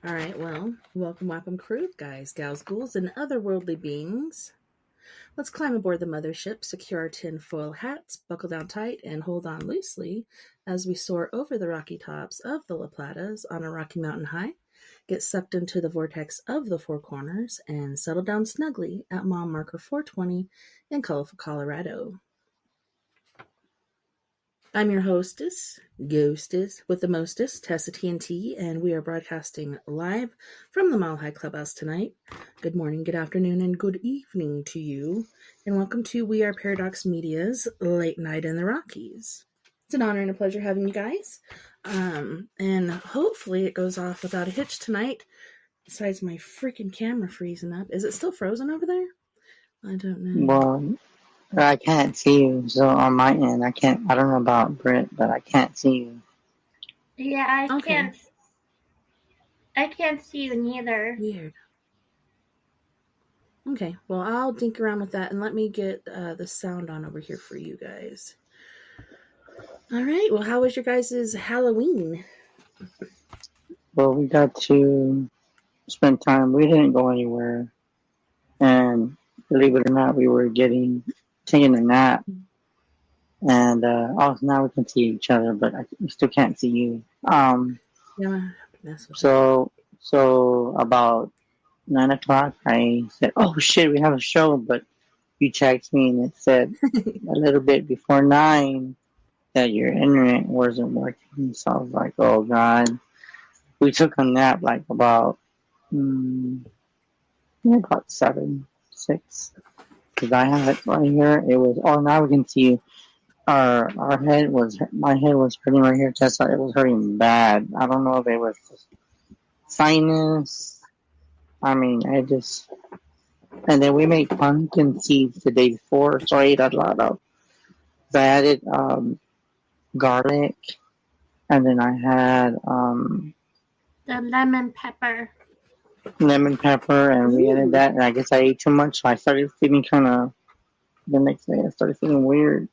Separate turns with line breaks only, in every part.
All right, well, welcome, WAPM crew, guys, gals, ghouls, and otherworldly beings. Let's climb aboard the mothership, secure our tinfoil hats, buckle down tight, and hold on loosely as we soar over the rocky tops of the La Platas on a rocky mountain high, get sucked into the vortex of the Four Corners, and settle down snugly at mile marker 420 in colorful Colorado. I'm your hostess, ghostess, with the mostest, TessaTNT, and we are broadcasting live from the Mile High Clubhouse tonight. Good morning, good afternoon, and good evening to you, and welcome to We Are Paradox Media's Late Night in the Rockies. It's an honor and a pleasure having you guys, and hopefully it goes off without a hitch tonight, besides my freaking camera freezing up. Is it still frozen over there? I don't know.
Well, I can't see you, so on my end, I don't know about Britt, but I can't see you.
Yeah, I can't see you neither.
Weird. Okay, well, I'll dink around with that and let me get the sound on over here for you guys. All right, well, how was your guys' Halloween?
Well, we got to spend time. We didn't go anywhere, and believe it or not, we were taking a nap, and now we can see each other, but we still can't see you.
Yeah,
so about 9 o'clock, I said, "Oh shit, we have a show," but you texted me and it said a little bit before 9 that your internet wasn't working. So I was like, "Oh God." We took a nap like about 7, 6. Because I have it right here. It was, now we can see my head was hurting right here. Tessa, it was hurting bad. I don't know if it was sinus. I mean, and then we made pumpkin seeds the day before, so I ate a lot of. I added garlic, and then I had
the lemon pepper,
and we added that. And I guess I ate too much, so I started feeling the next day. I started feeling weird.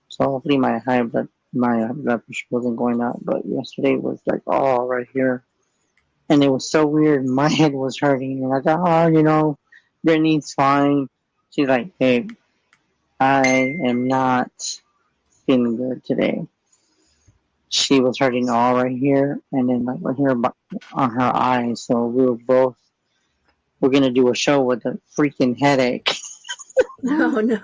So hopefully my blood pressure wasn't going up. But yesterday was like, right here. And it was so weird. My head was hurting. And I thought, Brittany's fine. She's like, hey, I am not feeling good today. She was hurting all right here. And then like right here on her eyes. So we're going to do a show with a freaking headache.
Oh, no.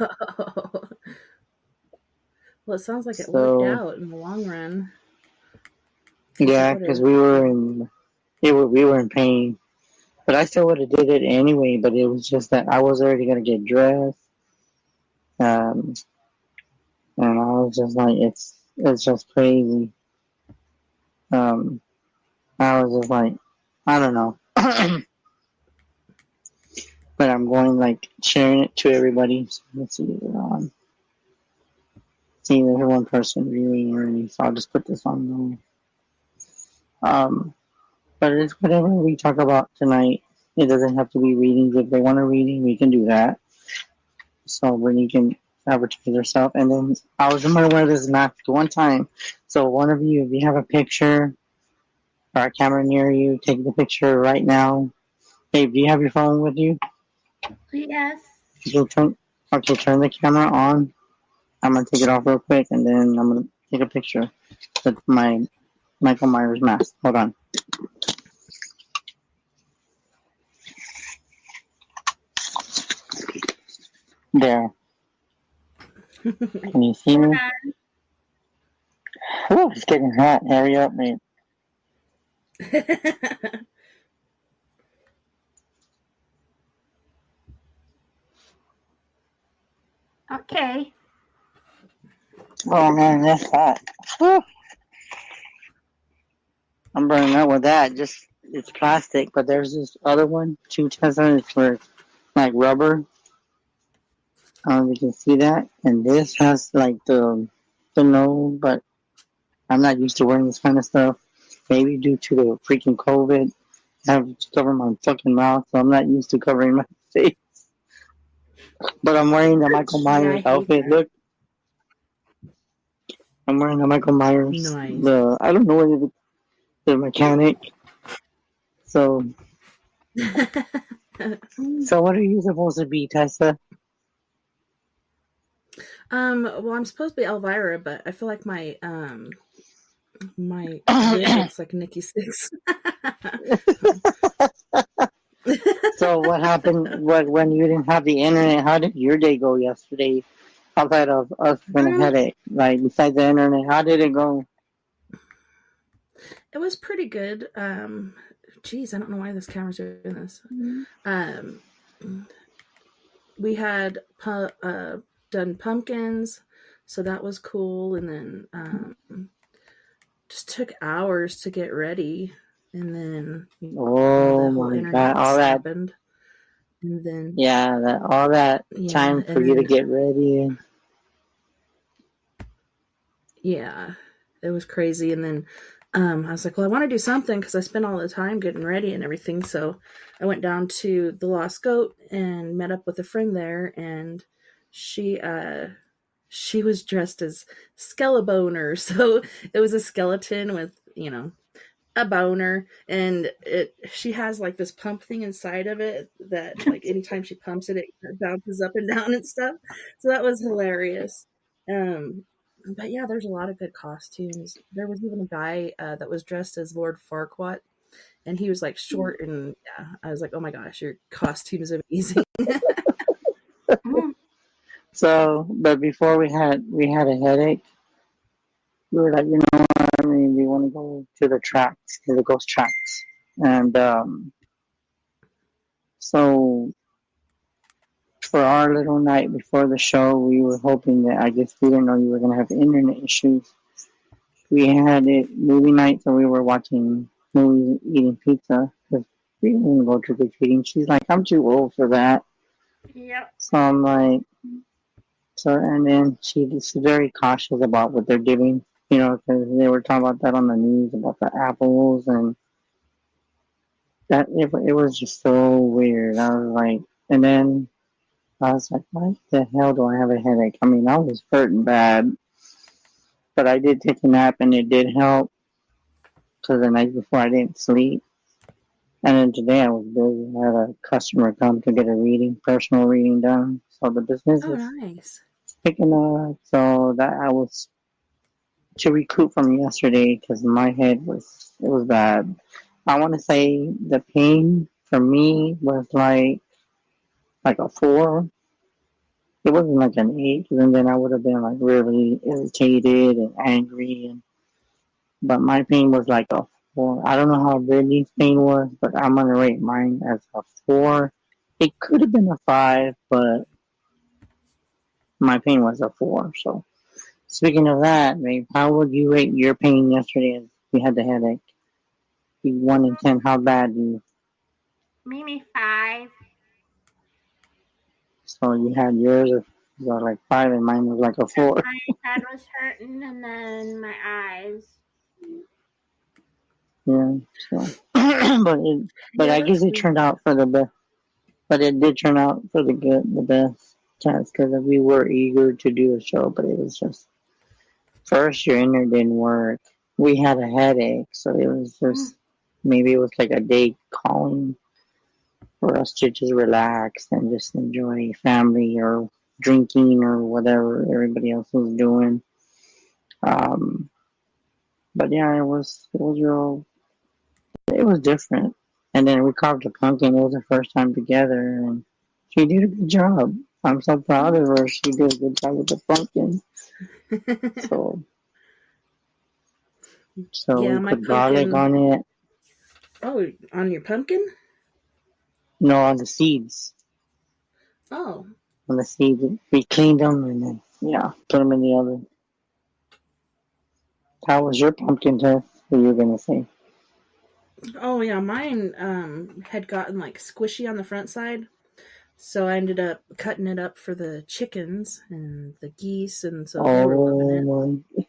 Well, it sounds like it worked out in the long run.
Yeah, because we were in pain. But I still would have did it anyway, but it was just that I was already going to get dressed. And I was just like, it's just crazy. I was just like, I don't know. But I'm going like sharing it to everybody. So let's see if it's on. See, there's one person viewing already, so I'll just put this on there. But it's whatever we talk about tonight. It doesn't have to be readings. If they want a reading, we can do that. So Brittany can advertise herself. And then I was going to wear this mask one time. So one of you, if you have a picture or a camera near you, take the picture right now. Hey, do you have your phone with you?
Yes.
Turn the camera on. I'm going to take it off real quick, and then I'm going to take a picture with my Michael Myers mask. Hold on. There. Can you see me? Whew, it's getting hot. Hurry up, mate.
Okay.
Oh man, that's hot. Whew. I'm burning up with that. Just it's plastic, but there's this other one, 2 Tesla. It's for like rubber. You can see that, and this has like the nose, but I'm not used to wearing this kind of stuff. Maybe due to the freaking COVID, I have to cover my fucking mouth, so I'm not used to covering my face. But I'm wearing the Michael Myers outfit. That. Look, I'm wearing the Michael Myers.
Nice.
I don't know whether the mechanic So what are you supposed to be, Tessa?
Well, I'm supposed to be Elvira, but I feel like my wig looks like Nikki Six.
So what happened? When you didn't have the internet? How did your day go yesterday? Outside of us having a headache, like besides the internet, how did it go?
It was pretty good. Geez, I don't know why this camera's doing this. We had done pumpkins, so that was cool, and then just took hours to get ready, and then
Oh my God, all that
happened, and then
all that time for you to get ready.
Yeah, it was crazy, and then I was like, well, I want to do something because I spent all the time getting ready and everything. So I went down to the Lost Goat and met up with a friend there, and she was dressed as Skelebaner. So it was a skeleton with, a boner, and she has like this pump thing inside of it that like anytime she pumps it bounces up and down and stuff. So that was hilarious. But yeah, there's a lot of good costumes. There was even a guy that was dressed as Lord Farquaad, and he was like short, and yeah, I was like, oh my gosh, your costume is amazing.
So, but before we had a headache, we were like, you know what, I mean, we want to go to the tracks, to the ghost tracks, and so for our little night before the show, we were hoping that, I guess we didn't know you were going to have internet issues. We had it movie night, so we were watching movies, eating pizza, because we didn't want to go trick-or-treating. She's like, I'm too old for that.
Yep.
So I'm like, and then she's very cautious about what they're giving, because they were talking about that on the news, about the apples, and that it was just so weird. I was like, and then I was like, why the hell do I have a headache? I mean, I was hurting bad, but I did take a nap, and it did help. So the night before, I didn't sleep. And then today, I was busy. I had a customer come to get a personal reading done. So the business is
Nice.
picking up. So that I was to recoup from yesterday because my head was bad. I want to say the pain for me was like a 4. It wasn't like an 8, and then I would have been like really irritated and angry. But my pain was like a 4. I don't know how Brittany's pain was, but I'm gonna rate mine as a 4. It could have been a 5, but my pain was a 4. So speaking of that, babe, how would you rate your pain yesterday as you had the headache? 1 in 10, how bad you?
Maybe 5.
So you had yours was like 5, and mine was like a 4.
My head was hurting, and then my eyes.
Yeah. So, but I guess it turned out for the best. But it did turn out for the best chance, because we were eager to do a show, but it was just first your internet didn't work. We had a headache, so it was just maybe it was like a day calling for us to just relax and just enjoy family or drinking or whatever everybody else was doing. But yeah, it was different. And then we carved a pumpkin. It was the first time together, and she did a good job. I'm so proud of her. She did a good job with the pumpkin. So
yeah,
we put garlic on it.
Oh, on your pumpkin?
No, on the seeds.
Oh.
On the seeds. We cleaned them and then, put them in the oven. How was your pumpkin test? What were you going to say?
Oh, yeah, mine had gotten like squishy on the front side. So I ended up cutting it up for the chickens and the geese, and so they were loving it.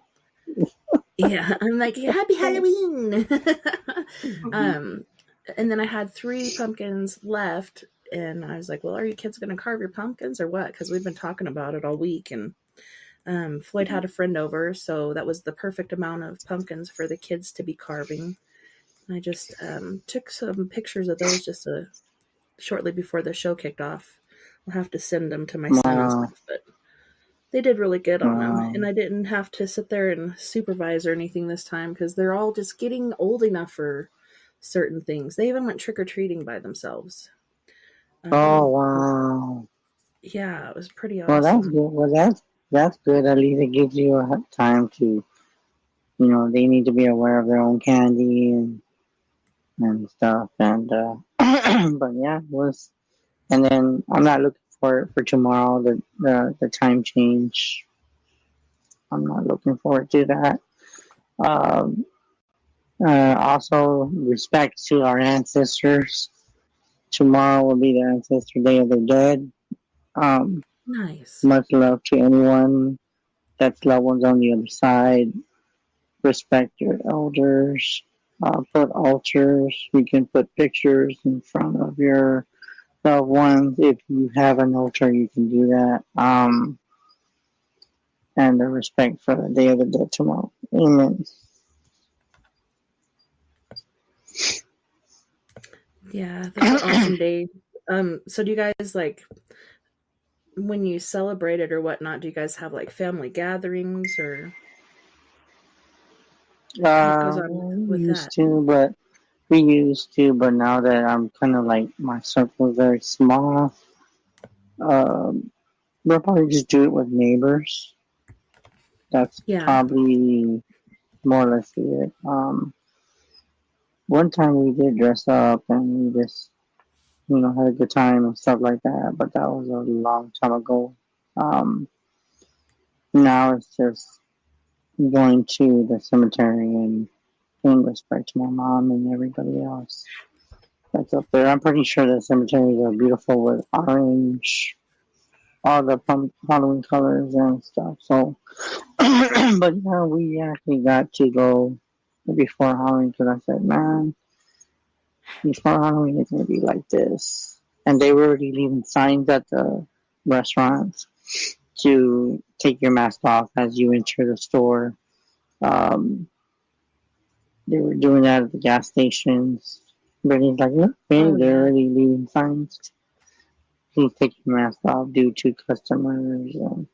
Yeah, I'm like, happy Halloween! And then I had 3 pumpkins left, and I was like, well, are you kids going to carve your pumpkins or what? Because we've been talking about it all week, and Floyd had a friend over, so that was the perfect amount of pumpkins for the kids to be carving. I just took some pictures of those just shortly before the show kicked off. I'll have to send them to my son and
Wow.
stuff, but they did really good on them.
Wow.
And I didn't have to sit there and supervise or anything this time because they're all just getting old enough for certain things. They even went trick-or-treating by themselves.
Oh, wow.
Yeah, it was pretty
Well, that's
awesome.
good. Well, that's good. At least it gives you a time to, they need to be aware of their own candy and stuff. And but yeah, it was. And then I'm not looking for tomorrow. The time change. I'm not looking forward to that. Um, Also, respect to our ancestors. Tomorrow will be the Ancestor Day of the Dead. Um,
Nice.
Much love to anyone that's loved ones on the other side. Respect your elders. Put altars. You can put pictures in front of your loved ones. If you have an altar, you can do that. And the respect for the Day of the Dead tomorrow. Amen.
Yeah, that's an awesome day. So do you guys like when you celebrate it or whatnot? Do you guys have like family gatherings or what goes on with that?
We used to, but now that I'm kind of like my circle is very small, um, we'll probably just do it with neighbors. That's
Yeah.
probably more or less it. One time we did dress up and we just, had a good time and stuff like that, but that was a long time ago. Um, Now it's just going to the cemetery and paying respect to my mom and everybody else that's up there. I'm pretty sure the cemeteries are beautiful with orange, all the Halloween colors and stuff. So, but yeah, we actually got to go before Halloween because I said, man, before Halloween it's gonna be like this. And they were already leaving signs at the restaurants to take your mask off as you enter the store. Um, they were doing that at the gas stations. Brittany's like, look,
Oh
man, they're
yeah.
already leaving signs. Please take your mask off due to customers. And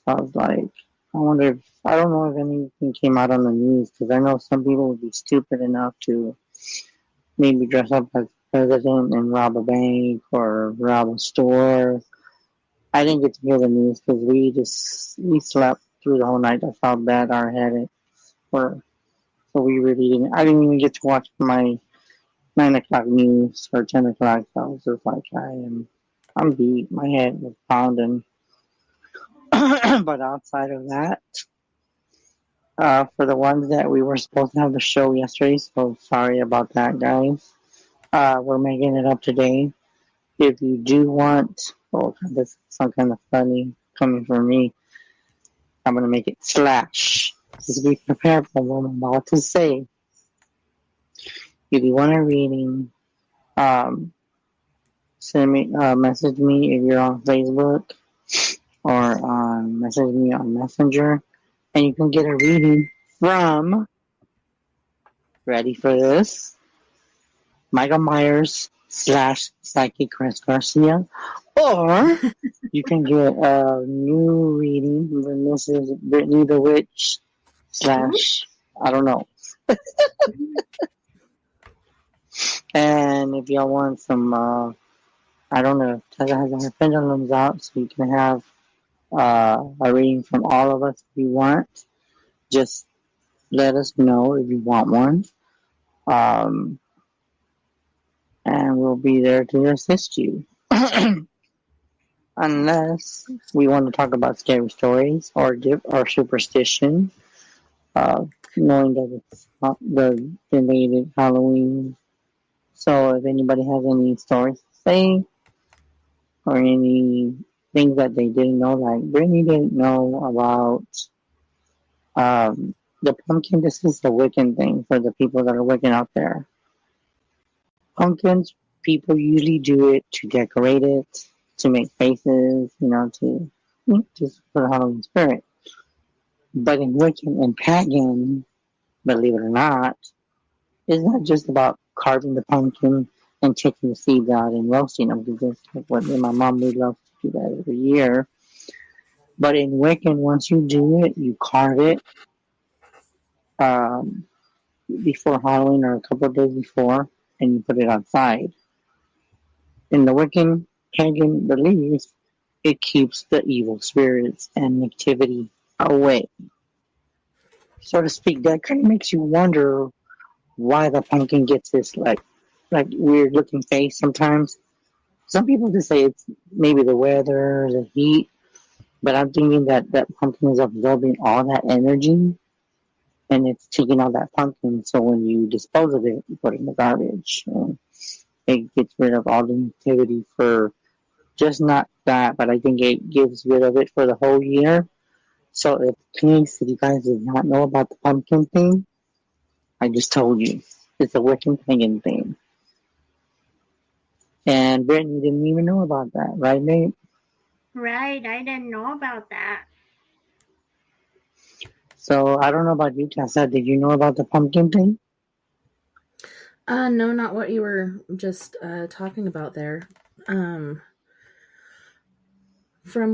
I was like, I don't know if anything came out on the news because I know some people would be stupid enough to maybe dress up as president and rob a bank or rob a store. I didn't get to hear the news because we slept through the whole night. That's how bad our headaches were. So we really didn't. I didn't even get to watch my 9 o'clock news or 10 o'clock. So I was just like, I'm beat. My head was pounding. But outside of that, for the ones that we were supposed to have the show yesterday, so sorry about that, guys. We're making it up today. If you do want, this sounds kind of funny coming from me. I'm gonna make it slash. Just be prepared for what I'm about to say. If you want a reading, message me if you're on Facebook or message me on Messenger, and you can get a reading from. Ready for this? Michael Myers / Psychic Chris Garcia, or you can get a new reading from Mrs. Brittany the Witch / I don't know. And if y'all want some, I don't know, Tessa has her pendulums out, so you can have a reading from all of us if you want. Just let us know if you want one. And we'll be there to assist you. Unless we want to talk about scary stories or superstition, knowing that it's not the belated Halloween. So if anybody has any stories to say or any things that they didn't know, like Brittany didn't know about the pumpkin. This is the Wiccan thing for the people that are Wiccan out there. Pumpkins, people usually do it to decorate it, to make faces, just for the Halloween spirit. But in Wiccan and Pagan, believe it or not, it's not just about carving the pumpkin and taking the seeds out and roasting them, because that's like what me and my mom, we love to do that every year. But in Wiccan, once you do it, you carve it um, before Halloween or a couple of days before, and you put it outside. In the Wiccan pagan belief, it keeps the evil spirits and activity away, so to speak. That kind of makes you wonder why the pumpkin gets this like weird looking face sometimes. Some people just say it's maybe the weather, the heat, but I'm thinking that that pumpkin is absorbing all that energy and it's taking all that pumpkin. So when you dispose of it, you put it in the garbage. And it gets rid of all the negativity for just not that, but I think it gives rid of it for the whole year. So if case if you guys did not know about the pumpkin thing, I just told you. It's a Wiccan pagan thing. And Brittany didn't even know about that, right, Nate?
Right, I didn't know about that.
So I don't know about you, Tessa. Did you know about the pumpkin thing?
No, not what you were just talking about there. From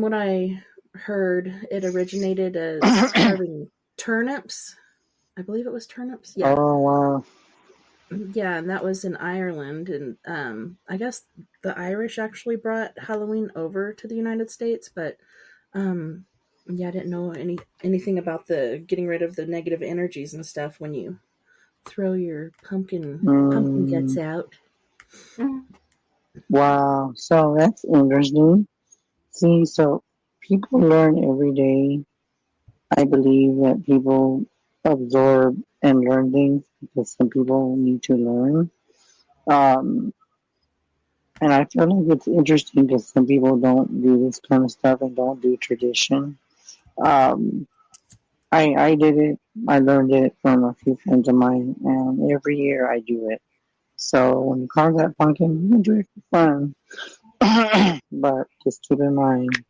what I heard, it originated as carving turnips. I believe it was turnips. Yeah.
Oh, wow.
Yeah, and that was in Ireland. And I guess the Irish actually brought Halloween over to the United States, but yeah, I didn't know anything about the getting rid of the negative energies and stuff when you throw your pumpkin guts out.
Wow. So that's interesting. See, so people learn every day. I believe that people absorb and learn things because some people need to learn. Um, and I feel like it's interesting because some people don't do this kind of stuff and don't do tradition. Um, I did it. I learned it from a few friends of mine, and every year I do it. So when you carve that pumpkin, you can do it for fun, but just keep in mind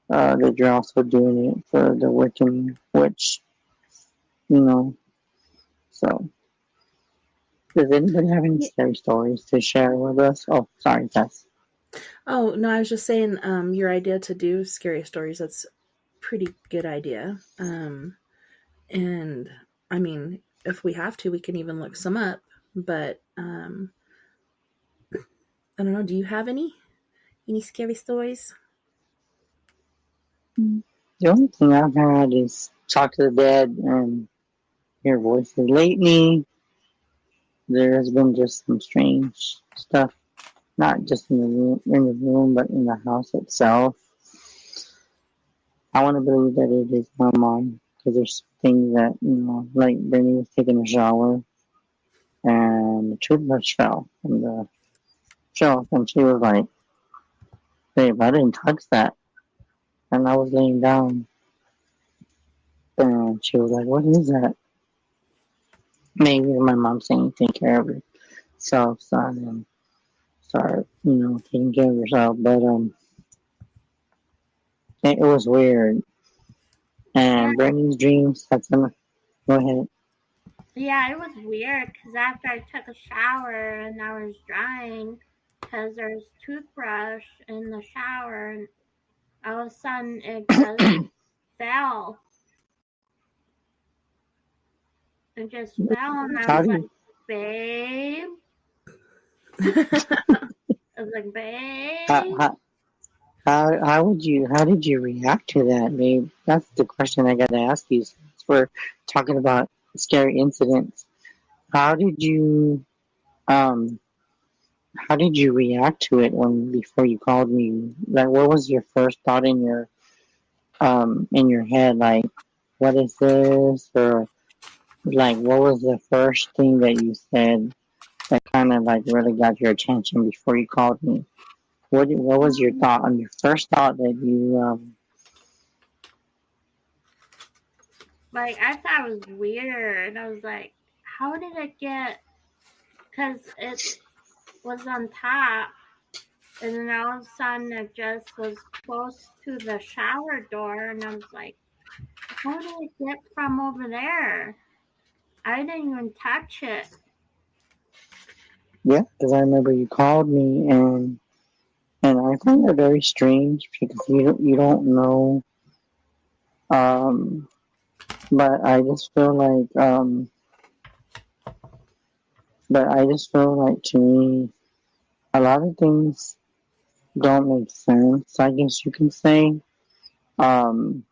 that you're also doing it for the Wiccan witch, you know. So, does anybody have any scary stories to share with us? Oh, sorry, Tess.
Oh, no, I was just saying your idea to do scary stories, that's pretty good idea. And I mean, if we have to, we can even look some up. But I don't know. Do you have any scary stories?
The only thing I've had is talk to the dead and hear voices. Lately, there has been just some strange stuff, not just in the room, but in the house itself. I want to believe that it is my mom because there's things that like Brittany was taking a shower and the toothbrush fell from the shelf, and she was like, "Babe, I didn't touch that," and I was laying down, and she was like, "What is that?" Maybe my mom saying, "Take care of yourself, son, and start, taking care of yourself." But it was weird.
Yeah,
And Brittany's dreams had some. Go ahead.
yeah, it was weird because after I took a shower and I was drying, because there's toothbrush in the shower, and all of a sudden it just fell. It just fell, and I
How
was
do
like,
you?
babe. I was like,
How,
babe.
how, how did you react to that, babe? That's the question I got to ask you. Since we're talking about scary incidents. How did you um how did you react to it when before you called me? Like, what was your first thought in your head? Like, what is this? Or like, what was the first thing that you said that kind of like really got your attention before you called me? What was your thought on your first thought that you
Like, I thought it was weird. I was like, how did it get? Because it was on top, and then all of a sudden it just was close to the shower door, and I was like, how did it get from over there? I didn't even touch it.
Yeah, because I remember you called me, and I find that very strange because you don't know. Um, but I just feel like to me a lot of things don't make sense. I guess you can say. Um,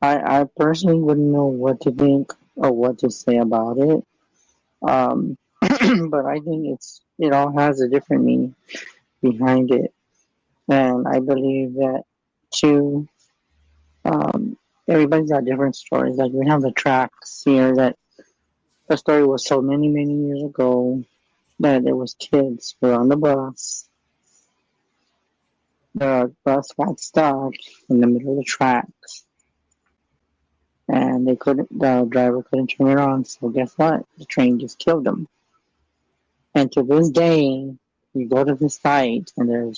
I personally wouldn't know what to think or what to say about it. Um, but I think it all has a different meaning behind it, and I believe that too. Um, Everybody's got different stories. Like we have the tracks here that the story was so many years ago that there was kids who were on the bus. The bus got stuck in the middle of the tracks, and the driver couldn't turn it on. So guess what? The train just killed them. And to this day, you go to the site and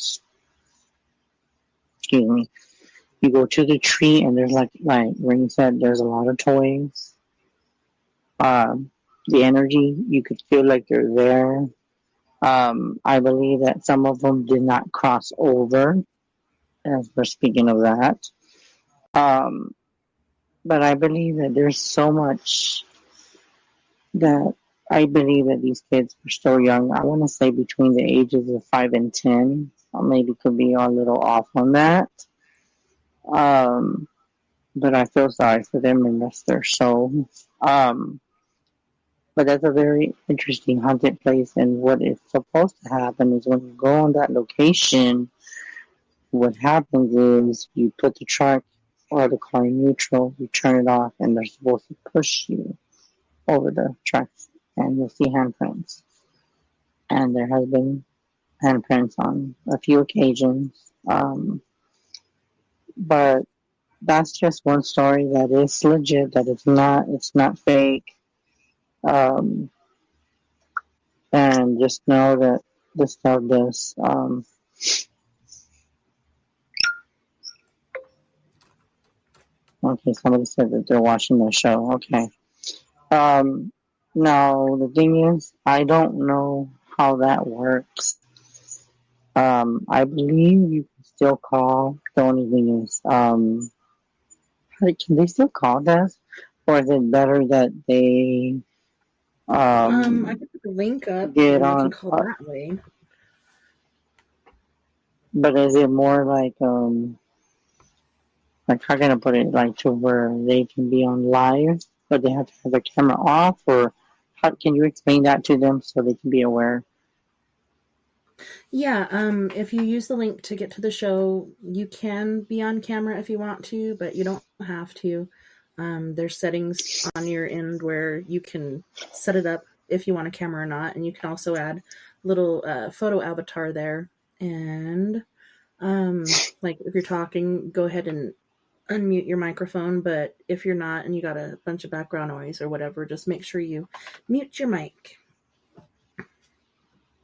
excuse me, you go to the tree and there's like Rain said, there's a lot of toys. Um, the energy, you could feel like you're there. I believe that some of them did not cross over, as we're speaking of that. Um, but I believe that there's so much that I believe that these kids were still young. I want to say between the ages of 5 and 10. I maybe could be a little off on that. Um, but I feel sorry for them and that's their soul. But that's a very interesting haunted place. And what is supposed to happen is when you go on that location, what happens is you put the truck or the car in neutral, you turn it off, and they're supposed to push you over the tracks, and you'll see handprints. And there has been handprints on a few occasions. But that's just one story that is legit, that it's not fake. Um, and just know that this stuff does. Okay, somebody said that they're watching the show. Okay. Um, Now, the thing is, I don't know how that works. I believe you can still call. The only thing is, can they still call us? Or is it better that they
I can put the link up
get
and you can
on?
call that way.
But is it more like how can I put it? Like to where they can be on live, but they have to have the camera off, or how can you explain that to them so they can be aware?
Yeah, if you use the link to get to the show, you can be on camera if you want to, but you don't have to. There's settings on your end where you can set it up if you want a camera or not, and you can also add little photo avatar there. And like if you're talking, go ahead and unmute your microphone, but if you're not and you got a bunch of background noise or whatever, just make sure you mute your mic.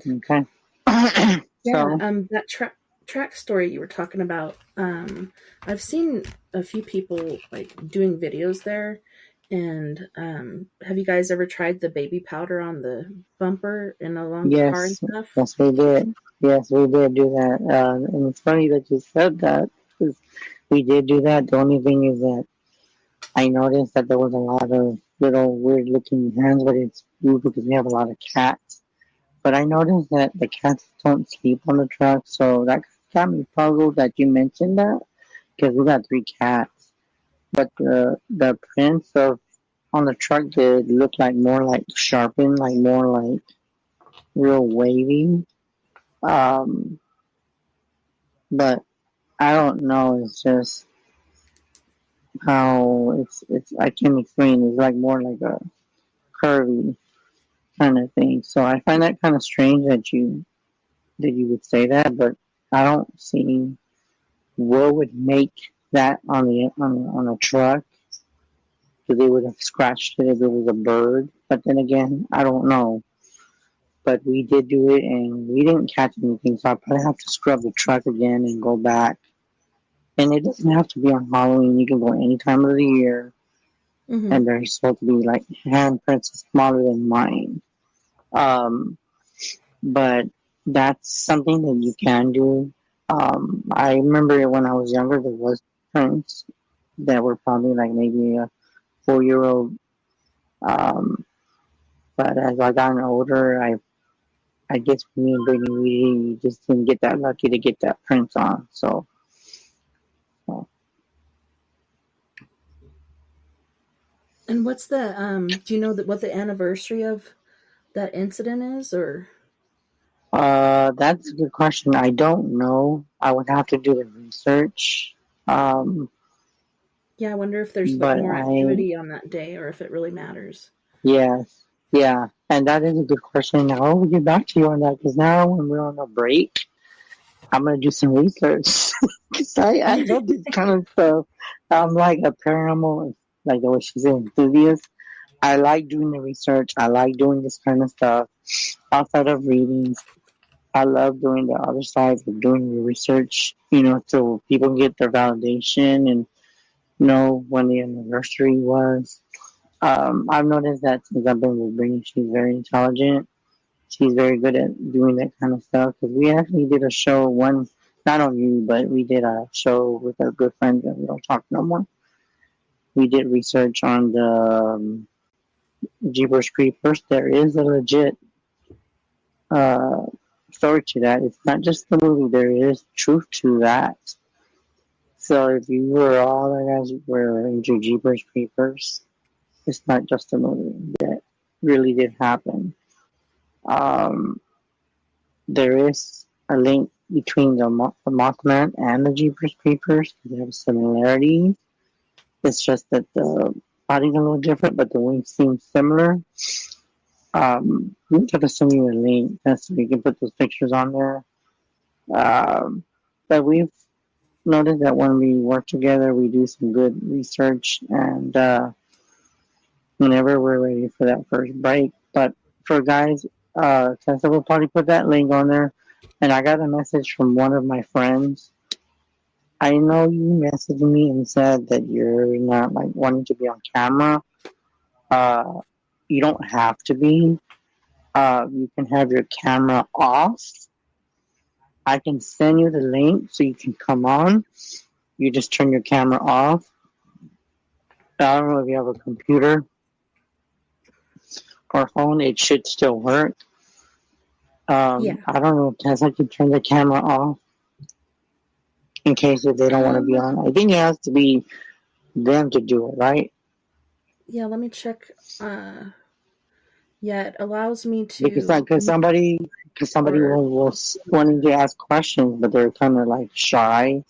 Okay.
Yeah, that track story you were talking about, I've seen a few people like doing videos there, and have you guys ever tried the baby powder on the bumper and along the car and
Yes,
stuff?
yes, we did. Yes, we did do that. And it's funny that you said that because we did do that. The only thing is that I noticed that there was a lot of little weird looking hands, but it's weird because we have a lot of cats. But I noticed that the cats don't sleep on the truck, so that got me puzzled that you mentioned that because we got 3 cats. But the prints of on the truck did look like more like sharpened, like more like real wavy. Um, but I don't know. It's just how it's. I can't explain. It's like more like a curvy kind of thing. So I find that kind of strange that you would say that, but I don't see what would make that on a truck. Because they would have scratched it if it was a bird. But then again, I don't know. But we did do it, and we didn't catch anything. So I probably have to scrub the truck again and go back. And it doesn't have to be on Halloween. You can go any time of the year.
Mm-hmm.
And they're supposed to be like handprints smaller than mine. But that's something that you can do. I remember when I was younger, there was prints that were probably like maybe a 4-year-old. Um, but as I got older, I guess me and Brittany, we just didn't get that lucky to get that print on. So.
And what's the do you know what the anniversary of that incident is, or?
That's a good question. I don't know. I would have to do the research.
Yeah, I wonder if there's
But
more activity on that day, or if it really matters.
Yes, yeah, and that is a good question. I'll get back to you on that because now when we're on a break, I'm gonna do some research because I love this kind of stuff. I'm like a paranormal, like the way she's an enthusiast. I like doing the research. I like doing this kind of stuff outside of readings. I love doing the other side of doing the research, so people get their validation and know when the anniversary was. I've noticed that since I've been with Brittany, she's very intelligent. She's very good at doing that kind of stuff. Because we actually did a show, not on you, but we did a show with our good friends that we don't talk no more. We did research on the Jeepers Creepers. There is a legit story to that. It's not just the movie. There is truth to that. So if you were all the guys were into Jeepers Creepers, it's not just a movie. That really did happen. There is a link between the Mothman and the Jeepers Creepers. They have similarities. It's just that the body's a little different, but the wings seem similar. We could send you a link so we can put those pictures on there. But we've noticed that when we work together, we do some good research, and whenever we're ready for that first break. But for guys, Tessa will probably put that link on there. And I got a message from one of my friends. I know you messaged me and said that you're not like wanting to be on camera. You don't have to be. You can have your camera off. I can send you the link so you can come on. You just turn your camera off. I don't know if you have a computer or phone. It should still work.
Yeah.
I don't know if Tessa can turn the camera off in case if they don't want to be on. I think it has to be them to do it, right?
Yeah, let me check. Yeah, it allows me to.
Because somebody was wanting to ask questions, but they're kind of like shy.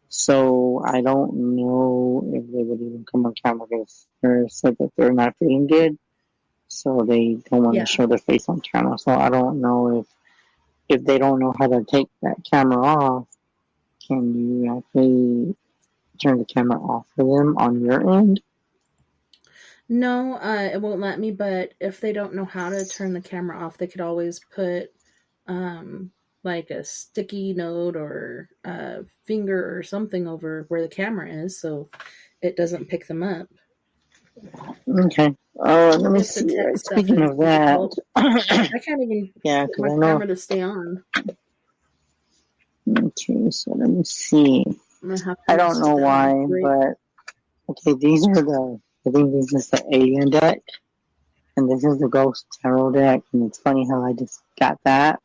So I don't know if they would even come on camera because they said that they're not feeling good. So they don't want to show their face on camera. So I don't know if they don't know how to take that camera off, can you actually turn the camera off for them on your end?
No, it won't let me, but if they don't know how to turn the camera off, they could always put like a sticky note or a finger or something over where the camera is so it doesn't pick them up.
Okay. Let me see. Speaking of that,
I can't even get my camera to stay on.
Okay, so let me see. I don't know why, but okay, these are I think this is the alien deck, and this is the ghost tarot deck, and it's funny how I just got that.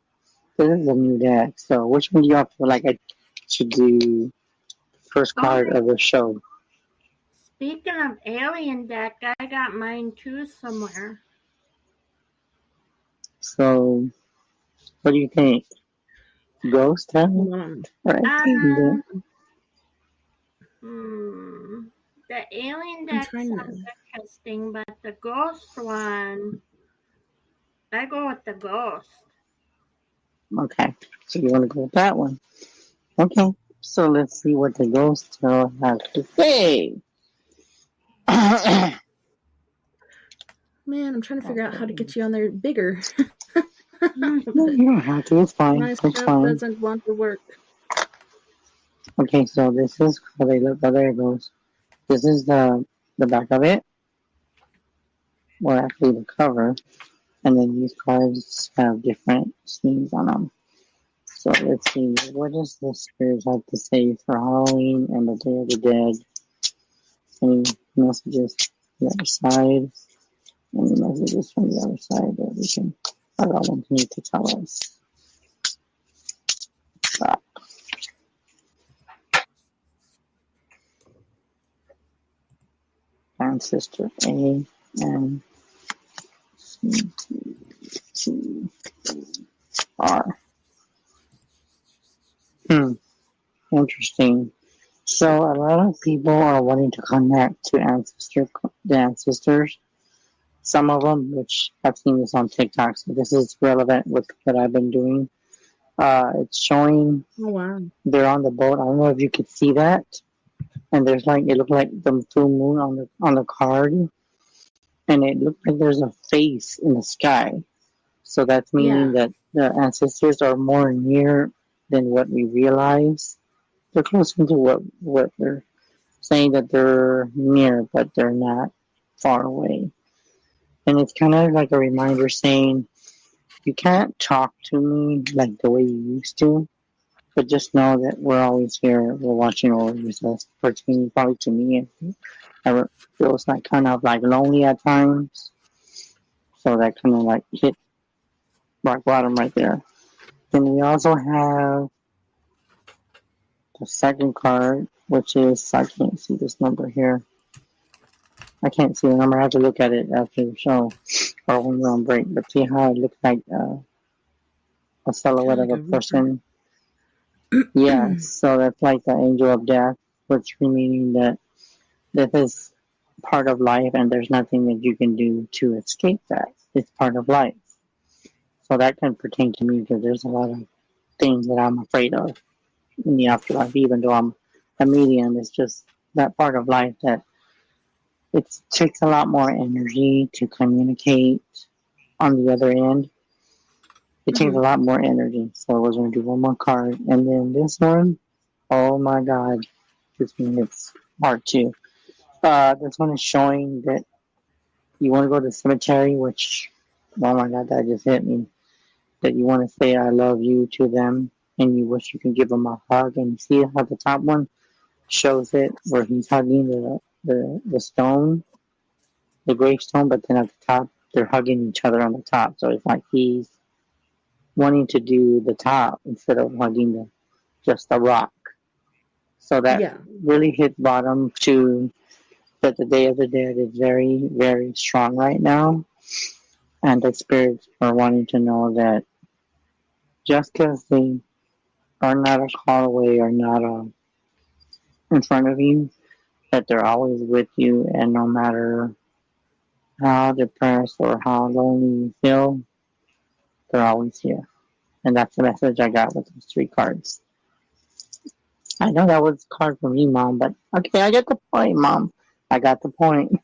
This is a new deck, so which one do you all feel like I should do first card of the show?
Speaking of alien deck, I got mine too somewhere.
So, what do you think? Ghost tarot?
The alien deck sounds interesting, but the ghost one, I go with the ghost.
Okay, so you want to go with that one. Okay, so let's see what the ghost tarot has to say.
Man, I'm trying to figure out how to get you on there bigger.
No, you don't have to. It's fine.
My stuff doesn't want to work.
Okay, so this is how they look. Oh, there it goes. This is the back of it. Well, actually, the cover. And then these cards have different themes on them. So let's see, what does the spirits have to say for Halloween and the Day of the Dead? Any messages from the other side? Any messages from the other side that we can allow them to tell us? Ancestor A and C-T-R. Interesting. So a lot of people are wanting to connect to the ancestors. Some of them, which I've seen this on TikTok, so this is relevant with what I've been doing. It's showing they're on the boat. I don't know if you could see that. And there's like, it looked like the full moon on the card. And it looked like there's a face in the sky. So that's meaning that the ancestors are more near than what we realize. They're closer to what they're saying, that they're near, but they're not far away. And it's kind of like a reminder saying, you can't talk to me like the way you used to, but just know that we're always here. We're watching over you. So that's pertaining probably to me. It feels like kind of like lonely at times. So that kind of like hit rock bottom right there. Then we also have the second card, which is, I can't see this number here. I can't see the number. I have to look at it after the show or when we're on break. But see how it looks like a silhouette of a person. Yeah, so that's like the angel of death, which meaning that death is part of life and there's nothing that you can do to escape that. It's part of life. So that can pertain to me because there's a lot of things that I'm afraid of in the afterlife, even though I'm a medium. It's just that part of life that it takes a lot more energy to communicate on the other end. It takes a lot more energy. So we're going to do one more card. And then this one, oh my God, this one is part 2. This one is showing that you want to go to the cemetery, which, oh my God, that just hit me. That you want to say I love you to them and you wish you can give them a hug. And you see how the top one shows it where he's hugging the stone, the gravestone, but then at the top, they're hugging each other on the top. So it's like he's wanting to do the top instead of hugging just the rock. So that really hit bottom to that the Day of the Dead is very, very strong right now. And the spirits are wanting to know that just because they are not a call away or not in front of you, that they're always with you, and no matter how depressed or how lonely you feel, they're always here. And that's the message I got with those 3 cards. I know that was a card from you, Mom, but okay, I get the point, Mom. I got the point.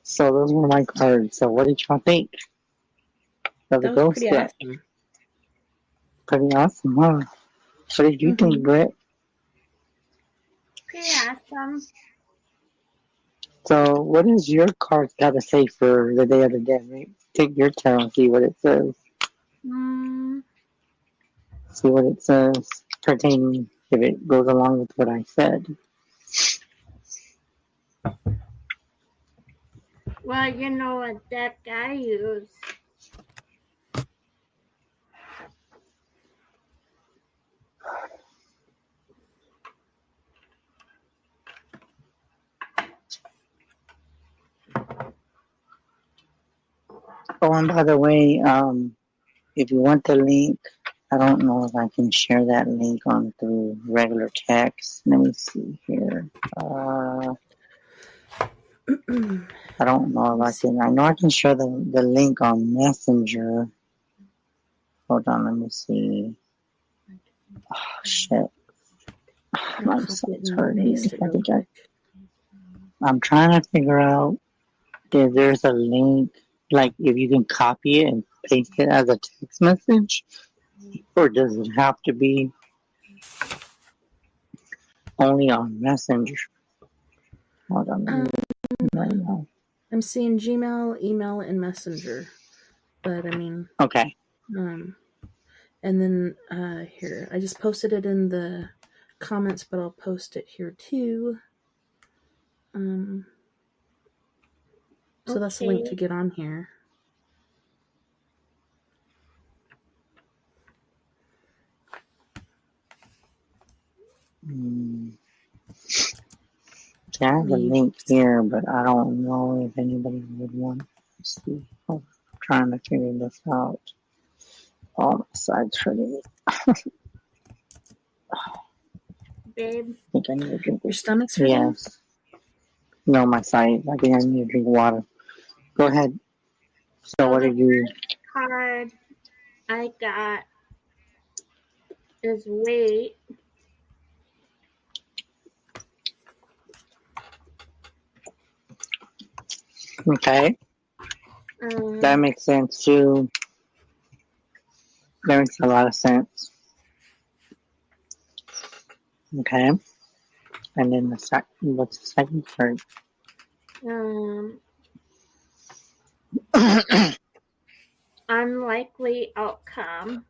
So those were my cards. So what did y'all think of the ghost deck? Awesome. Pretty awesome, huh? What did you think, Britt?
Pretty awesome.
So what does your card got to say for the Day of the Dead? Right? Take your turn and see what it says. See what it says pertaining, if it goes along with what I said.
Well, you know what deck I use.
Oh, and by the way, if you want the link, I don't know if I can share that link on through regular text. Let me see here. I don't know if I can. I know I can share the link on Messenger. Hold on, let me see. Oh, shit. My site's hurting. I'm trying to figure out if there's a link, like if you can copy it and paste it as a text message, or does it have to be only on Messenger? Hold on, let me right now.
I'm seeing Gmail, email, and Messenger. But I mean,
Okay.
and then here, I just posted it in the comments, but I'll post it here too. So that's the link to get on here.
I have a link here, but I don't know if anybody would want to see. I'm trying to figure this out. Oh, my side's hurting.
Babe.
I think I need to drink
Your
this.
stomach's hurting?
Yes. No, my side. I think I need to drink water. Go ahead. So what did you...
card I got is weight.
Okay. That makes sense too. That makes a lot of sense. Okay. And then what's the second card?
Unlikely outcome.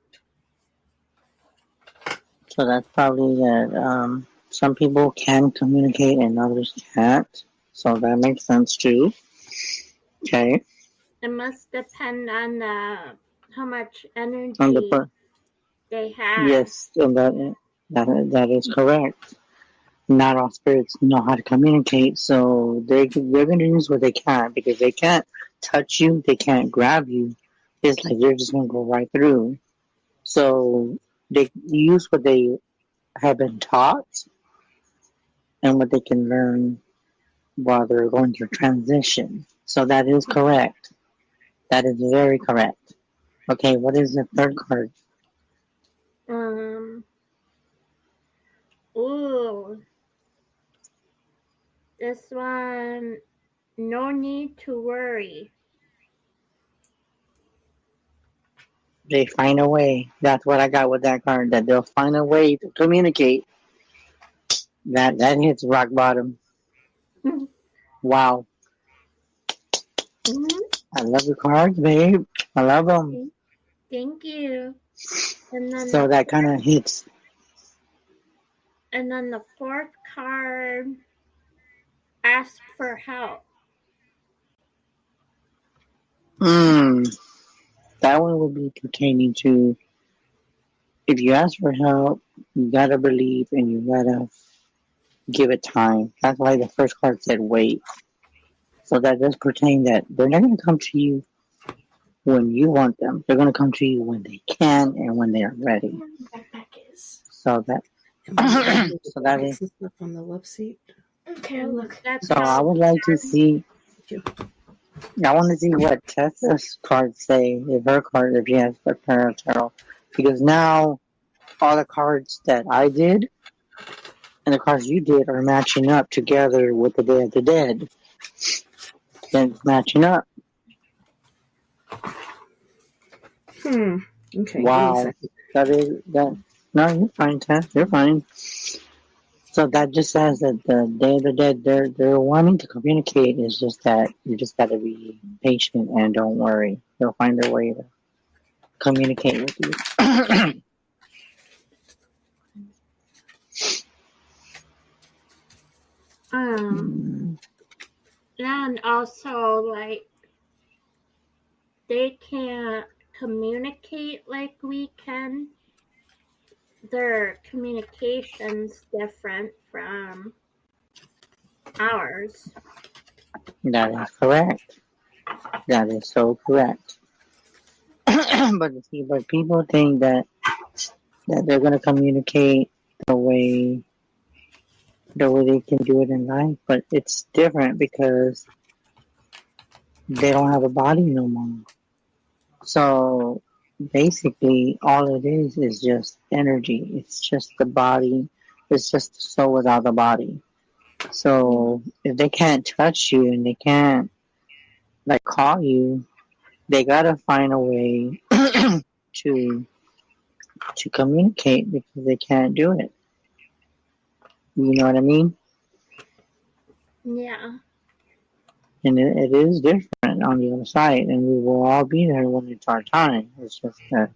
So that's probably that some people can communicate and others can't. So that makes sense too. Okay.
It must depend on how much energy they have.
Yes, and that is correct. Not all spirits know how to communicate, so they're going to use what they can, because they can't touch you, they can't grab you. It's like they're just going to go right through. So they use what they have been taught and what they can learn while they're going through transition. So that is correct. That is very correct. Okay, what is the third card?
This one, no need to worry.
They find a way. That's what I got with that card, that they'll find a way to communicate. That hits rock bottom. Wow. I love your cards, babe. I love them.
Thank you. And then
so that kind of hits.
And then the fourth card, ask for help.
That one would be pertaining to, if you ask for help, you gotta believe and you gotta give it time. That's why the first card said wait. So that does pertain that they're not going to come to you when you want them. They're going to come to you when they can and when they are ready. So that so that is
on the left seat.
Okay, look.
So I would like to see. I want to see what Tessa's cards say, if she has the tarot, because now all the cards that I did and the cards you did are matching up together with the Day of the Dead. Then matching up.
Okay.
Wow. That. No, you're fine, Tess. You're fine. So that just says that the Day of the Dead, they're wanting to communicate. It's just that you just got to be patient and don't worry. They'll find their way to communicate with you.
And also, like, they can't communicate like we can. Their communication's different from ours.
That is correct. That is so correct. But people think that they're going to communicate the way they can do it in life, but it's different because they don't have a body no more. So basically, all it is just energy. It's just the body. It's just the soul without the body. So if they can't touch you and they can't like call you, they gotta find a way to communicate, because they can't do it. You know what I mean?
Yeah.
And it is different on the other side, and we will all be there when it's our time. It's just that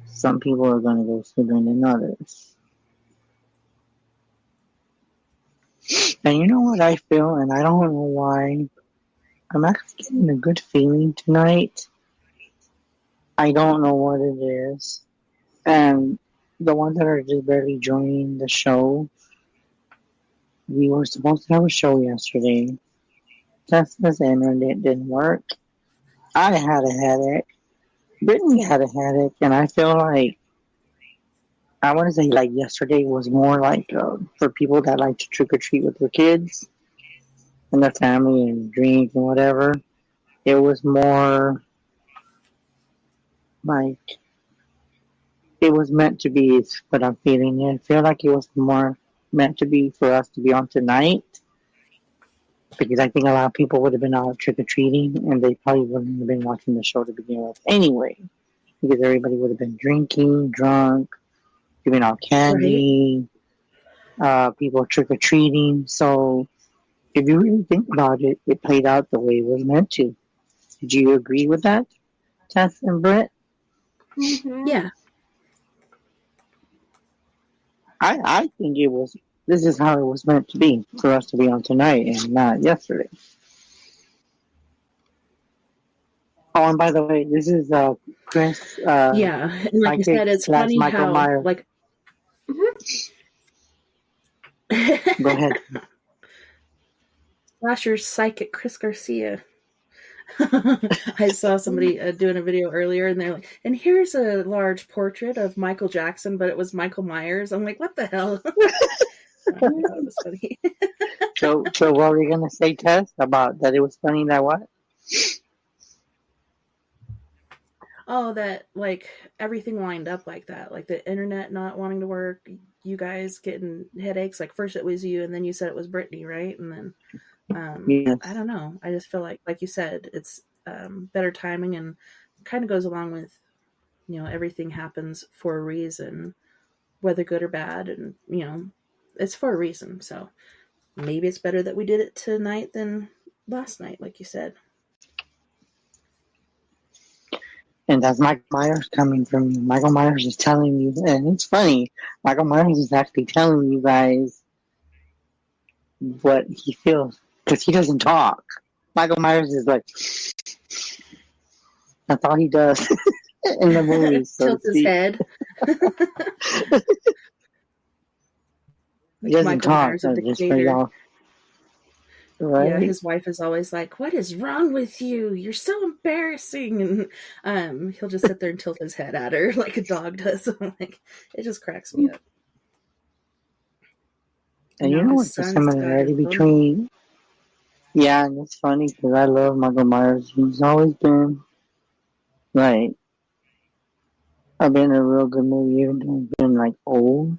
some people are going to go sooner than others. And you know what I feel, and I don't know why, I'm actually getting a good feeling tonight. I don't know what it is. And the ones that are just barely joining the show, we were supposed to have a show yesterday. Tessa's internet didn't work. I had a headache. Brittany had a headache, and I feel like I want to say like yesterday was more like for people that like to trick or treat with their kids and their family and drink and whatever. It was more like it was meant to be. Is what I'm feeling. I feel like it was more meant to be for us to be on tonight because I think a lot of people would have been out trick or treating and they probably wouldn't have been watching the show to begin with anyway because everybody would have been drinking, drunk, giving out candy, people trick or treating. So if you really think about it, it played out the way it was meant to. Did you agree with that, Tess and Britt?
Mm-hmm.
Yeah.
I think it was. This is how it was meant to be for us to be on tonight and not yesterday. Oh, and by the way, this is Chris.
Yeah, and like you said, it's funny
Michael
how
Myers.
like.
Go ahead.
Slasher psychic Chris Garcia. I saw somebody doing a video earlier, and they're like, "And here's a large portrait of Michael Jackson, but it was Michael Myers." I'm like, "What the hell?" I thought it was funny.
So what were you gonna say, Tess, about that? It was funny that what?
Oh, that like everything lined up like that, like the internet not wanting to work, you guys getting headaches. Like first it was you, and then you said it was Brittany, right? And then
Yes.
I don't know. I just feel like you said, it's better timing and kind of goes along with, everything happens for a reason, whether good or bad, and it's for a reason. So maybe it's better that we did it tonight than last night, like you said.
And that's Michael Myers coming from you. Michael Myers is telling you, and it's funny. Michael Myers is actually telling you guys what he feels because he doesn't talk. Michael Myers is like, that's all he does in the movies. So
Tilts his head.
He doesn't
Michael
talk.
Myers,
So
a
just for
dictator.
y'all. Right?
Yeah, his wife is always like, "What is wrong with you? You're so embarrassing." And he'll just sit there and tilt his head at her like a dog does. I'm like, it just cracks me up.
And you know what's the similarity between? Yeah, and it's funny because I love Michael Myers. He's always been like, I've been in a real good movie, even though he's been like old.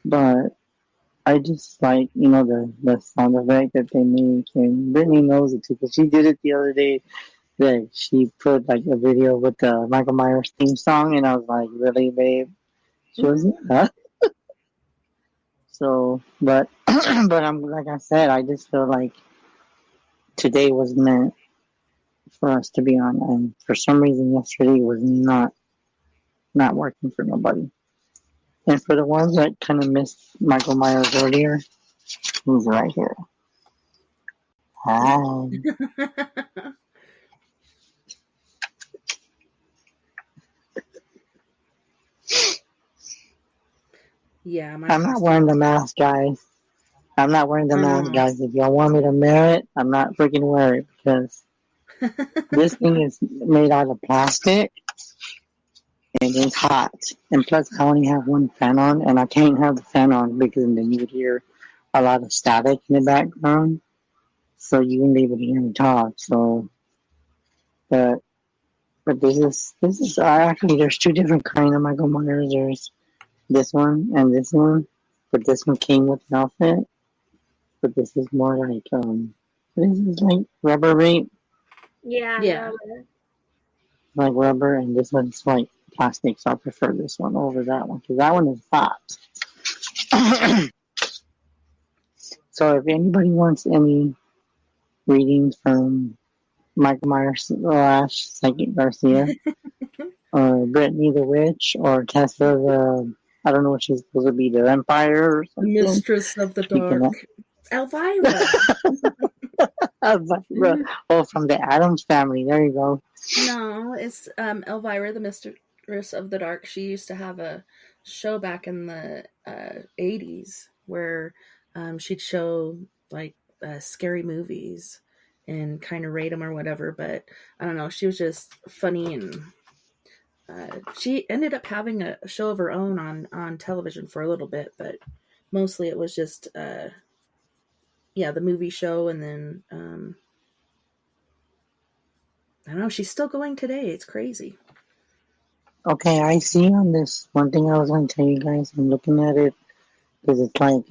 But I just like, the sound effect that they make, and Brittany knows it too, because she did it the other day. That she put like a video with the Michael Myers theme song, and I was like, really, babe? She was, huh? So, but I'm like I said, I just feel like today was meant for us to be on, and for some reason yesterday was not working for nobody. And for the ones that kind of missed Michael Myers earlier, he's right here. Hi.
Yeah,
I'm not wearing the mask, guys. I'm not wearing the mask, guys. If y'all want me to wear it, I'm not freaking wearing it because this thing is made out of plastic and it's hot. And plus, I only have one fan on, and I can't have the fan on because then you would hear a lot of static in the background. So you wouldn't be able to hear me talk. So, but this is actually there's two different kind of Michael Myers. There's this one and this one, but this one came with an outfit. But this is more like this is like rubber, right?
Yeah.
Rubber.
Like rubber, and this one's like plastic. So I prefer this one over that one because that one is hot. So if anybody wants any readings from Michael Myers / Psychic Garcia, or Brittany the Witch, or Tessa the, I don't know what she's supposed to be, the vampire or something.
Mistress of the
Speaking
Dark. Elvira.
of, oh, from the Addams family. There you go.
No, it's Elvira, the Mistress of the Dark. She used to have a show back in the 80s where she'd show like scary movies and kind of rate them or whatever. But I don't know, she was just funny, and she ended up having a show of her own on television for a little bit, but mostly it was just the movie show. And then I don't know, she's still going today. It's crazy.
Okay, I see on this one thing I was going to tell you guys. I'm looking at it because it's like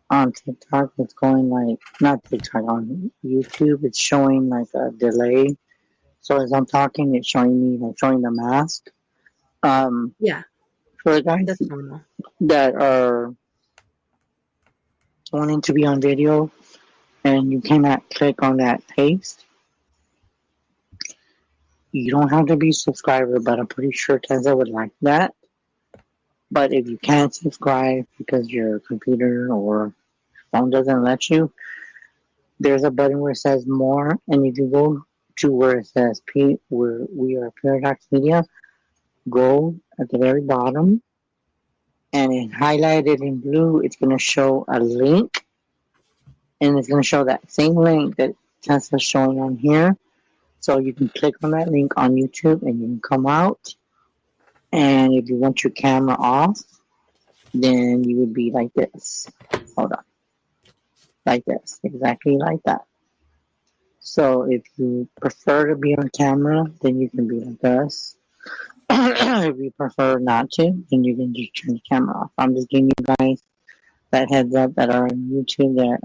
on TikTok, it's going like, not TikTok, on YouTube, it's showing like a delay. So as I'm talking, it's showing me, like, showing the mask.
Yeah,
For the guys
that's normal.
that are wanting to be on video and you cannot click on that paste, you don't have to be a subscriber, but I'm pretty sure Tessa would like that. But if you can't subscribe because your computer or phone doesn't let you, there's a button where it says more, and if you go to where it says where we are Paradox Media, go at the very bottom, and it highlighted in blue, it's going to show a link, and it's going to show that same link that Tesla's showing on here. So you can click on that link on YouTube, and you can come out, and if you want your camera off, then you would be like this. Hold on. Like this. Exactly like that. So if you prefer to be on camera, then you can be like us. If you prefer not to, then you can just turn the camera off. I'm just giving you guys that heads up that are on YouTube that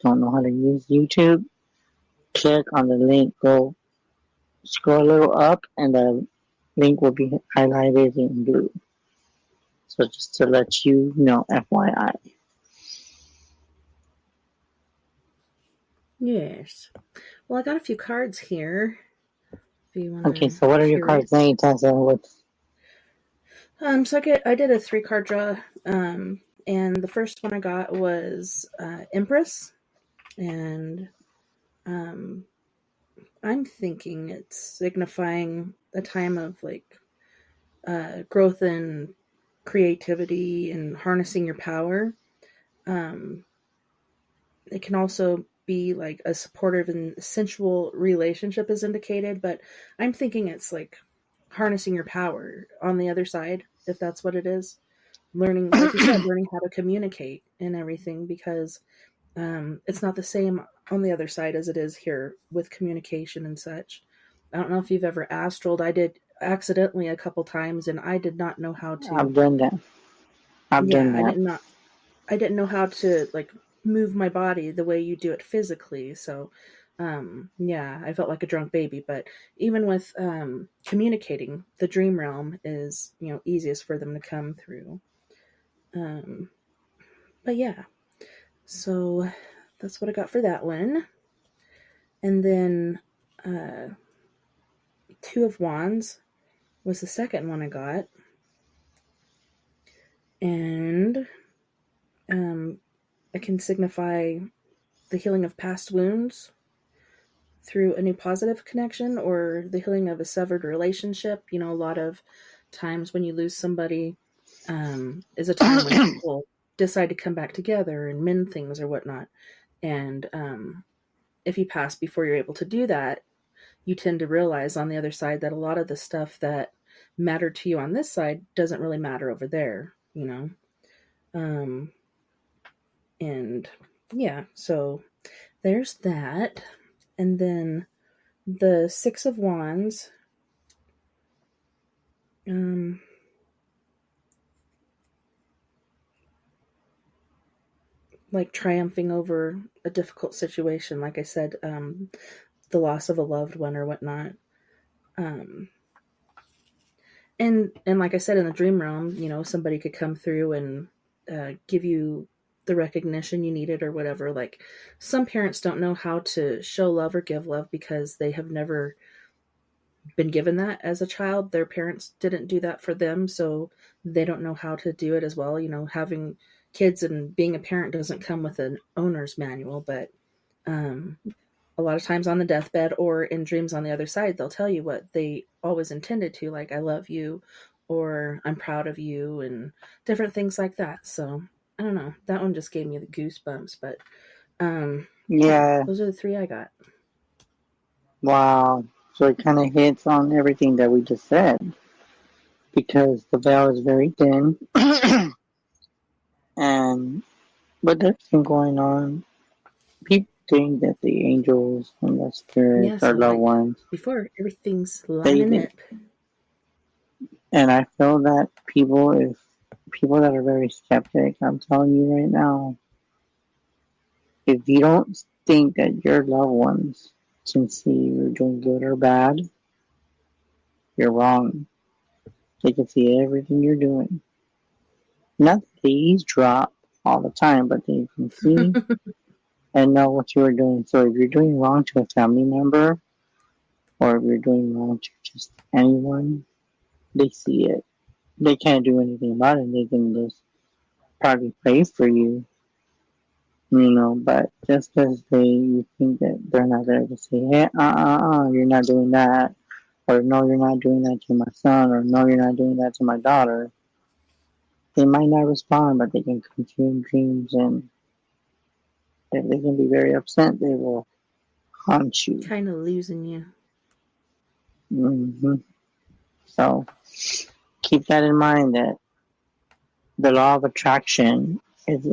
don't know how to use YouTube. Click on the link, go scroll a little up, and the link will be highlighted in blue. So just to let you know, FYI.
Yes. Well, I got a few cards here. If you want
Okay, so what are your cards saying, Tessa?
So I did a 3-card draw, and the first one I got was Empress, and I'm thinking it's signifying a time of like growth and creativity and harnessing your power. It can also be like a supportive and sensual relationship is indicated, but I'm thinking it's like harnessing your power on the other side, if that's what it is. Learning, like you said, learning how to communicate and everything, because it's not the same on the other side as it is here with communication and such. I don't know if you've ever astraled. I did accidentally a couple times, and I did not know how to.
I've done that. I've done that.
I didn't know how to like move my body the way you do it physically. So, I felt like a drunk baby. But even with communicating, the dream realm is easiest for them to come through. But yeah, so that's what I got for that one. And then 2 of Wands was the second one I got. And it can signify the healing of past wounds through a new positive connection, or the healing of a severed relationship. A lot of times when you lose somebody is a time when people decide to come back together and mend things or whatnot. And if you pass before you're able to do that, you tend to realize on the other side that a lot of the stuff that mattered to you on this side doesn't really matter over there, and yeah, so there's that. And then the 6 of Wands, like triumphing over a difficult situation, like I said, the loss of a loved one or whatnot. And like I said, in the dream realm, somebody could come through and give you the recognition you needed or whatever. Like, some parents don't know how to show love or give love because they have never been given that as a child. Their parents didn't do that for them, so they don't know how to do it as well. You know, having kids and being a parent doesn't come with an owner's manual, but a lot of times on the deathbed or in dreams on the other side, they'll tell you what they always intended to, like, I love you, or I'm proud of you, and different things like that. So I don't know, that one just gave me the goosebumps. But
Yeah.
those are the 3 I got.
Wow. So it kind of hits on everything that we just said, because the veil is very thin, and with everything going on, people think that the angels and the spirits are loved ones.
Before, everything's lining up.
And I feel that people that are very skeptic, I'm telling you right now, if you don't think that your loved ones can see you're doing good or bad, you're wrong. They can see everything you're doing. Not that they eavesdrop all the time, but they can see and know what you are doing. So if you're doing wrong to a family member, or if you're doing wrong to just anyone, they see it. They can't do anything about it. They can just probably pray for you, you know. But just because you think that they're not there to say, hey, you're not doing that, or no, you're not doing that to my son, or no, you're not doing that to my daughter, they might not respond, but they can come to you in dreams, and if they can be very upset, they will haunt you.
Kind of losing you.
Mm-hmm. So keep that in mind, that the law of attraction is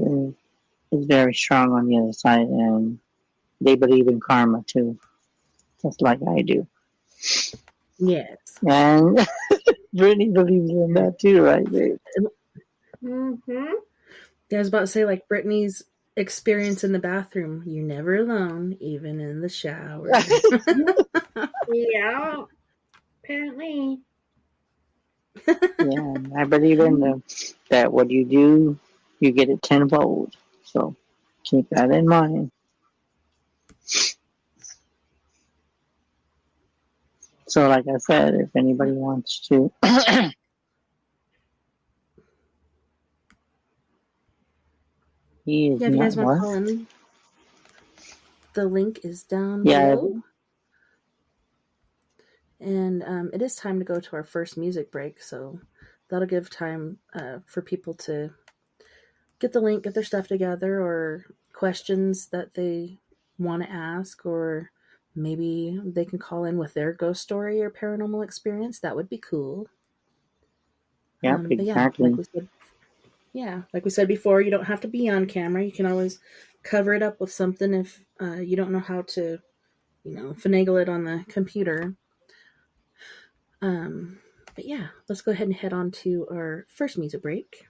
very strong on the other side, and they believe in karma too, just like I do.
Yes.
And Brittany believes in that too, right, babe?
Mm-hmm.
I was about to say, like Brittany's experience in the bathroom. You're never alone, even in the shower.
Yeah. Apparently.
Yeah, I believe in that what you do, you get it tenfold. So keep that in mind. So, like I said, if anybody wants to, he is
if you guys
not
want to call in, the link is down below. And it is time to go to our first music break, so that'll give time for people to get the link, get their stuff together, or questions that they want to ask, or maybe they can call in with their ghost story or paranormal experience. That would be cool.
Yeah, exactly.
Like we said before, you don't have to be on camera. You can always cover it up with something if you don't know how to, finagle it on the computer. But yeah, let's go ahead and head on to our first music break.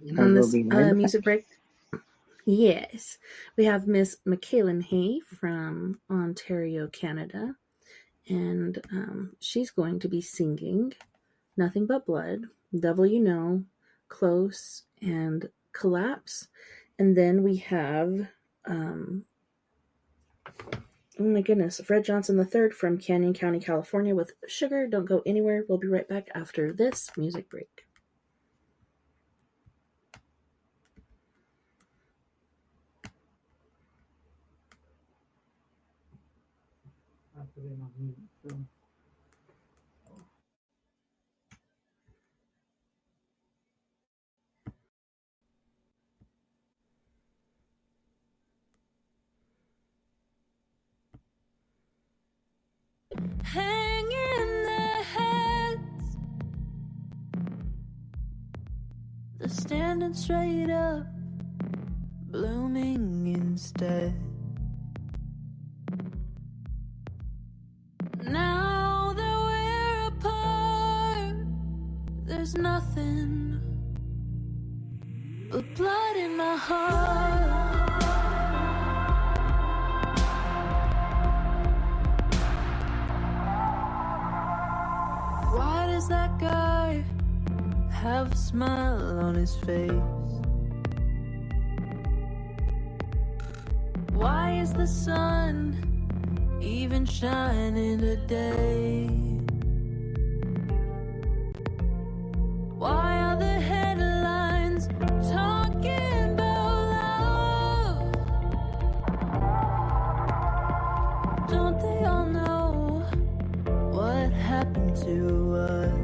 And on this music break, yes, we have Miss Michaela Hay from Ontario, Canada, and she's going to be singing Nothing But Blood, Devil You Know, Close, and Collapse. And then we have oh my goodness, Fred Johnson III from Canyon County, California with Sugar. Don't go anywhere. We'll be right back after this music break.
Hanging their heads, they're standing straight up, blooming instead. Now that we're apart, there's nothing but blood in my heart. Why does that guy have a smile on his face? is the sun even shining today? Why are the headlines talking about love? Don't they all know what happened to us?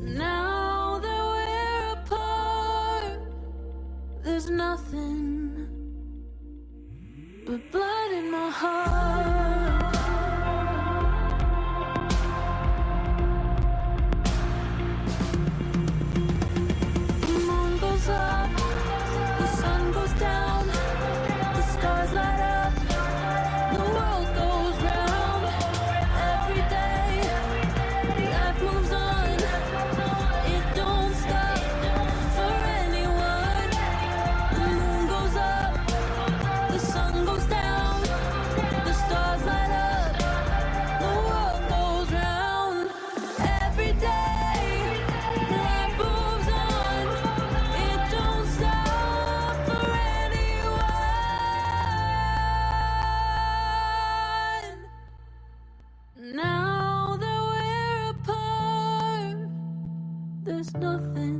Now that we're apart, there's nothing but blood in my heart. The moon goes up, the sun goes down, the stars light up, the world goes round. Every day, life moves on, it don't stop for anyone. The moon goes up, the sun goes down, the stars light up, the world goes round. Every day, life moves on, it don't stop for anyone. Now that we're apart, there's nothing.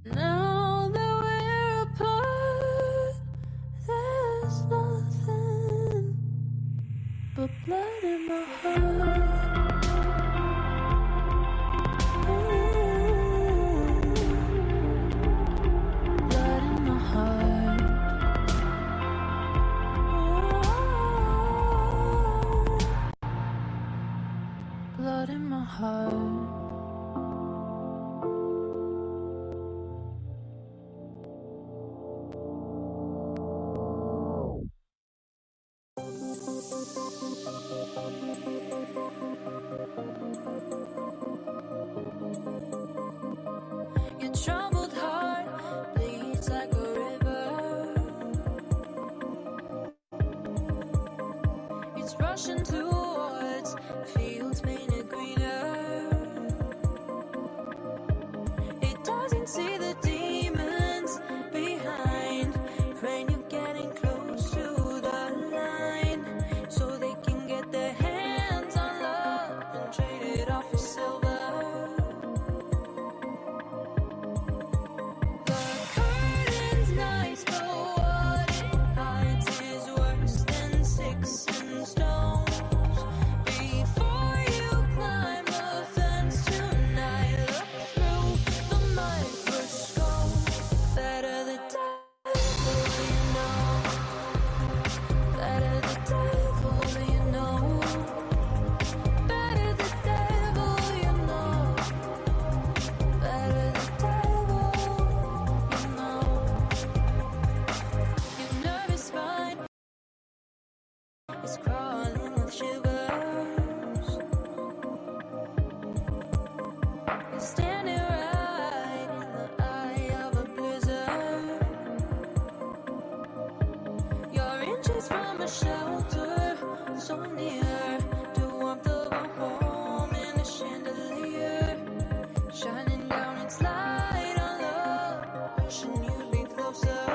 Now that we're apart, there's nothing but blood in my heart. Blood in my heart. Blood in my heart. Your troubled heart bleeds like a river. It's rushing towards fields painted greener. It doesn't see the demons behind, praying you're getting close to the line, so they can get their hands on love and trade it off for silver. The curtain's nice, but what it hides is worse than sticks and stones. Before you climb the fence tonight, look through the microscope. Better the devil you know. Better the devil you know. Better the devil you know. Better the devil you know. Your nervous mind is crawling with shivers. You're standing right in the eye of a blizzard. You're inches from a shelter, so near to warmth of a home in a chandelier, shining down its light on love, wishing you'd be closer.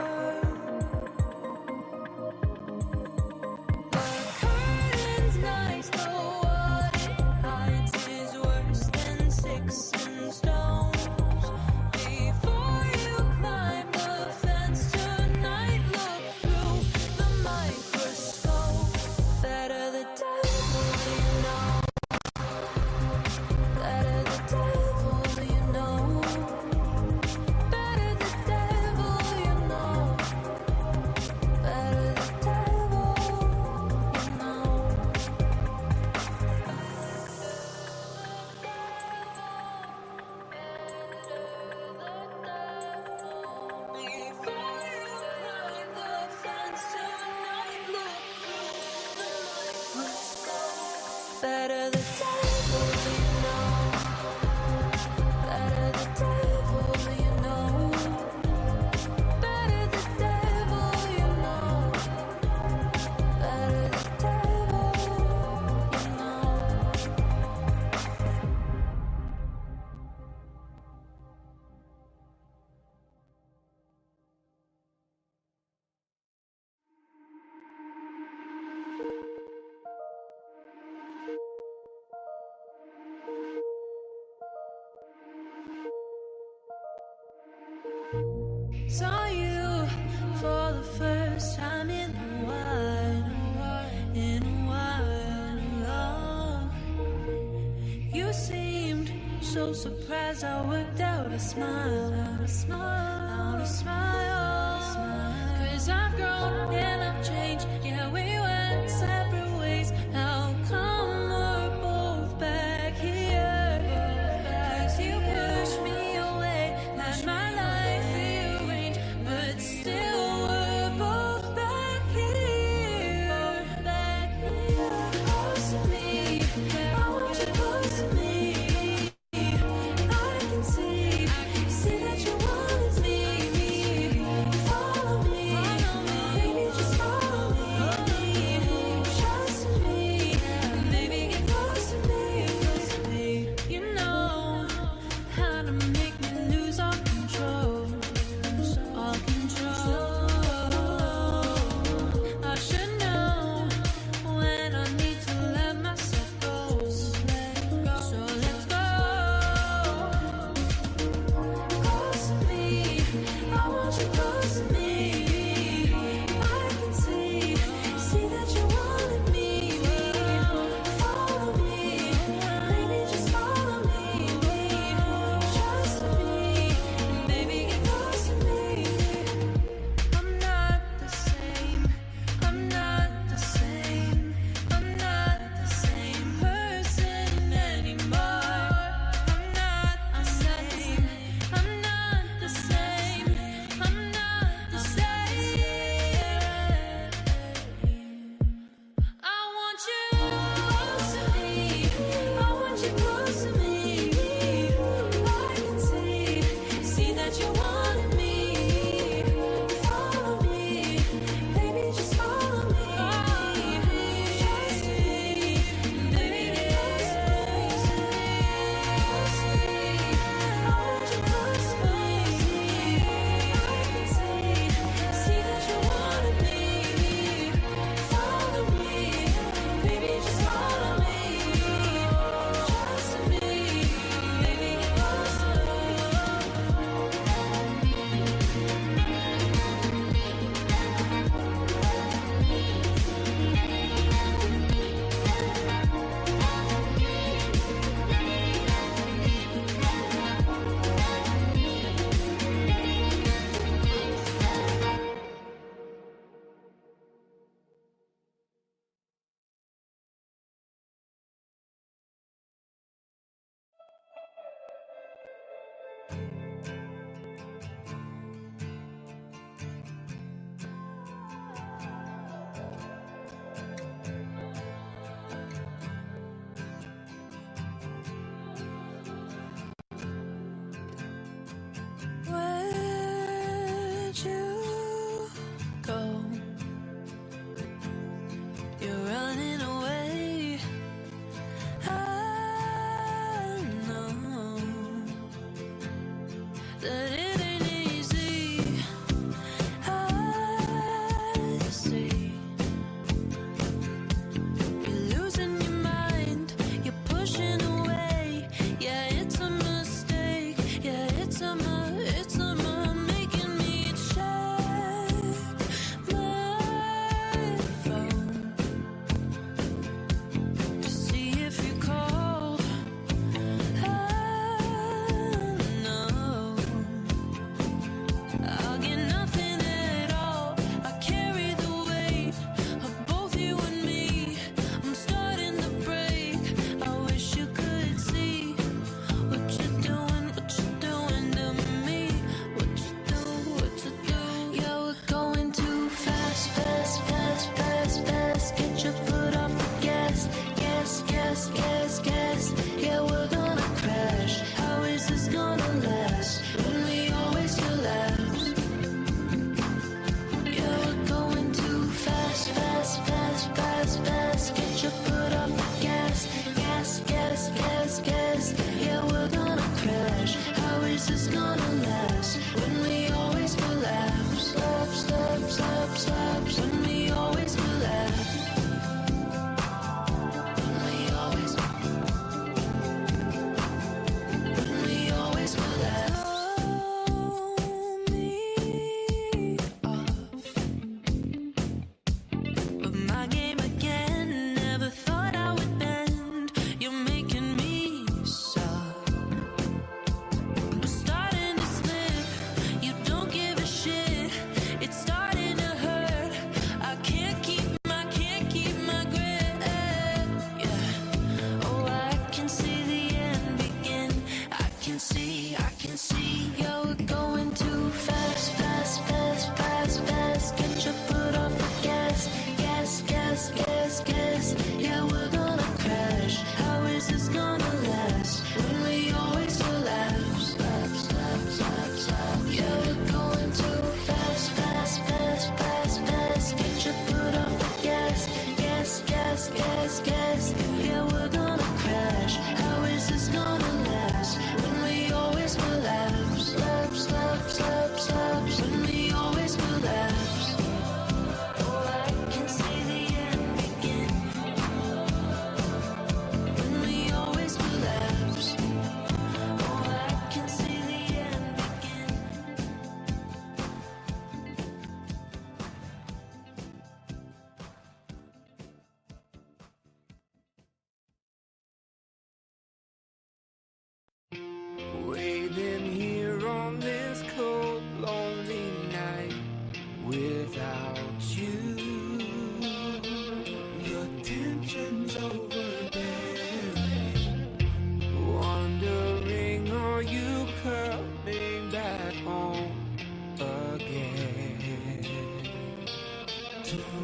The curtain's nice, but what it hides is worse than sticks and stones. Saw you for the first time in a while, in a while. You seemed so surprised. I worked out a smile, out a smile, out a smile. 'Cause I've grown and I've changed. Yeah, we went separate ways. How come we're both back here? 'Cause you pushed me away, had my life rearranged, but still we're both back here. Back here. Close to me, I want you close to me. I can see that you want me.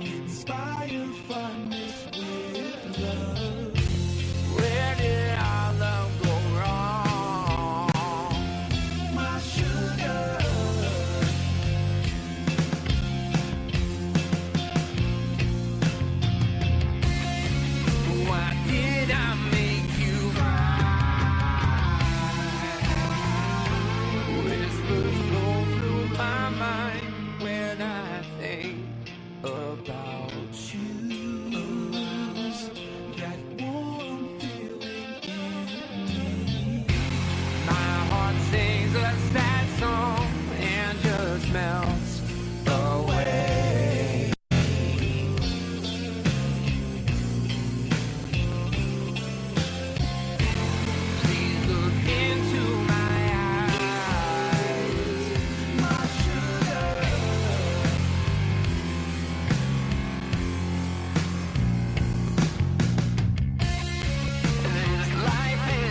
Inspire fondness with love. Where did our love go wrong? My sugar. Why did I make you cry? Whispers flow through my mind when I think about you. That warm feeling in me. My heart sings a sad song and just melts away. Please look into my eyes, my sugar. There's life in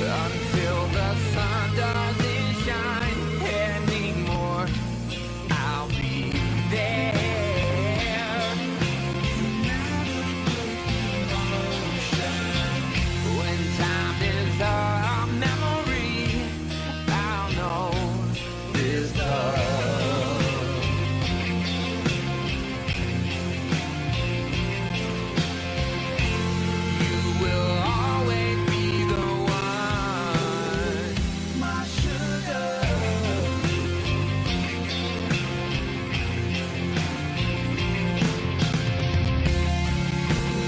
until the sun doesn't shine anymore. I'll be there. When time is a memory, I'll know this love. You will always be the one, my sugar.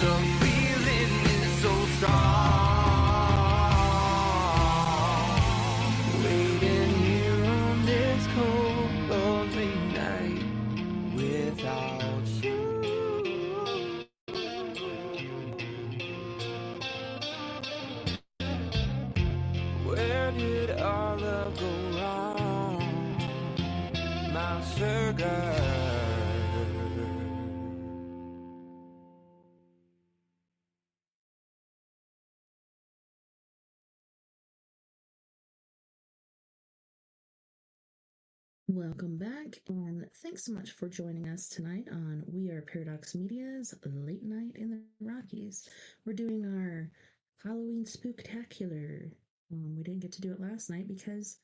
The feeling is so strong. Waiting here on this cold, lonely night without you. Where did our love go wrong, my sugar?
Welcome back, and thanks so much for joining us tonight on We Are Paradox Media's Late Night in the Rockies. We're doing our Halloween Spooktacular. We didn't get to do it last night because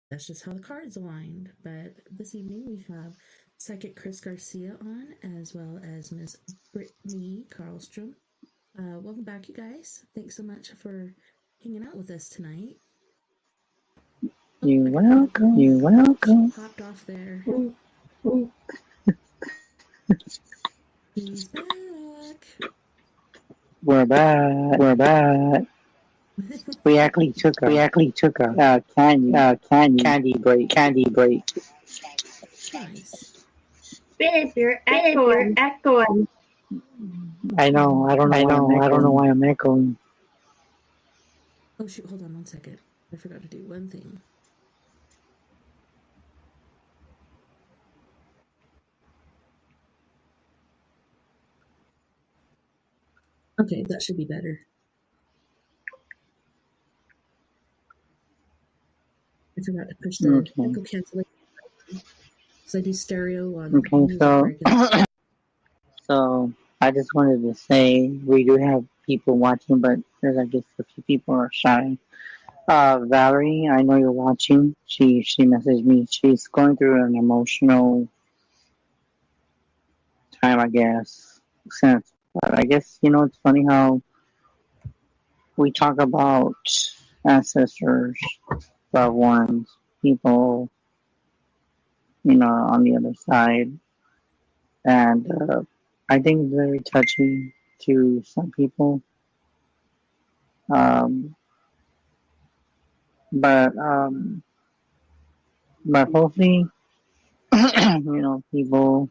that's just how the cards aligned. But this evening we have Psychic Chris Garcia on, as well as Miss Brittany Carlstrom. Welcome back, you guys. Thanks so much for hanging out with us tonight.
You're welcome. You're welcome.
Popped off there.
Ooh.
He's back.
We're back. We're back. We actually took a candy break.
Nice.
Babe, you're echoing.
I know. I don't know why I'm echoing.
Oh shoot, hold on one second. I forgot to do one thing. Okay, that should be better. I forgot to push the echo cancellation. So I do stereo on music break.
So I just wanted to say we do have people watching, but there's, I guess, a few people are shy. Valerie, I know you're watching. She messaged me. She's going through an emotional time, I guess. Since, but I guess, it's funny how we talk about ancestors, loved ones, people, on the other side. And I think it's very touching to some people. But hopefully people,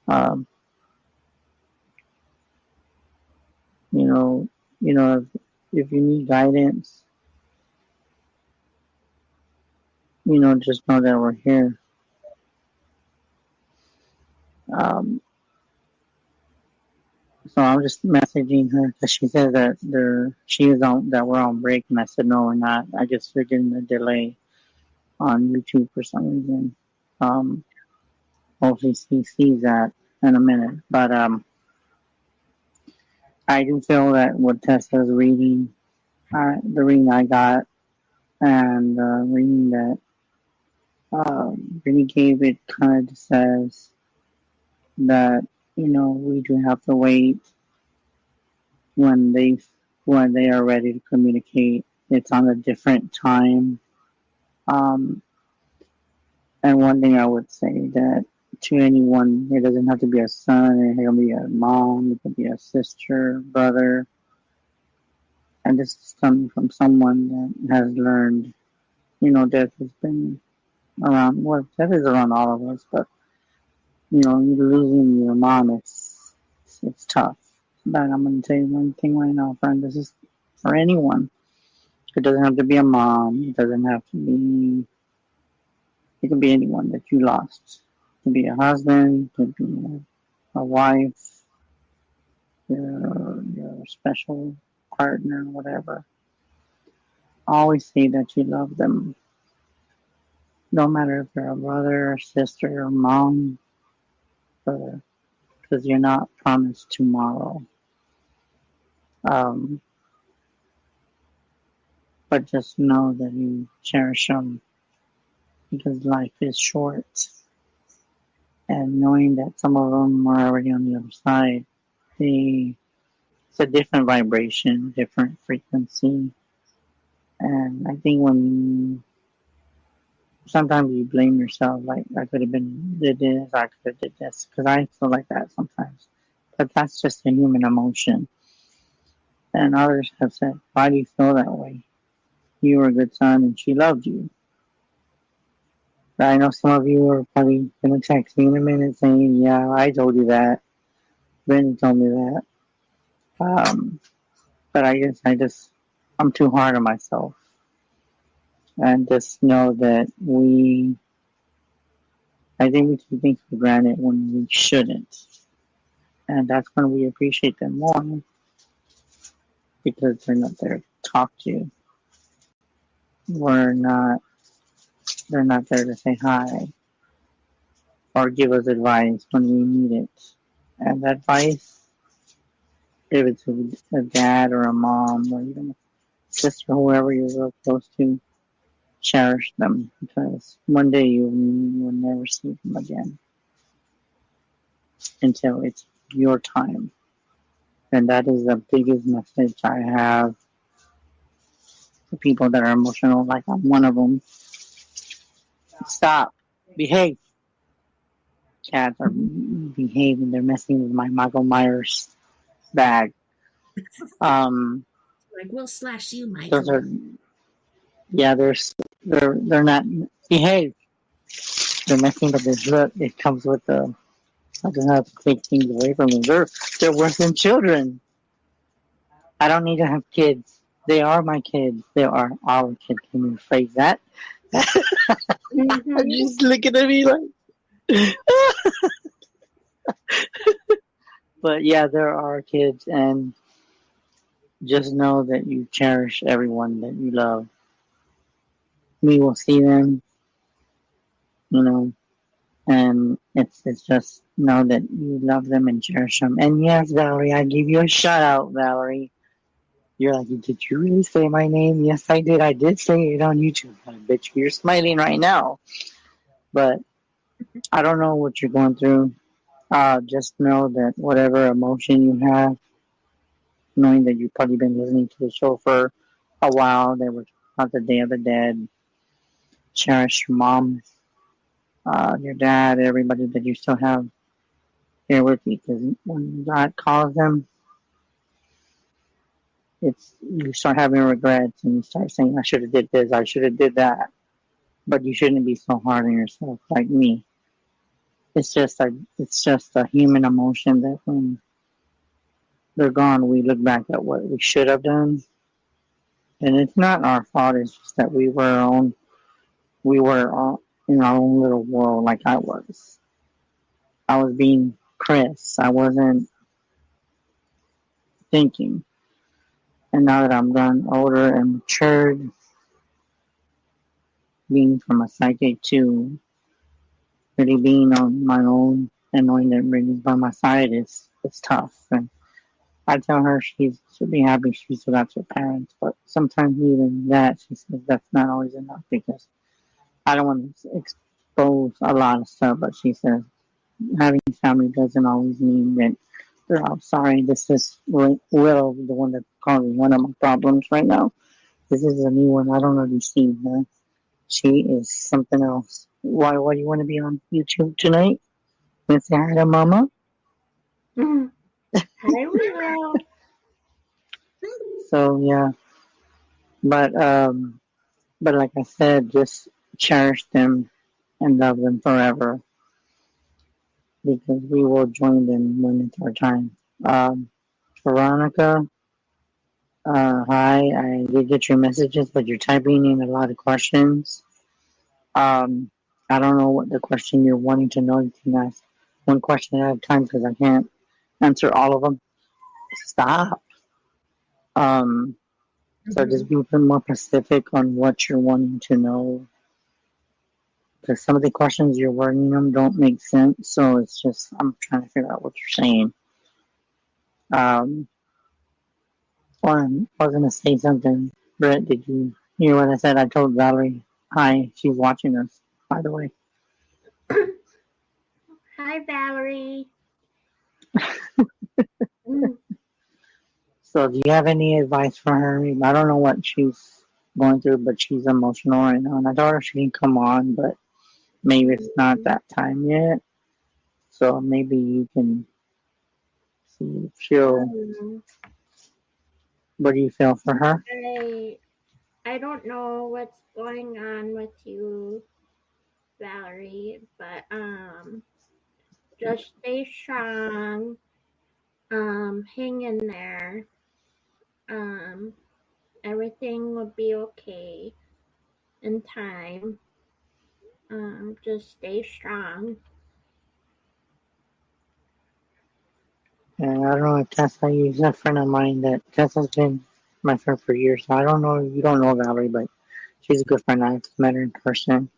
um, you know, if you need guidance, just know that we're here. Um, so I'm just messaging her because she said that we're on break, and I said no, we're not. I just figured the delay on YouTube for some reason. Hopefully she sees that in a minute. But I do feel that what Tessa's reading, the reading I got, and the reading that Brittany gave, it kind of says that we do have to wait when they are ready to communicate. It's on a different time. Um, and one thing I would say that to anyone, it doesn't have to be a son, it can be a mom, it can be a sister, brother. And this is coming from someone that has learned, death has been around, well, death is around all of us, but, losing your mom, it's tough. But I'm going to tell you one thing right now, friend, this is for anyone. It doesn't have to be a mom, it doesn't have to be, it can be anyone that you lost. It can be a husband, it could be a wife, your special partner, whatever. Always say that you love them. No matter if they're a brother, or sister, or mom, brother, because you're not promised tomorrow. But just know that you cherish them because life is short. And knowing that some of them are already on the other side, it's a different vibration, different frequency. And I think sometimes you blame yourself, like I could have did this, I could have did this, because I feel like that sometimes. But that's just a human emotion. And others have said, why do you feel that way? You were a good son and she loved you. But I know some of you are probably going to text me in a minute saying, yeah, I told you that. Brittany told me that. But I guess I'm too hard on myself. And just know that I think we take things for granted when we shouldn't. And that's when we appreciate them more because they're not there to talk to you. They're not there to say hi or give us advice when we need it. And that advice, if it's a dad or a mom or even a sister, whoever you're real close to, cherish them because one day you will never see them again until it's your time. And that is the biggest message I have for people that are emotional, like I'm one of them. Stop. Behave. Cats are behaving. They're messing with my Michael Myers bag.
Like, we'll slash you, Michael.
They're not behave. They're messing with this look. It comes with the. I don't have to take things away from them. They're worse than children. I don't need to have kids. They are my kids. They are our kids. Can you phrase that? I'm just looking at me like. But yeah, there are kids, and just know that you cherish everyone that you love. We will see them, and it's just know that you love them and cherish them. And yes, Valerie, I give you a shout out, Valerie. You're like, did you really say my name? Yes, I did. I did say it on YouTube. I bet you're smiling right now. But I don't know what you're going through. Just know that whatever emotion you have, knowing that you've probably been listening to the show for a while, they were about the Day of the Dead. Cherish your mom, your dad, everybody that you still have here with you. Because when God calls them, you start having regrets and you start saying, I should have did this, I should have did that. But you shouldn't be so hard on yourself like me. it's just a human emotion that when they're gone, we look back at what we should have done, and it's not our fault. It's just that we were in our own little world, like I was. I was being Chris. I wasn't thinking. And now that I'm done older and matured, being from a psychic to really being on my own and knowing that Brittany's by my side is it's tough. And I tell her she'll be happy she still got her parents, but sometimes even that she says that's not always enough because I don't want to expose a lot of stuff. But she says having family doesn't always mean that they're all sorry. This is Will, the one that's causing one of my problems right now. This is a new one. I don't know if you've seen her. She is something else. Why do you want to be on YouTube tonight? Want to say hi to Mama?
Hi, Willow.
So yeah, but like I said, just cherish them and love them forever because we will join them when it's our time. Veronica, hi. I did get your messages, but you're typing in a lot of questions. I don't know what the question you're wanting to know. You can ask one question at a time because I can't answer all of them. Stop. So just be more specific on what you're wanting to know. Because some of the questions you're wording them don't make sense. So it's just, I'm trying to figure out what you're saying. Well, I was going to say something. Britt, did you hear what I said? I told Valerie, hi, she's watching us, by the way.
Hi, Valerie.
So do you have any advice for her? I don't know what she's going through, but she's emotional right now. And I told her she can come on, but maybe it's not that time yet. So maybe you can see if she'll... What do you feel for her?
I don't know what's going on with you, Valerie, but just stay strong. Hang in there. Everything will be okay in time. Just stay strong.
And I don't know if Tessa, she's a friend of mine that Tessa's been my friend for years. So I don't know, you don't know Valerie, but she's a good friend. I've met her in person.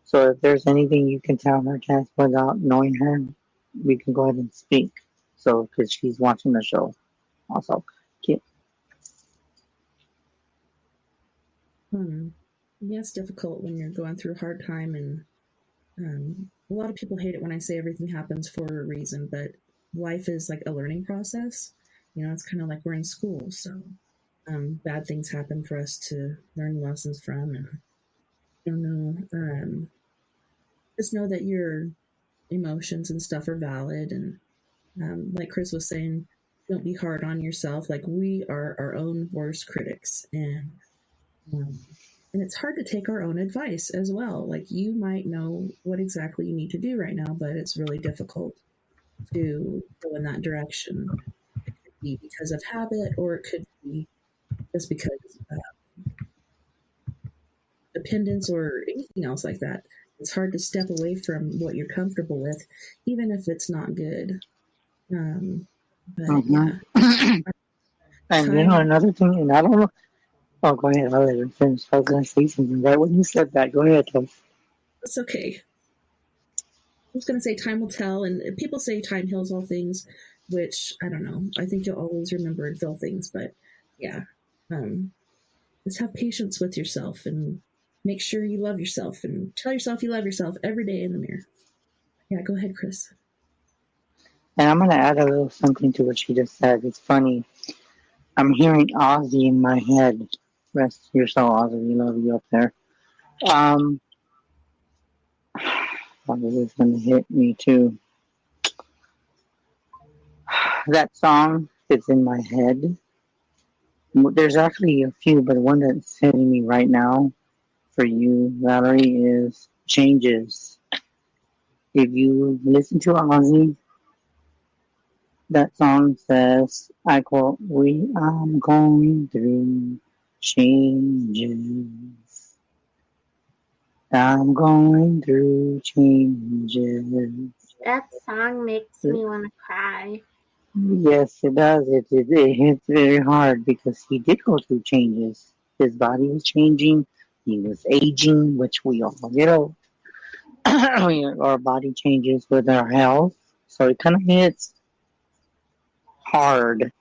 So if there's anything you can tell her, Tess, without knowing her, we can go ahead and speak. So, because she's watching the show also. Okay.
Yeah, it's difficult when you're going through a hard time, and a lot of people hate it when I say everything happens for a reason, but life is like a learning process. You know, it's kind of like we're in school, so bad things happen for us to learn lessons from, and just know that your emotions and stuff are valid, and like Chris was saying, don't be hard on yourself. Like, we are our own worst critics, and it's hard to take our own advice as well. Like, you might know what exactly you need to do right now, but it's really difficult to go in that direction. It could be because of habit, or it could be just because dependence or anything else like that. It's hard to step away from what you're comfortable with, even if it's not good. But yeah.
And you know, another thing, and I don't know. Oh, go ahead. I'll let her finish. I was going to say something right when you said that. Go ahead, Tom.
It's okay. I was going to say time will tell, and people say time heals all things, which I don't know. I think you'll always remember and feel things, but yeah. Just have patience with yourself and make sure you love yourself and tell yourself you love yourself every day in the mirror. Yeah, go ahead, Chris.
And I'm going to add a little something to what she just said. It's funny. I'm hearing Ozzy in my head. Rest your soul, Ozzy. We love you up there. This is going to hit me too. That song is in my head. There's actually a few, but one that's hitting me right now for you, Valerie, is Changes. If you listen to Ozzy, that song says, I quote, "We I'm going through changes. I'm going through changes."
That song makes me want to cry.
Yes, it does. It hits very hard because he did go through changes. His body was changing. He was aging, which we all get old. Our body changes with our health. So it kind of hits hard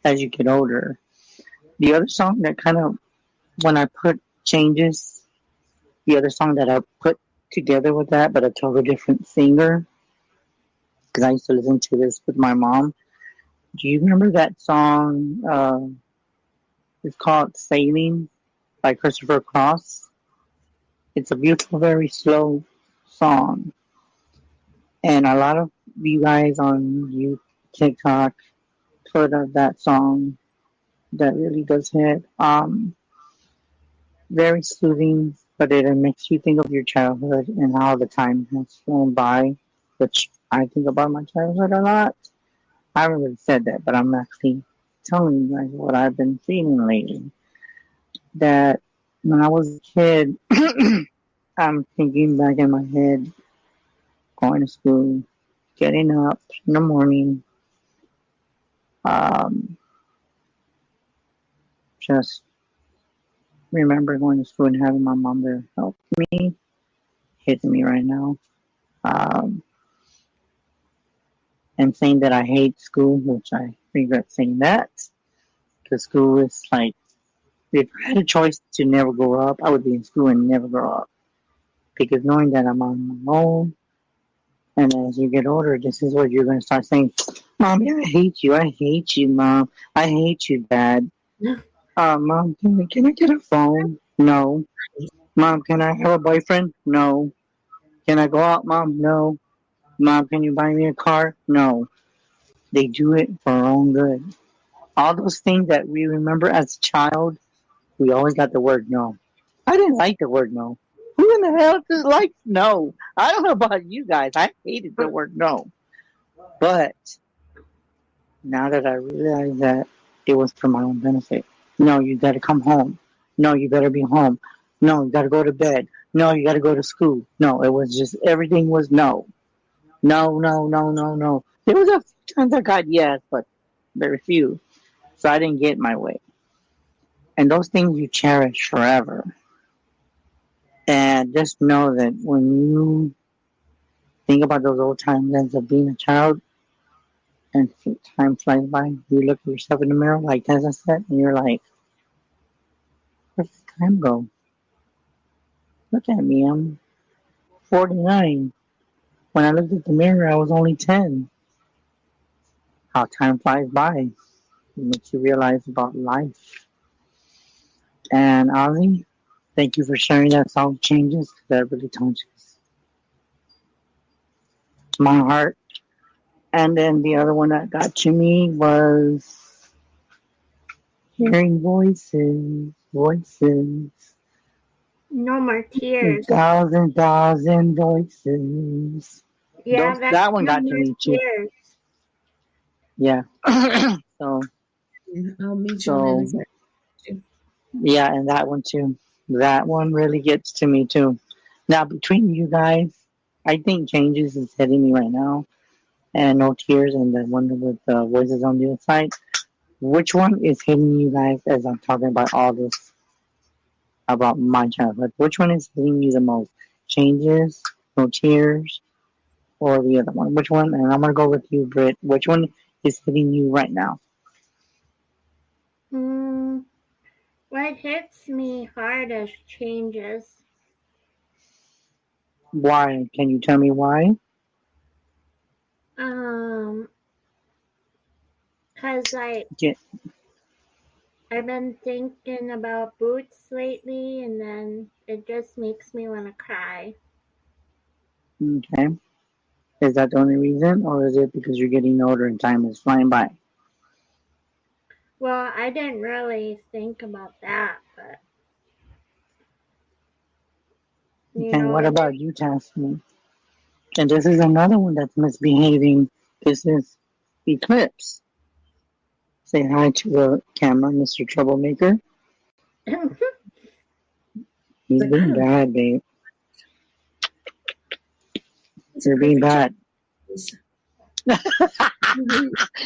as you get older. The other song that kind of, when I put changes, the other song that I put together with that, but a totally different singer, because I used to listen to this with my mom. Do you remember that song? It's called Sailing by Christopher Cross. It's a beautiful, very slow song. And a lot of you guys on TikTok put of that song that really does hit. Very soothing, but it makes you think of your childhood and how the time has flown by, which I think about my childhood a lot. I haven't really said that, but I'm actually telling you guys what I've been feeling lately. That when I was a kid, I'm thinking back in my head, going to school, getting up in the morning, um, just remember going to school and having my mom there help me, hitting me right now, um, and saying that I hate school, which I regret saying that, because school is like, if I had a choice to never grow up, I would be in school and never grow up, because knowing that I'm on my own, and as you get older, this is what you're going to start saying, Mommy, I hate you, Mom, I hate you, Dad. Mom, can I get a phone? No. Mom, can I have a boyfriend? No. Can I go out, Mom? No. Mom, can you buy me a car? No. They do it for our own good. All those things that we remember as a child, we always got the word no. I didn't like the word no. Who in the hell does like no? I don't know about you guys. I hated the word no. But now that I realize that it was for my own benefit. No, you gotta come home. No, you better be home. No, you gotta go to bed. No, you gotta go to school. No, it was just everything was no. No, no, no, no, no. There was a few times I got yes, but very few. So I didn't get my way. And those things you cherish forever. And just know that when you think about those old times as of being a child and time flies by, you look at yourself in the mirror, like Tessa said, and you're like, where did time go? Look at me, I'm 49. When I looked at the mirror, I was only 10. How time flies by. It makes you realize about life. And Ozzy, thank you for sharing that song Changes. That really touches my heart. And then the other one that got to me was hearing voices, voices,
No more tears.
thousand voices.
Yeah, that's
That one
no
got to
more
me too.
tears.
Yeah. so
I'll meet you on
so
that.
yeah, and that one too. That one really gets to me too. Now between you guys, I think Changes is hitting me right now, and No Tears, and the one with the voices on the other side. Which one is hitting you guys as I'm talking about all this about my childhood? Which one is hitting you the most? Changes, No Tears, or the other one? Which one? And I'm gonna go with you, Britt. Which one is hitting you right now?
What hits me hard is Changes.
Why? Can you tell me why?
Cause
Yeah,
I've been thinking about Boots lately, and then it just makes me want to cry.
okay. Is that the only reason, or is it because you're getting older and time is flying by?
Well, I didn't really think about that, but
Okay. What
it
about
is.
you, Tasman? And this is another one that's misbehaving. This is Eclipse. Say hi to the camera, Mr. Troublemaker. He's
Like,
being bad, babe. You're being bad.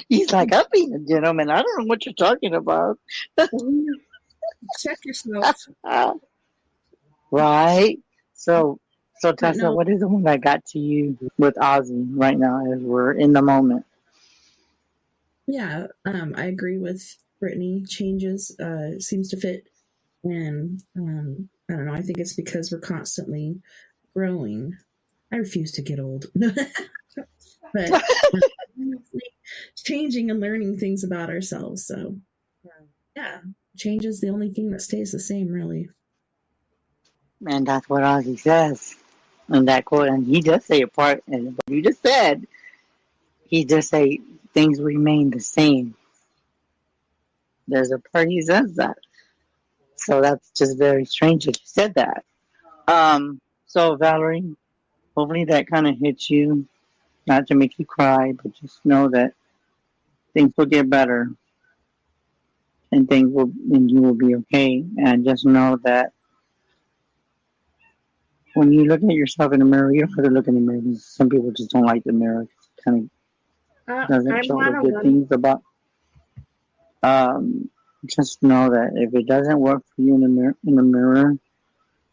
He's like, I'm being a gentleman. I don't know what you're talking about.
Check yourself.
Right? So Tessa,
no.
what is the one that got to you with Ozzy right now as we're in the moment?
Yeah, I agree with Brittany. Changes seems to fit, and I don't know. I think it's because we're constantly growing. I refuse to get old, but changing and learning things about ourselves. So, yeah, change is the only thing that stays the same, really.
And that's what Ozzy says in that quote. And he does say a part, and what you just said, he just say things remain the same. There's a part he says that. So that's just very strange that you said that. So Valerie, hopefully that kind of hits you, not to make you cry, but just know that things will get better, and you will be okay. And just know that when you look at yourself in the mirror, you don't have to look in the mirror. Some people just don't like the mirror. It kind of doesn't show the good things about. Just know that if it doesn't work for you in the mirror,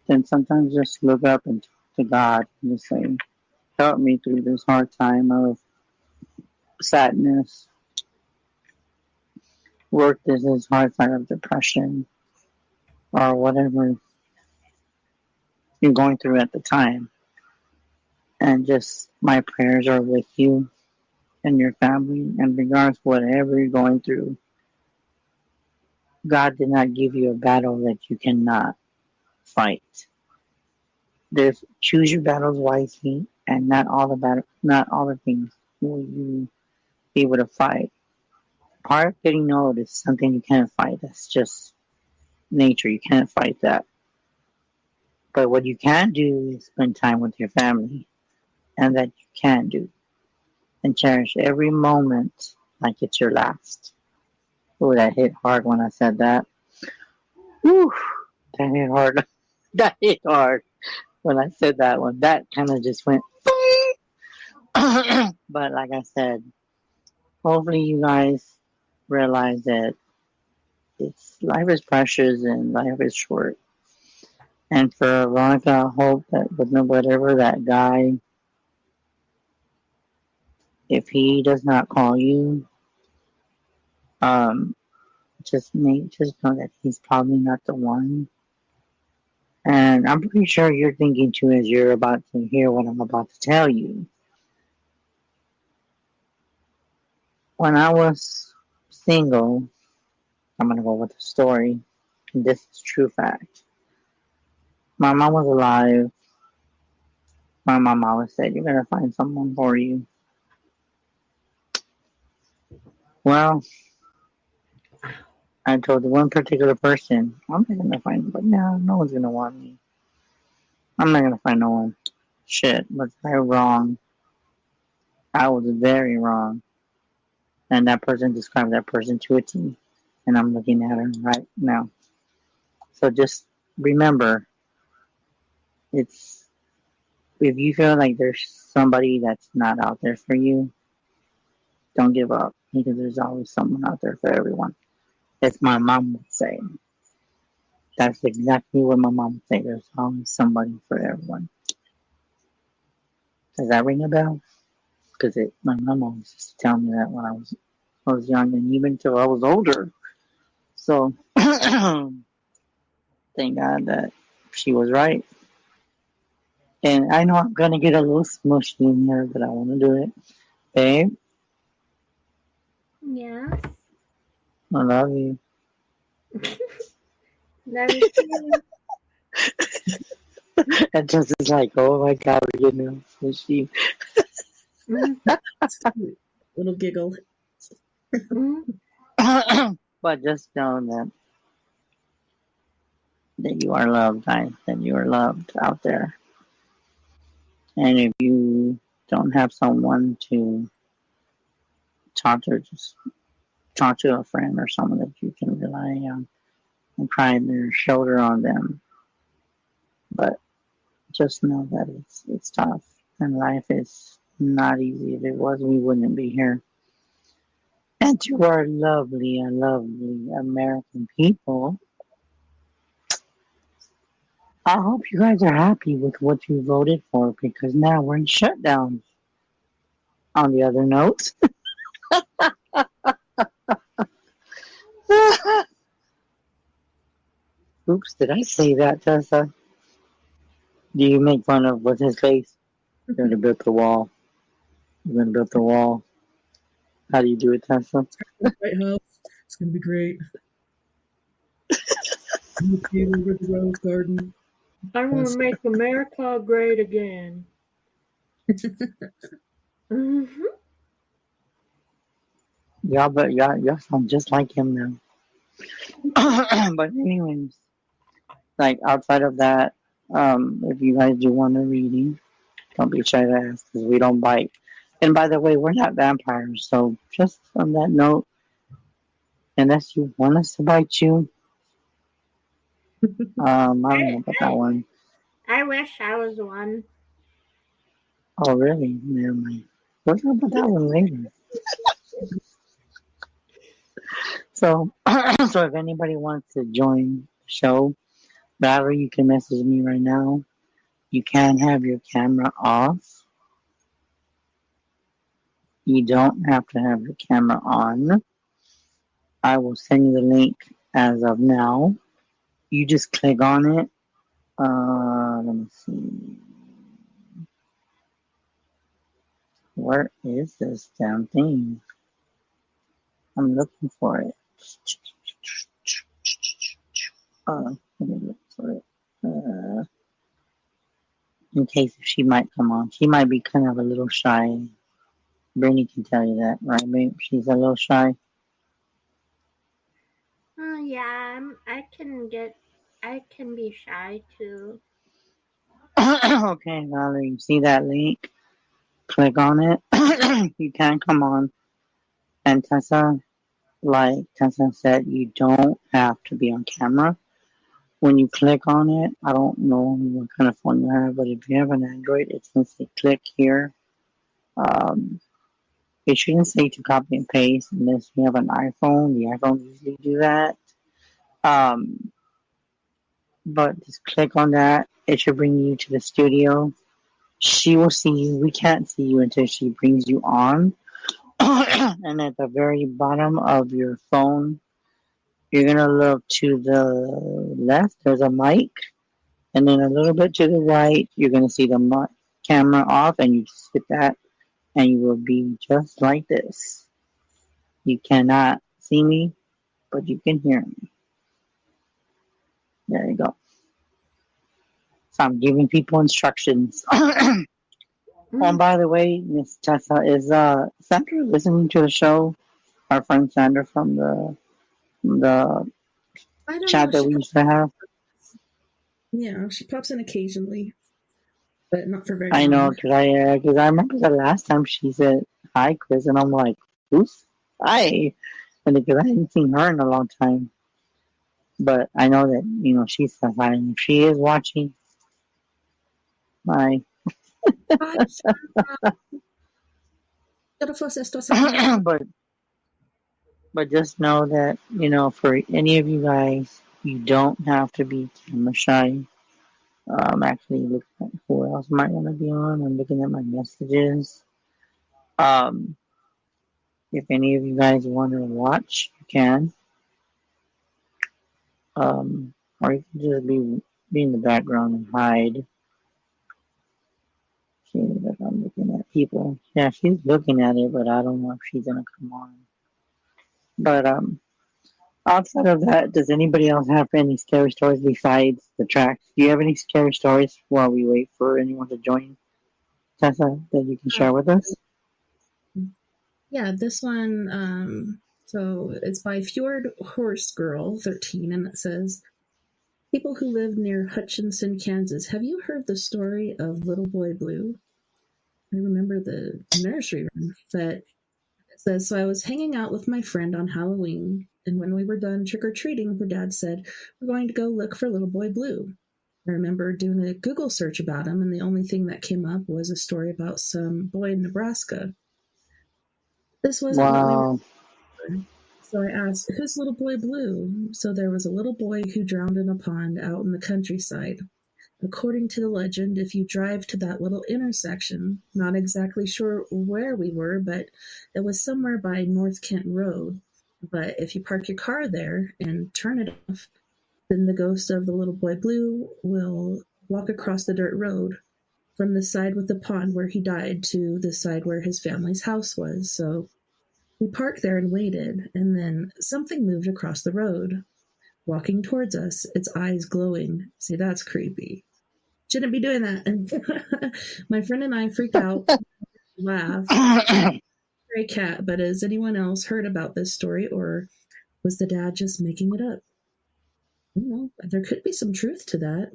then sometimes just look up and talk to God and just say, "Help me through this hard time of sadness. Work this hard time of depression, or whatever you're going through at the time." And just my prayers are with you and your family, and regardless of whatever you're going through, God did not give you a battle that you cannot fight. Choose your battles wisely, and not all the things will you be able to fight. Part of getting old is something you can't fight. That's just nature. You can't fight that. But what you can do is spend time with your family, and that you can do, and cherish every moment like it's your last. Oh, that hit hard when I said that. Whew, that hit hard. That hit hard when I said that one. That kind of just went. But like I said, hopefully you guys realize that life is precious and life is short. And for Veronica, I hope that with whatever that guy, if he does not call you, just know that he's probably not the one. And I'm pretty sure you're thinking too, as you're about to hear what I'm about to tell you. When I was single, I'm gonna go with the story. And this is true fact. My mom was alive. My mom always said, "You're gonna find someone for you." Well, I told one particular person, "I'm not gonna find, but no one's gonna want me. I'm not gonna find no one." Shit, was I wrong? I was very wrong. And that person described that person to a T. And I'm looking at her right now. So just remember, if you feel like there's somebody that's not out there for you, don't give up, because there's always someone out there for everyone. As my mom would say. That's exactly what my mom would say. There's always somebody for everyone. Does that ring a bell? Because my mom always used to tell me that when I was young, and even till I was older. So thank God that she was right. And I know I'm gonna get a little smushy in here, but I want to do it. Babe,
Yes.
I love you.
Love you too.
And just is like, oh my God, we're getting a smushy.
Little giggle.
But just know that you are loved, guys, that you are loved out there. And if you don't have someone to talk to, just talk to a friend or someone that you can rely on and cry their shoulder on them. But just know that it's tough and life is not easy. If it was, we wouldn't be here. And to our lovely American people, I hope you guys are happy with what you voted for because now we're in shutdown. On the other note, oops, did I say that, Tessa? Do you make fun of what's his face? You're gonna build the wall. You're gonna build the wall. How do you do it, Tessa?
White House. It's gonna be great. Over the rose garden.
I'm gonna make America great again. Mm-hmm.
Y'all sound just like him now. But anyways, like outside of that, if you guys do want a reading, don't be shy to ask because we don't bite. And by the way, we're not vampires, so just on that note, unless you want us to bite you, I don't know about that one.
I wish I was one.
Oh, really? Never mind. We'll talk about that one later. So, so if anybody wants to join the show, Valerie, you can message me right now. You can have your camera off. You don't have to have your camera on. I will send you the link as of now. You just click on it. Let me see. Where is this damn thing? I'm looking for it. Let me look for it. In case she might come on. She might be kind of a little shy. Brittany can tell you that, right, babe? She's a little shy.
Yeah, I can be shy too.
Okay, Valerie, you see that link? Click on it. You can come on. And Tessa, like Tessa said, you don't have to be on camera. When you click on it, I don't know what kind of phone you have, but if you have an Android, it's going to say click here. It shouldn't say to copy and paste unless you have an iPhone. The iPhone usually do that. But just click on that. It should bring you to the studio. She will see you. We can't see you until she brings you on. And at the very bottom of your phone, you're going to look to the left. There's a mic. And then a little bit to the right, you're going to see the camera off. And you just hit that. And you will be just like this. You cannot see me, but you can hear me. There you go. So I'm giving people instructions. And by the way, Miss Tessa, is Sandra listening to the show? Our friend Sandra from the chat that we used to have.
Yeah, she pops in occasionally, but not for very long.
I know, because I remember the last time she said hi, Chris, and I'm like, who's hi? And because I hadn't seen her in a long time, but I know that she said hi, and if she is watching, hi. But just know that, for any of you guys, you don't have to be camera shy. I'm actually looking at who else might want to be on. I'm looking at my messages. If any of you guys want to watch, you can. Or you can just be in the background and hide. See that I'm looking at people. Yeah, she's looking at it, but I don't know if she's gonna come on. But outside of that, does anybody else have any scary stories besides the tracks? Do you have any scary stories while we wait for anyone to join, Tessa, that you can share with us?
Yeah, this one, so it's by Fjord Horse Girl 13, and it says, people who live near Hutchinson, Kansas, have you heard the story of Little Boy Blue? I remember the nursery rhyme, but it says, so I was hanging out with my friend on Halloween, and when we were done trick-or-treating, her dad said, we're going to go look for little boy Blue. I remember doing a Google search about him, and the only thing that came up was a story about some boy in Nebraska. This wasn't what we were
Wow.
for. So I asked, who's little boy Blue? So there was a little boy who drowned in a pond out in the countryside. According to the legend, if you drive to that little intersection, not exactly sure where we were, but it was somewhere by North Kent Road. But if you park your car there and turn it off, then the ghost of the little boy Blue will walk across the dirt road from the side with the pond where he died to the side where his family's house was. So we parked there and waited, and then something moved across the road, walking towards us, its eyes glowing. See, that's creepy. Shouldn't be doing that. My friend and I freaked out, laughed. Stray cat, but has anyone else heard about this story, or was the dad just making it up? I don't know. There could be some truth to that.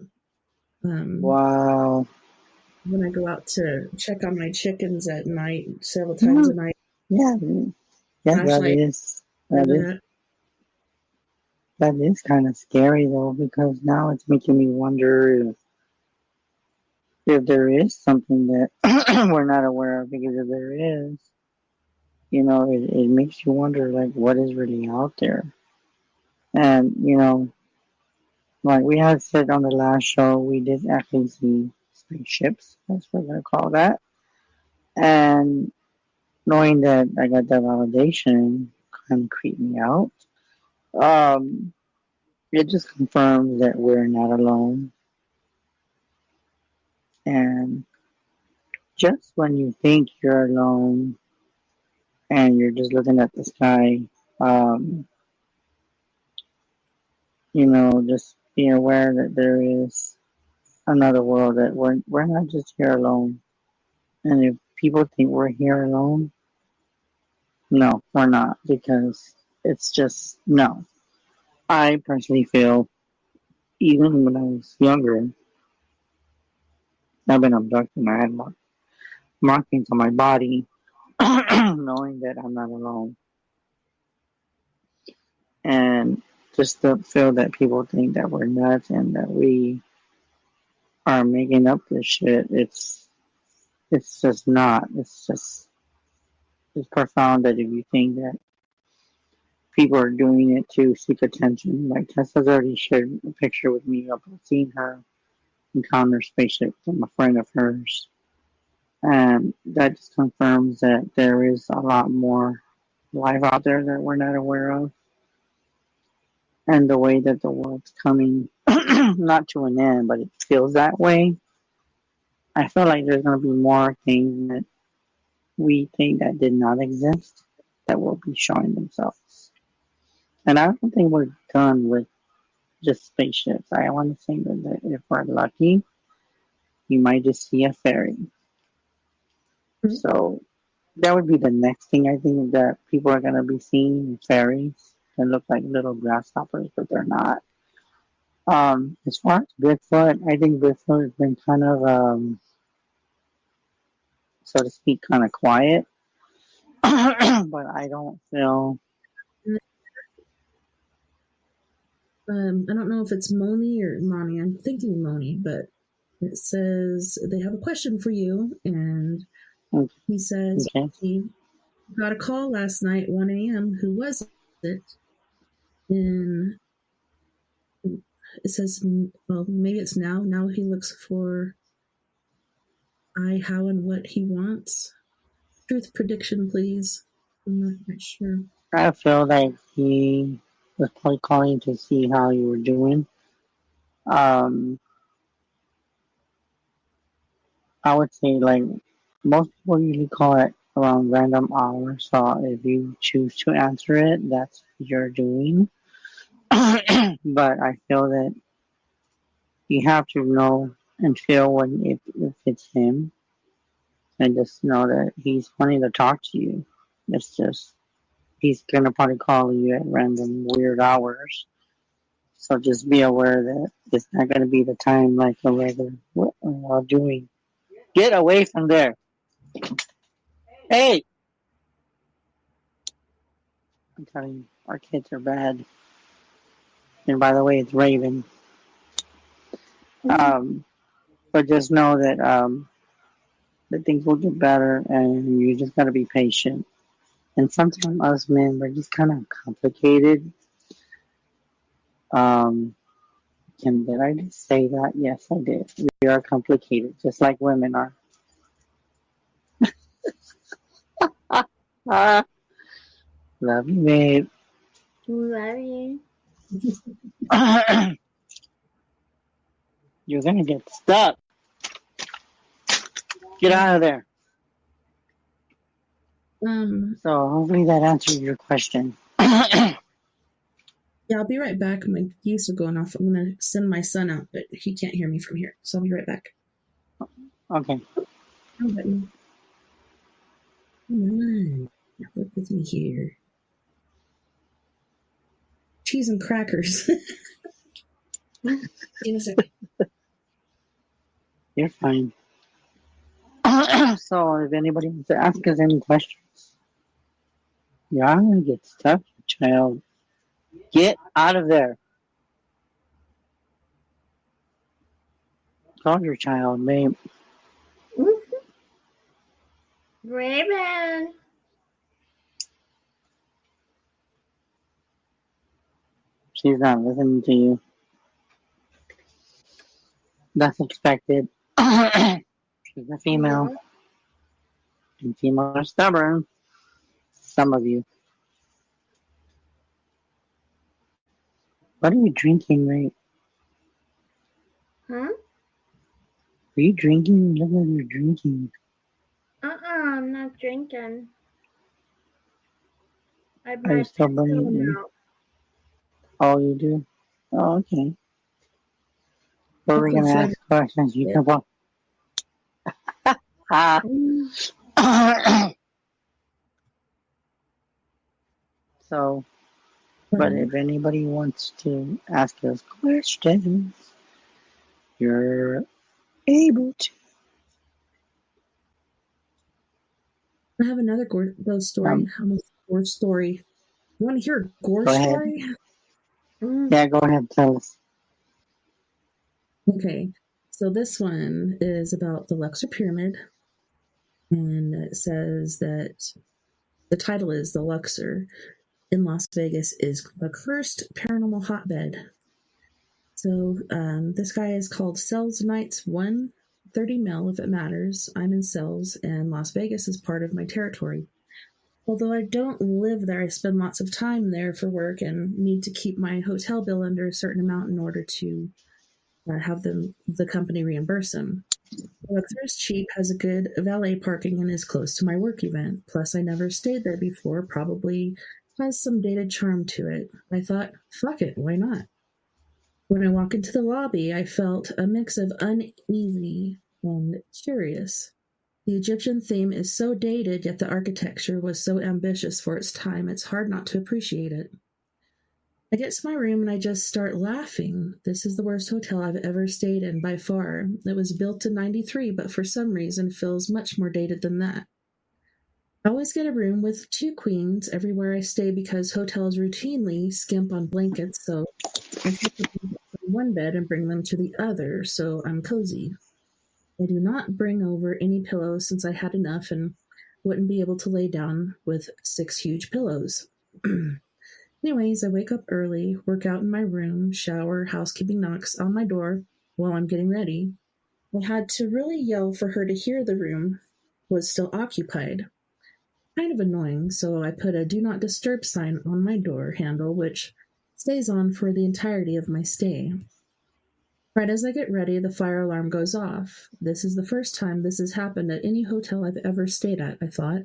Wow.
When I go out to check on my chickens at night, several times a night,
Yeah, yeah,
flashlight,
that is kind of scary though, because now it's making me wonder if there is something that we're not aware of. Because if there is, it makes you wonder like what is really out there. And like we had said on the last show, we did actually see spaceships. That's what we're gonna call that. And knowing that I got that validation kind of creeped me out. Um, it just confirms that we're not alone. And just when you think you're alone and you're just looking at the sky, um, just be aware that there is another world, that we're not just here alone. And if people think we're here alone, no, we're not, because it's just no. I personally feel, even when I was younger, I've been abducted and I had markings on my body, knowing that I'm not alone. And just to feel that people think that we're nuts and that we are making up this shit, it's just not. It's profound that if you think that people are doing it to seek attention, like Tessa's already shared a picture with me of seeing her encounter spaceship from a friend of hers. And that just confirms that there is a lot more life out there that we're not aware of. And the way that the world's coming, not to an end, but it feels that way. I feel like there's going to be more things that we think that did not exist that will be showing themselves. And I don't think we're done with just spaceships. I want to think that if we're lucky, you might just see a fairy. Mm-hmm. So that would be the next thing I think that people are going to be seeing, fairies that look like little grasshoppers, but they're not. As far as Bigfoot, I think Bigfoot has been kind of, so to speak, kind of quiet. But I don't feel.
I don't know if it's Moni or Moni. I'm thinking Moni, but it says they have a question for you, and he says he got a call last night, 1 a.m. Who was it? And it says, well, maybe it's now. Now he looks for how, and what he wants. Truth prediction, please. I'm not quite sure.
I feel like he was probably calling to see how you were doing. I would say like most people usually call it around random hours. So if you choose to answer it, that's what you're doing. But I feel that you have to know and feel if it's him, and just know that he's wanting to talk to you. It's just he's gonna probably call you at random weird hours. So just be aware that it's not gonna be the time like a regular. What are you doing? Get away from there. Hey! I'm telling you, our kids are bad. And by the way, it's Raven. But just know that things will get better, and you just gotta be patient. And sometimes us men, we're just kind of complicated. Did I just say that? Yes, I did. We are complicated, just like women are. Love you, babe.
Love you.
You're gonna get stuck. Get out of there. So hopefully that answers your question.
Yeah, I'll be right back. My geese are going off. I'm going to send my son out, but he can't hear me from here. So I'll be right back.
Okay.
Oh, Brittany. Come on. Work with me here. Cheese and crackers. See you in a second.
You're fine. So if anybody wants to ask us any questions, you're gonna get stuck, child. Get out of there. Call your child, babe.
Raven.
She's not listening to you. That's expected. She's a female.
No.
And females are stubborn. Some of you. What are you drinking, right?
Huh?
Are you drinking? Look like you're drinking.
I'm not drinking. I have
Are
my
you still
pencil
burning?
now.
Oh, you do? Oh, okay. What are we going to ask questions? You can walk. So, but if anybody wants to ask us questions, you're able to.
I have another ghost story. Gore story. You want to hear a gore story?
Yeah, go ahead, tell us.
Okay, so this one is about the Luxor Pyramid, and it says that the title is "The Luxor in Las Vegas is a cursed paranormal hotbed." So this guy is called Cells Knights 130 mil, if it matters. I'm in Cells, and Las Vegas is part of my territory. Although I don't live there, I spend lots of time there for work and need to keep my hotel bill under a certain amount in order to have the company reimburse them. Luxor is cheap, has a good valet parking, and is close to my work event. Plus, I never stayed there before, probably has some dated charm to it. I thought, fuck it, why not? When I walk into the lobby, I felt a mix of uneasy and curious. The Egyptian theme is so dated, yet the architecture was so ambitious for its time, it's hard not to appreciate it. I get to my room and I just start laughing. This is the worst hotel I've ever stayed in by far. It was built in 93, but for some reason feels much more dated than that. I always get a room with 2 queens everywhere I stay because hotels routinely skimp on blankets, so I take the blankets from one bed and bring them to the other, so I'm cozy. I do not bring over any pillows since I had enough and wouldn't be able to lay down with 6 huge pillows. Anyways, I wake up early, work out in my room, shower, housekeeping knocks on my door while I'm getting ready. I had to really yell for her to hear the room was still occupied. Kind of annoying, so I put a do not disturb sign on my door handle, which stays on for the entirety of my stay. Right as I get ready, the fire alarm goes off. This is the first time this has happened at any hotel I've ever stayed at, I thought.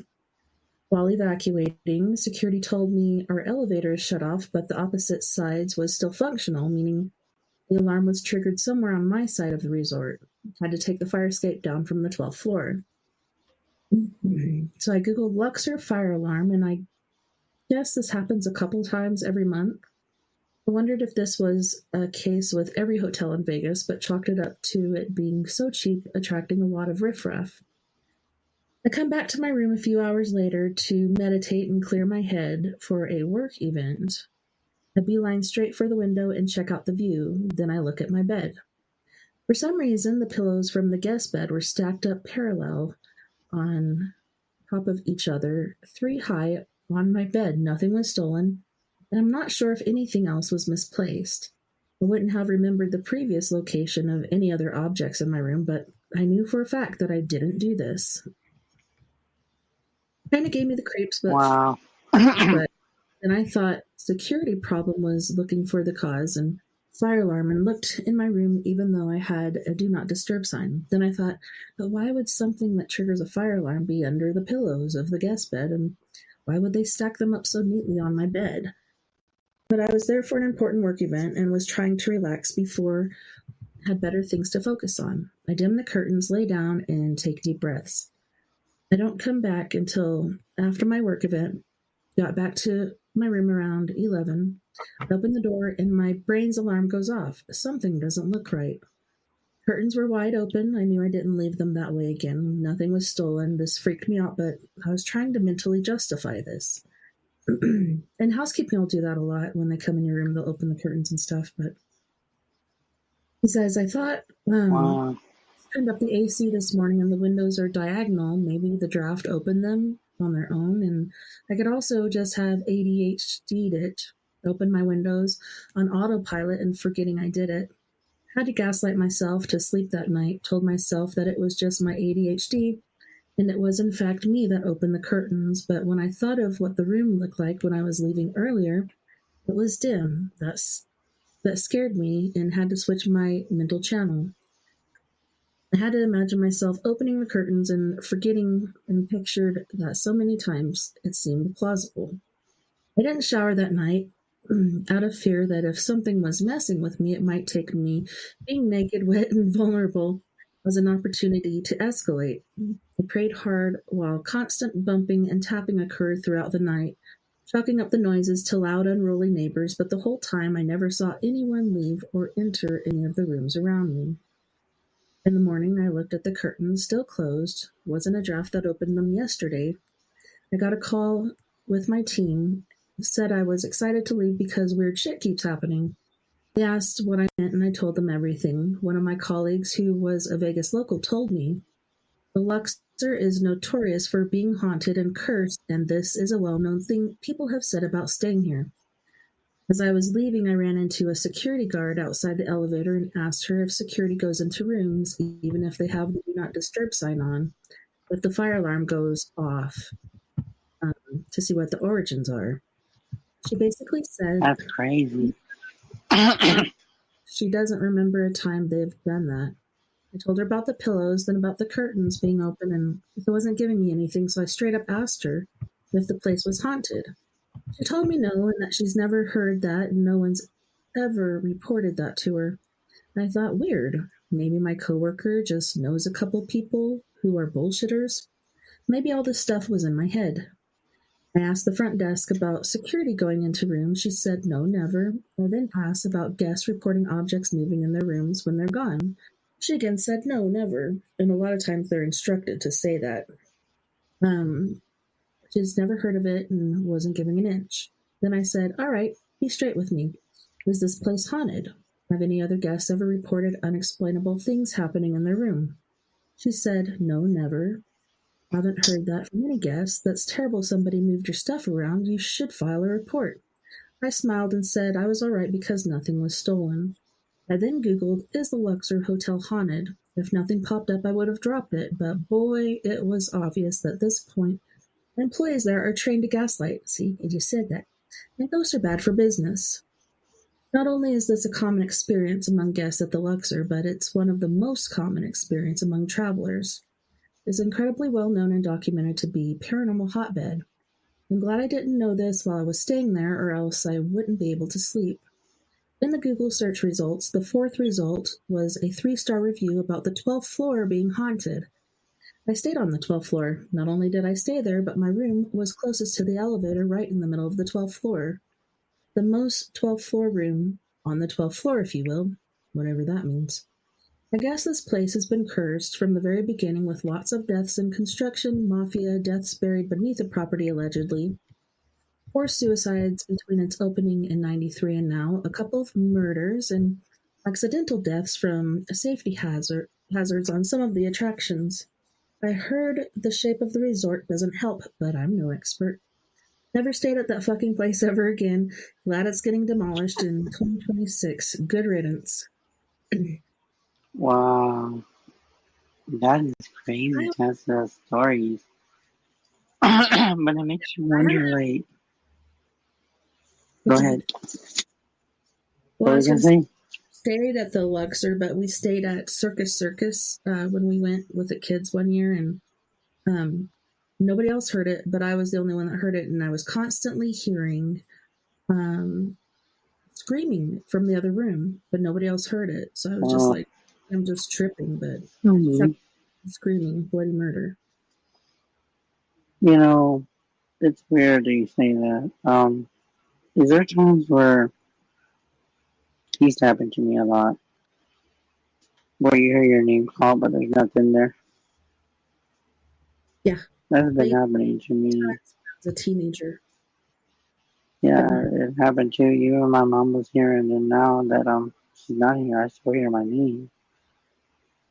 While evacuating, security told me our elevator is shut off, but the opposite sides was still functional, meaning the alarm was triggered somewhere on my side of the resort. I had to take the fire escape down from the 12th floor. So I googled Luxor fire alarm, and I guess this happens a couple times every month. I wondered if this was a case with every hotel in Vegas, but chalked it up to it being so cheap, attracting a lot of riffraff. I come back to my room a few hours later to meditate and clear my head for a work event. I beeline straight for the window and check out the view. Then I look at my bed. For some reason, the pillows from the guest bed were stacked up parallel on top of each other, 3 high on my bed. Nothing was stolen, and I'm not sure if anything else was misplaced. I wouldn't have remembered the previous location of any other objects in my room, but I knew for a fact that I didn't do this. Kind of gave me the creeps, but
Wow.
then I thought security problem was looking for the cause and fire alarm, and looked in my room even though I had a do not disturb sign. Then I thought, but why would something that triggers a fire alarm be under the pillows of the guest bed, and why would they stack them up so neatly on my bed? But I was there for an important work event and was trying to relax before I had better things to focus on. I dim the curtains, lay down, and take deep breaths. I don't come back until after my work event. Got back to my room around 11. I open the door and my brain's alarm goes off. Something doesn't look right. Curtains were wide open. I knew I didn't leave them that way again. Nothing was stolen. This freaked me out, but I was trying to mentally justify this. And housekeeping will do that a lot. When they come in your room, they'll open the curtains and stuff. But he says, I thought,
Wow.
turned up the AC this morning and the windows are diagonal. Maybe the draft opened them on their own, and I could also just have ADHD'd it, opened my windows on autopilot and forgetting I did it. Had to gaslight myself to sleep that night, told myself that it was just my ADHD, and it was in fact me that opened the curtains. But when I thought of what the room looked like when I was leaving earlier, it was dim. That scared me and had to switch my mental channel. I had to imagine myself opening the curtains and forgetting, and pictured that so many times it seemed plausible. I didn't shower that night, out of fear that if something was messing with me, it might take me being naked, wet, and vulnerable as an opportunity to escalate. I prayed hard while constant bumping and tapping occurred throughout the night, chalking up the noises to loud, unruly neighbors, but the whole time I never saw anyone leave or enter any of the rooms around me. In the morning, I looked at the curtains, still closed. Wasn't a draft that opened them yesterday. I got a call with my team, said I was excited to leave because weird shit keeps happening. They asked what I meant, and I told them everything. One of my colleagues, who was a Vegas local, told me, the Luxor is notorious for being haunted and cursed, and this is a well-known thing people have said about staying here. As I was leaving, I ran into a security guard outside the elevator and asked her if security goes into rooms, even if they have the do not disturb sign on, if the fire alarm goes off, to see what the origins are. She basically said
That's crazy.
she doesn't remember a time they've done that. I told her about the pillows, then about the curtains being open, and it wasn't giving me anything, so I straight up asked her if the place was haunted. She told me no, and that she's never heard that, and no one's ever reported that to her. And I thought, weird. Maybe my coworker just knows a couple people who are bullshitters. Maybe all this stuff was in my head. I asked the front desk about security going into rooms. She said, no, never. I then asked about guests reporting objects moving in their rooms when they're gone. She again said, no, never. And a lot of times they're instructed to say that. She's never heard of it and wasn't giving an inch. Then I said, all right, be straight with me. Is this place haunted? Have any other guests ever reported unexplainable things happening in their room? She said, no, never. Haven't heard that from any guests. That's terrible somebody moved your stuff around. You should file a report. I smiled and said I was all right because nothing was stolen. I then Googled, is the Luxor Hotel haunted? If nothing popped up, I would have dropped it, but boy, it was obvious that at this point, employees there are trained to gaslight. See, I just said that. And ghosts are bad for business. Not only is this a common experience among guests at the Luxor, but it's one of the most common experiences among travelers. It's incredibly well known and documented to be paranormal hotbed. I'm glad I didn't know this while I was staying there, or else I wouldn't be able to sleep. In the Google search results, the fourth result was a 3-star review about the 12th floor being haunted. I stayed on the 12th floor. Not only did I stay there, but my room was closest to the elevator right in the middle of the 12th floor. The most 12th floor room on the 12th floor, if you will, whatever that means. I guess this place has been cursed from the very beginning with lots of deaths in construction, mafia, deaths buried beneath the property allegedly, 4 suicides between its opening in 93 and now, a couple of murders, and accidental deaths from safety hazards on some of the attractions. I heard the shape of the resort doesn't help, but I'm no expert. Never stayed at that fucking place ever again. Glad it's getting demolished in 2026. Good riddance.
Wow, that is crazy. That's the stories. But it makes you wonder, like, go ahead.
Well,
What
I
was
was
you
going
gonna
to
say?
stayed at the Luxor, but we stayed at Circus when we went with the kids one year, and nobody else heard it, but I was the only one that heard it, and I was constantly hearing screaming from the other room, but nobody else heard it. So I was just like, I'm just tripping, but screaming bloody murder.
You know, it's weird that you say that. Is there times where it used to happen to me a lot, where you hear your name called, but there's nothing there?
Yeah.
That's been happening to me.
As a teenager.
Yeah, it happened to you, and my mom was here, and then now that she's not here, I still hear my name.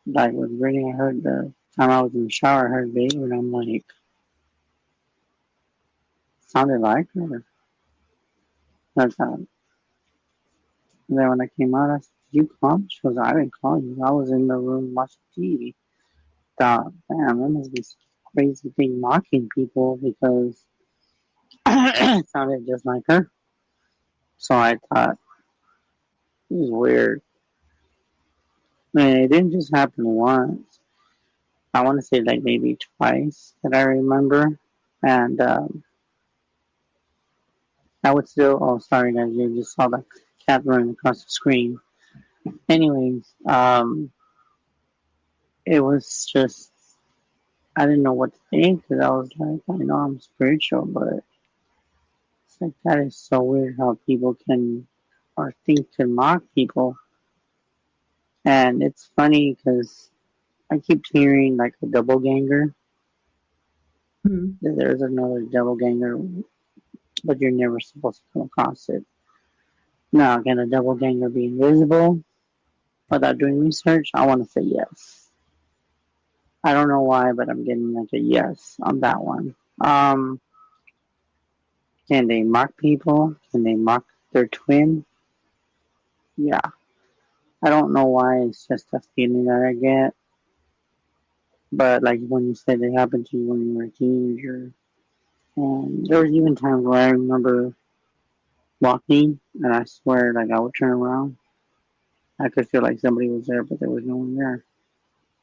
Like with Brittany, I heard the time I was in the shower, I heard baby, and I'm like, sounded like her. That's how. And then when I came out, I said, "Did you call me?" She goes, "I didn't call you. I was in the room watching TV." Thought, damn, that must be some crazy thing mocking people because it sounded just like her. So I thought, this is weird. And it didn't just happen once. I want to say like maybe twice that I remember. And I would still, oh, sorry guys, you just saw the cat running across the screen. Anyways, it was just, I didn't know what to think because I was like, I know I'm spiritual, but it's like that is so weird how people can or think to mock people. And it's funny because I keep hearing like a double ganger. There's another double ganger, but you're never supposed to come across it. Now, can a double ganger be invisible without doing research? I want to say yes. I don't know why, but I'm getting like a yes on that one. Can they mock people? Can they mock their twin? Yeah. I don't know why. It's just a feeling that I get. But like when you said it happened to you when you were a teenager, and there was even times where I remember walking, and I swear, like I would turn around. I could feel like somebody was there, but there was no one there.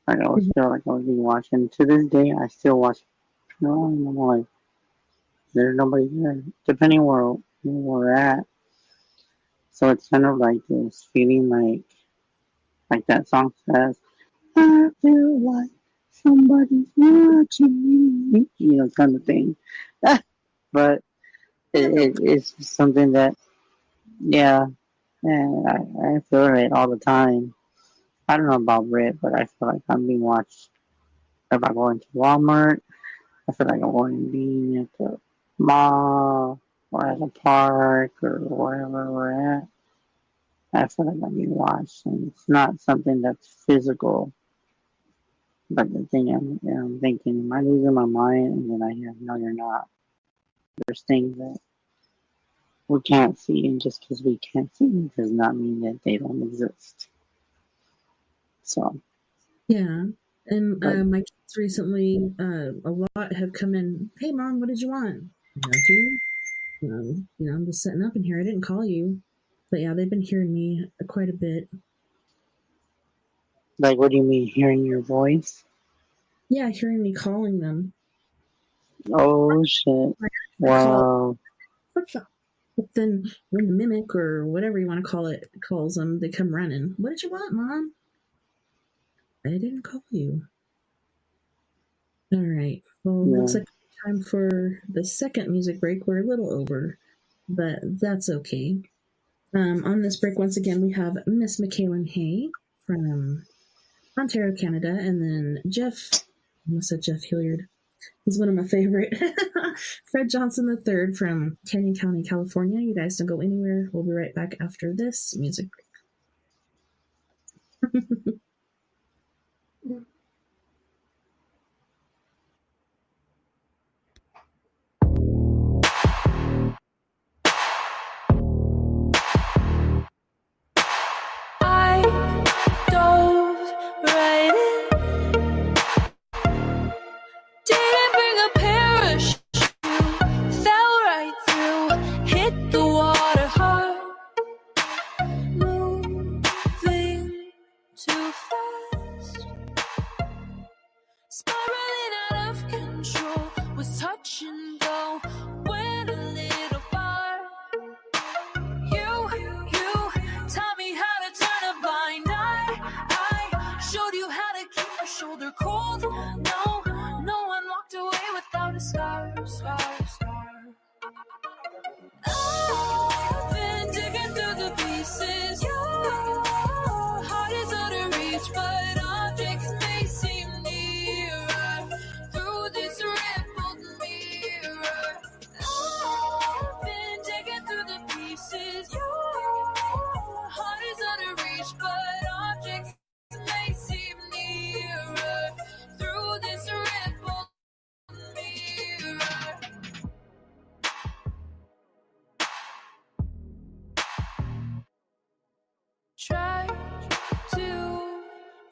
Like I was feel like I was being watched. And to this day, I still watch. No, I'm like, there's nobody there. Depending where we're at, so it's kind of like this feeling like that song says, I feel like somebody's watching me, you know, kind of thing. But it's something that, yeah, I feel it all the time. I don't know about Brit, but I feel like I'm being watched. If I go into Walmart, I feel like I'm going being at the mall or at the park or wherever we're at. I feel like I'm being watched, and it's not something that's physical. But the thing I'm thinking, am I losing my mind? And then I hear, no, you're not. There's things that we can't see, and just because we can't see them does not mean that they don't exist. So.
Yeah. And my kids recently, a lot have come in, hey, Mom, what did you want? Nothing. I'm just sitting up in here. I didn't call you. But yeah, they've been hearing me quite a bit.
Like, what do you mean, hearing your voice?
Yeah, hearing me calling them.
Oh, shit. Wow.
But then when the mimic or whatever you want to call it calls them, they come running. What did you want, Mom? I didn't call you. All right. Well, looks like time for the second music break. We're a little over, but that's okay. On this break, once again, we have Miss McKaylin Hay from Ontario, Canada, and then Jeff, I almost said Jeff Hilliard. He's one of my favorite. Fred Johnson III from Canyon County, California. You guys don't go anywhere. We'll be right back after this music break.
I dove right in. Didn't bring a parachute. Fell right through. Hit the water hard. Moving too fast. Spiraling out of control. Was touch and go. Went a little far. You taught me how to turn a blind eye. I showed you how to keep your shoulder cold. No one walked away without a scar. I've been digging through the pieces. Your heart is out of reach, but objects may seem nearer through this rippled mirror. I've been digging through the pieces. Your heart is out of reach, but objects may seem nearer through this rippled mirror. Try to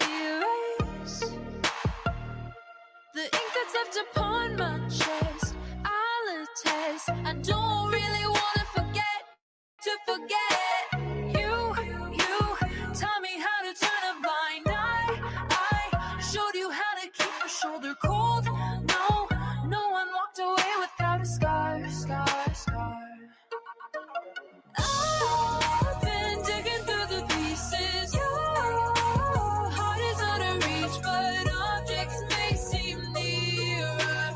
erase the ink that's left upon my chest. I'll attest, I don't really want to forget. You taught me how to turn a blind eye. I showed you how to keep your shoulder cold. No one walked away without a scar. I've been digging through the pieces. Your heart is out of reach, but objects may seem nearer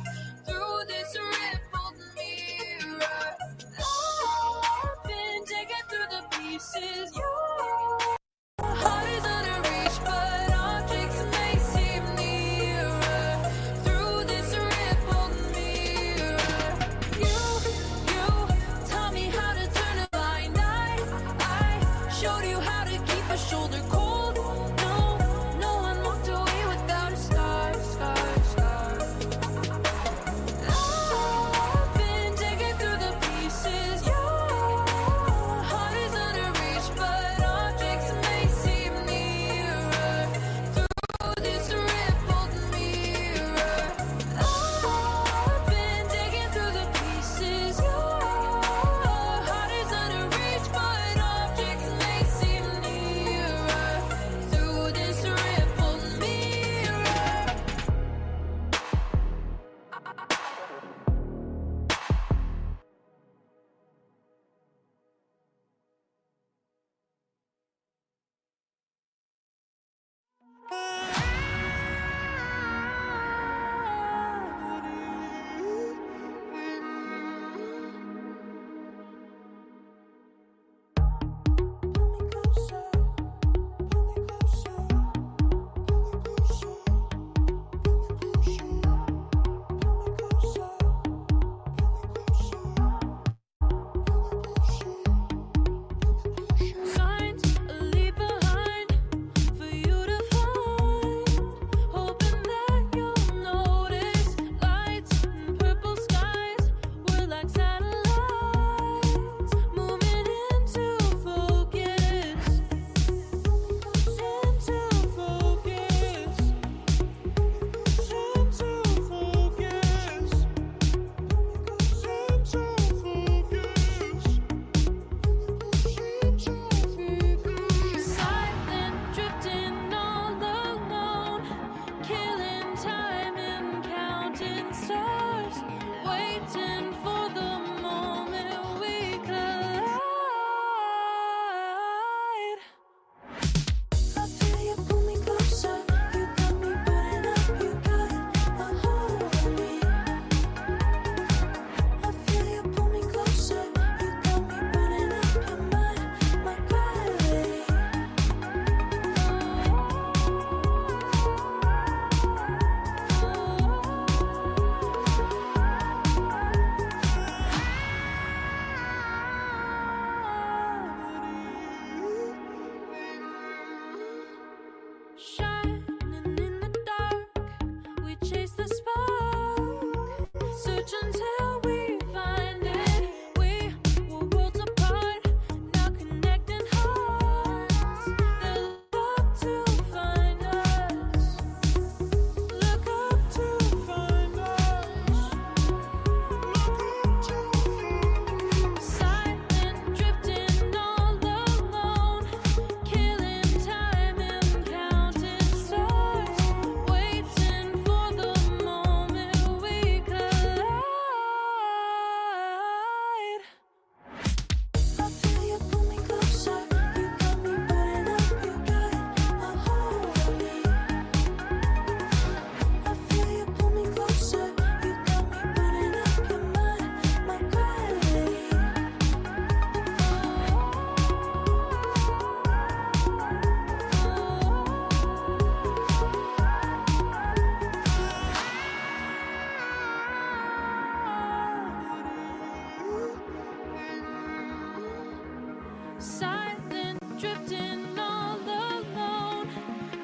silent, drifting all alone,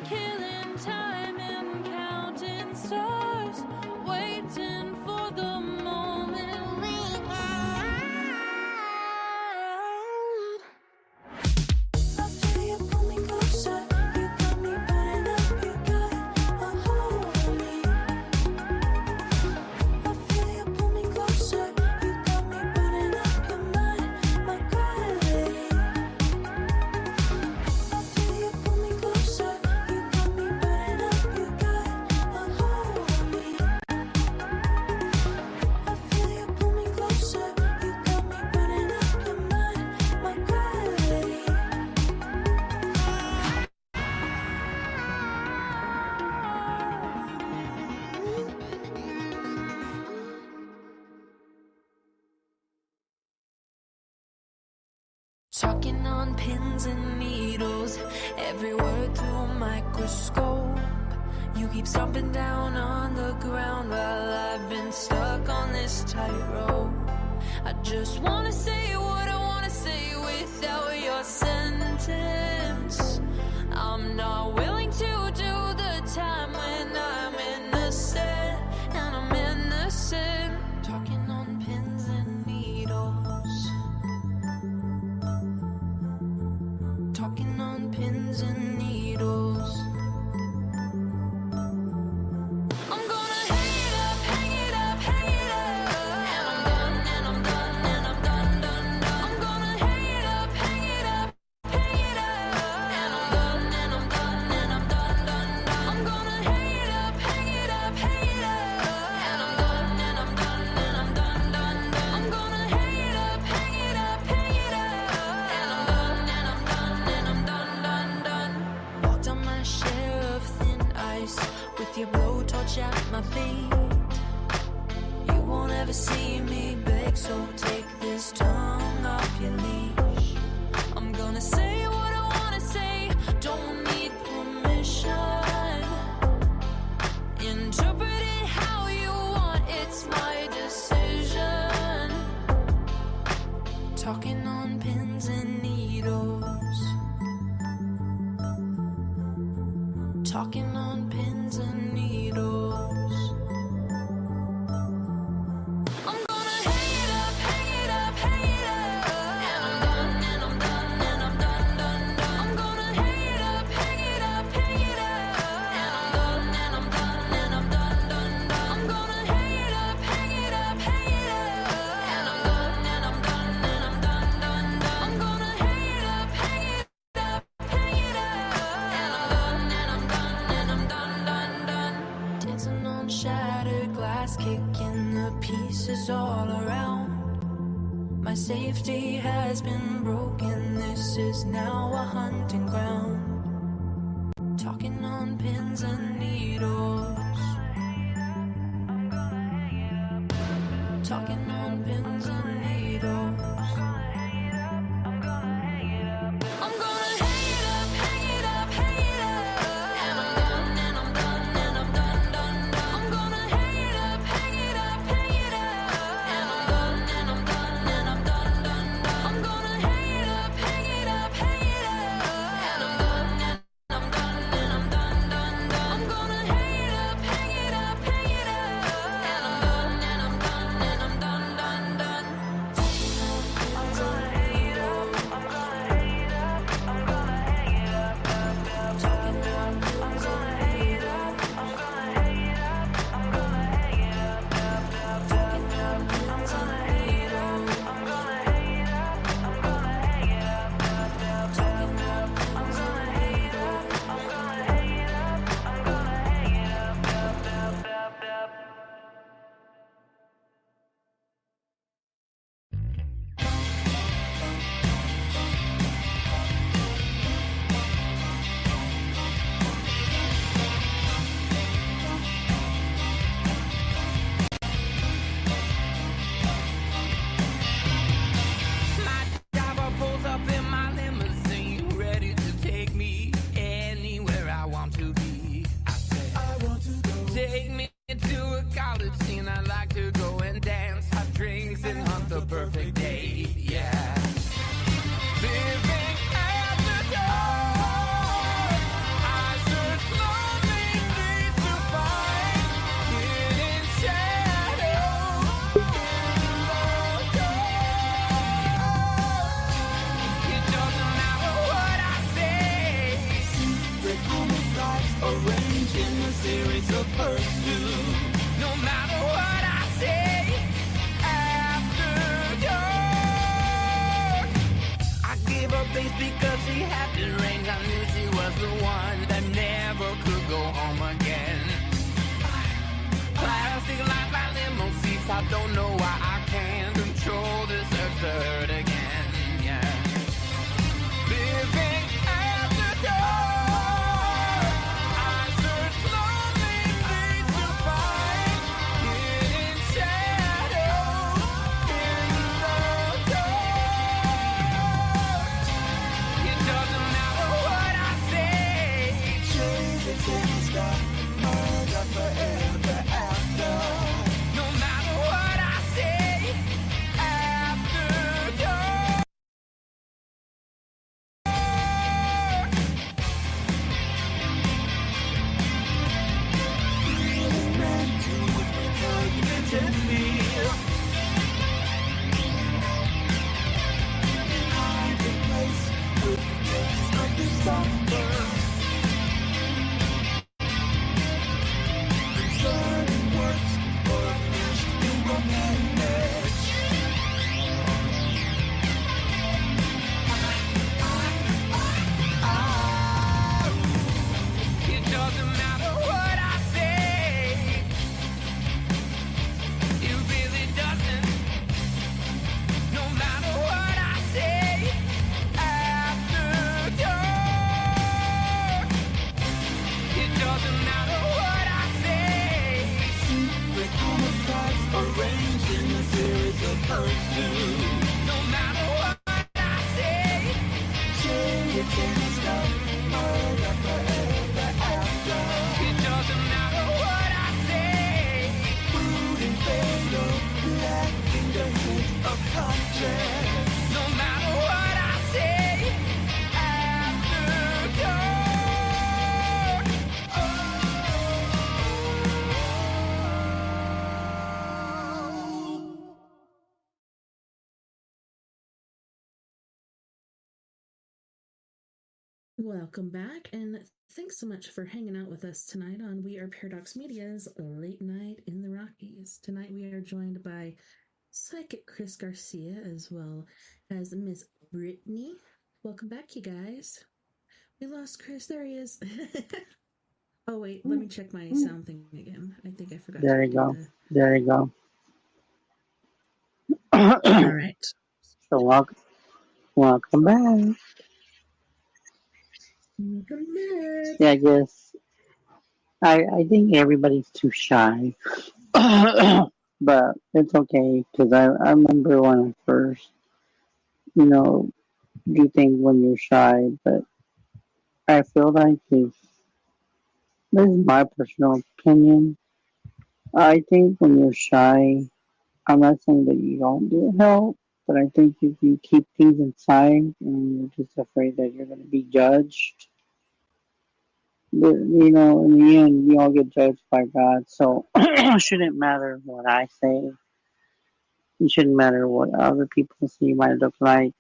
killing time and counting stars, waiting for the moment we can. After you pull me closer, you got me burning up, you got a hold on me. I feel you pull me closer, you got me burning up, your mind, my gravity. I feel you pull me closer, you got me burning up, you got a hold on me. I feel you pull me closer, you got me burning up, your mind, my gravity. Talking on pins and needles, every word through a microscope. You keep stomping down on the ground while I've been stuck on this tightrope. I just wanna say what I wanna say without your sentence. I'm not willing to do the time when I'm innocent, and I'm innocent. Talking on pins and needles. Talking on pins and needles. I'm gonna hang it up, hang it up, hang it up. And I'm done, and I'm done, and I'm done, done, done. I'm gonna hang it up, hang it up, hang it up. And I'm done, and I'm done, and I'm done, done, done. I'm gonna hang it up, hang it up, hang it up. And I'm done, and I'm done, and I'm done, done, done. I'm gonna hang it up, hang it up, hang it up. And I'm done, and I'm done, and I'm done, done, done. Walked on my share of thin ice with your blowtorch at my feet. You won't ever see me beg, so take this tongue off your leash. I'm gonna say what I wanna say, don't need permission. Interpret it how you want, it's my decision. Talking on pins and needles. Talking on pins and needles. I'm gonna hang it up, hang it up, hang it up. And I'm done, and I'm done, and I'm done, done, done. I'm gonna hang it up, hang it up, hang it up. And I'm done, and I'm done, and I'm done, done, done. I'm gonna hang it up, hang it up, hang it up. And I'm done, and I'm done, and I'm done, done, done. I'm gonna hang it up, hang it up, hang it up. And I'm done, and I'm done, and I'm done, done, done. Dancing on shattered glass, kicking the pieces all around. My safety has been broken, this is now a hunting ground. Talking on pins and needles. Talking on pins and needles. I'm gonna hang it up, hang it up, hang it up. And I'm done, and I'm done, and I'm done, done, done. I'm gonna hang it up, hang it up, hang it up. And I'm done, and I'm done, and I'm done, done, done. I'm gonna hang it up, hang it up, hang it up. And I'm done, and I'm done, and I'm done, done, done. I'm gonna hang it up, hang it up, hang it up. And I'm done, and I'm done, and I'm done, done, done. I'm gonna hang it up, I'm gonna hang it up, I'm gonna hang it up, up, up. Talking on, I'm gonna hang it up, I'm gonna hang it up, I'm gonna hang it up, up, up. Talking on, I'm gonna hang it up, I'm gonna hang it up, I'm gonna hang it up, up, up. Talking on, I'm gonna hang it up, I'm gonna hang it up, I'm gonna hang it up, up, up, up, up.
My driver pulls up in my limousine, ready to take me anywhere I want to be. I say, I want to go. Take me to a college scene. I'd like to go and dance, have drinks, and hunt the perfect day. Yeah. Living don't know why I can't control this urge to hurt again. Yeah. Living at the dark, I search lonely streets to find hidden shadows in the dark. It doesn't matter what I say. Change it in the sky, murder forever after. No matter what I say, after dark. Feeling meant to repugnant in me. Hiding place with the days of December. Concerning works published in the image. It doesn't matter what I say. It really doesn't. No matter what I say. After dark. It doesn't matter what I say. Secret homicides arranged in a series of pursuits. No matter what I say. Chariots in the sky, murder forever after. It doesn't matter what I say. Rude and fatal, lacking the hint of conscience. No matter what I say. After dark.
Welcome back, and thanks so much for hanging out with us tonight on We Are Paradox Media's Late Night in the Rockies. Tonight we are joined by Psychic Chris Garcia as well as Miss Brittany. Welcome back, you guys. We lost Chris. There he is. Oh, wait. Let me check my sound thing again. I think I forgot
There
to
you
do
go. There you go.
All right.
So welcome back.
Welcome back.
Yeah, I guess I think everybody's too shy, but it's okay because I remember when I first, do things when you're shy, but I feel like if this is my personal opinion. I think when you're shy, I'm not saying that you don't get help, but I think if you keep things inside and you're just afraid that you're going to be judged, but, in the end, we all get judged by God. So it shouldn't matter what I say. It shouldn't matter what other people say you might look like.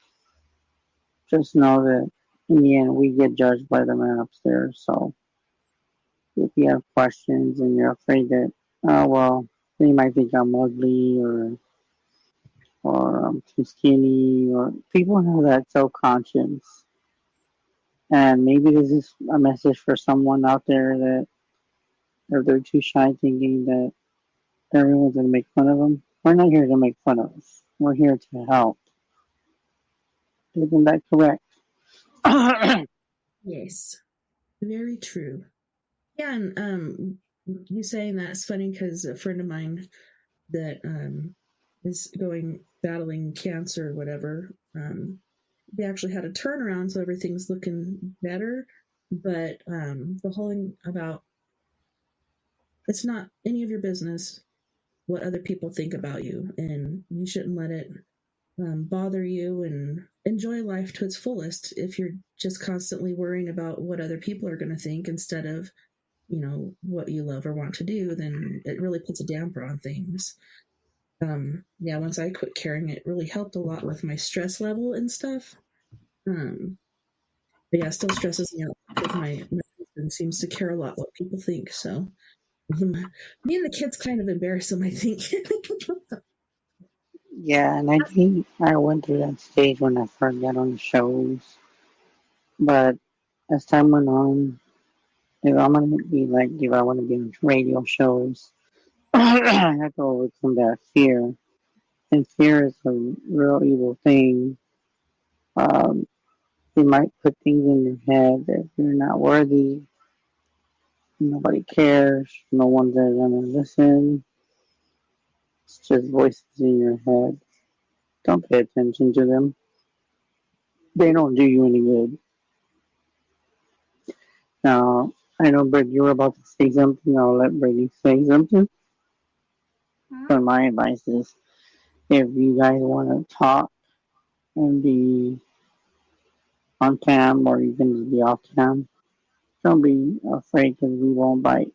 Just know that in the end, we get judged by the man upstairs. So if you have questions and you're afraid that, oh, well, they might think I'm ugly or I'm too skinny, or people have that self-conscience. And maybe this is a message for someone out there that if they're too shy thinking that everyone's going to make fun of them. We're not here to make fun of us. We're here to help. Isn't that correct?
Yes. Very true. Yeah, and you saying that's funny because a friend of mine that is battling cancer or whatever, they actually had a turnaround, so everything's looking better. But the whole thing about it's not any of your business what other people think about you, and you shouldn't let it bother you, and enjoy life to its fullest. If you're just constantly worrying about what other people are going to think instead of what you love or want to do, then it really puts a damper on things. Yeah, once I quit caring, it really helped a lot with my stress level and stuff. But yeah, it still stresses me out because my husband seems to care a lot what people think. So me and the kids kind of embarrass him, I think.
Yeah, and I think I went through that stage when I first got on the shows. But as time went on, if I want to be on radio shows, I have to overcome that fear. And fear is a real evil thing. Um, they might put things in your head that you're not worthy, nobody cares, no one's ever gonna listen. It's just voices in your head. Don't pay attention to them. They don't do you any good. Now, I know, Britt, you were about to say something. I'll let Brittany say something. But my advice is, if you guys want to talk and be on cam or even just be off cam, don't be afraid because we won't bite.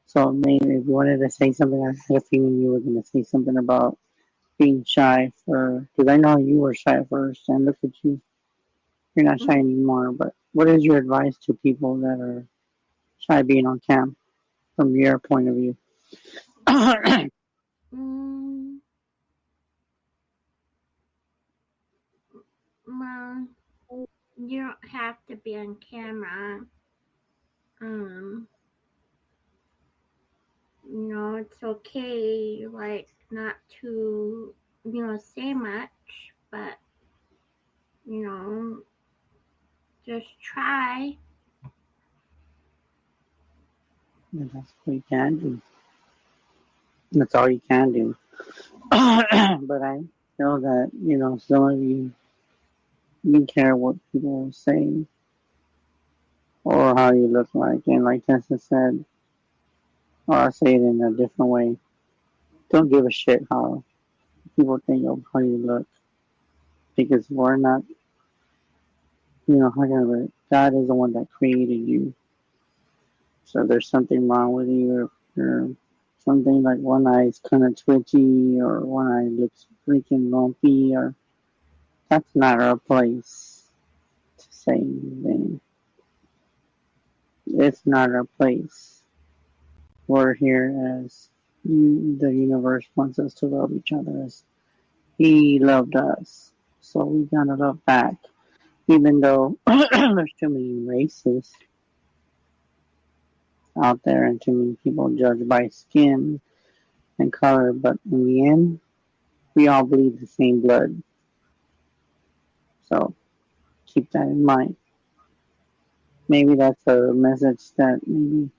So maybe if you wanted to say something, I had a feeling you were going to say something about being shy because I know you were shy first, and look at you. You're not shy anymore, but what is your advice to people that are shy being on cam from your point of view?
Well, you don't have to be on camera. It's okay, like, not to, say much, but, just try.
That's what you can do. That's all you can do. But I know that, some of you care what people say or how you look like. And like Tessa said, or I'll say it in a different way, don't give a shit how people think of how you look. Because we're not, however, God is the one that created you. So if there's something wrong with you, or something like one eye is kind of twitchy, or one eye looks freaking lumpy, or that's not our place to say anything. It's not our place. We're here as the universe wants us to love each other as He loved us. So we gotta love back. Even though there's too many races out there and too many people judge by skin and color, but in the end, we all bleed the same blood. So keep that in mind. Maybe that's a message that maybe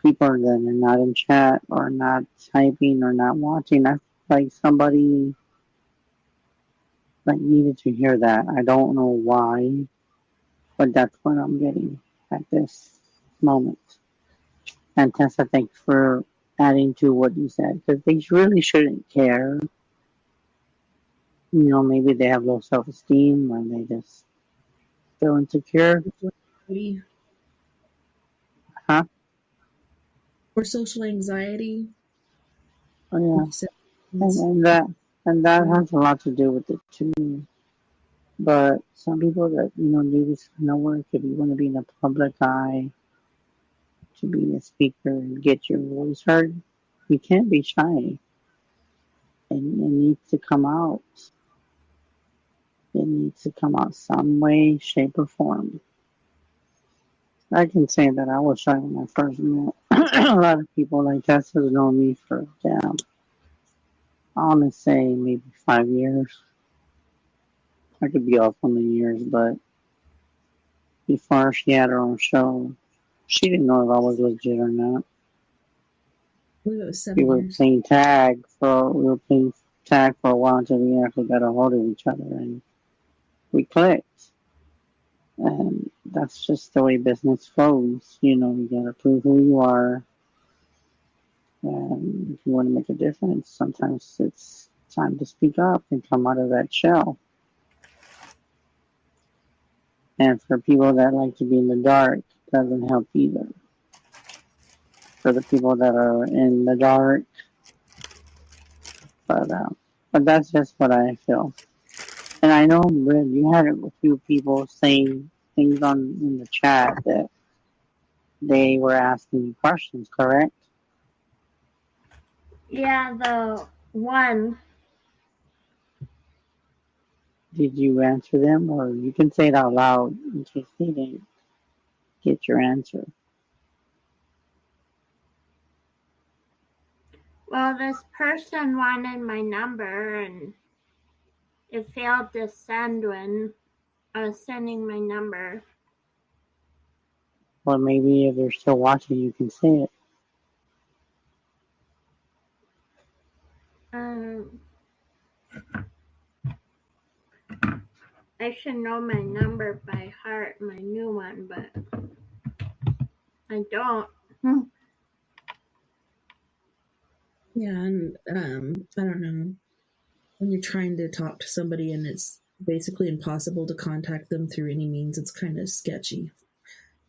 people that are not in chat or not typing or not watching, I feel like somebody needed to hear that. I don't know why, but that's what I'm getting at this moment. And Tessa, thanks for adding to what you said, because they really shouldn't care. Maybe they have low self-esteem or they just feel insecure. Huh?
Or social anxiety.
Oh, yeah. And that has a lot to do with it too. But some people that do this kind of work, if you want to be in the public eye, to be a speaker and get your voice heard, you can't be shy. And it needs to come out. It needs to come out some way, shape, or form. I can say that I was shy when I first met a lot of people. Like Tessa's known me for I want to say maybe 5 years. I could be off on the years, but before she had her own show, she didn't know if I was legit or not.
I believe it was 7
We were
years.
playing tag for a while until we actually got a hold of each other and we clicked. And that's just the way business flows. You gotta prove who you are. And if you want to make a difference, sometimes it's time to speak up and come out of that shell. And for people that like to be in the dark, doesn't help either. For the people that are in the dark, but that's just what I feel. And I know, Britt, you had a few people saying things in the chat that they were asking you questions, correct?
Yeah, the one.
Did you answer them, or you can say it out loud in case they didn't get your answer?
Well, this person wanted my number, and it failed to send when I was sending my number.
Or maybe if they're still watching, you can say it.
I should know my number by heart, my new one, but I don't.
Yeah, and I don't know. When you're trying to talk to somebody and it's basically impossible to contact them through any means, it's kind of sketchy.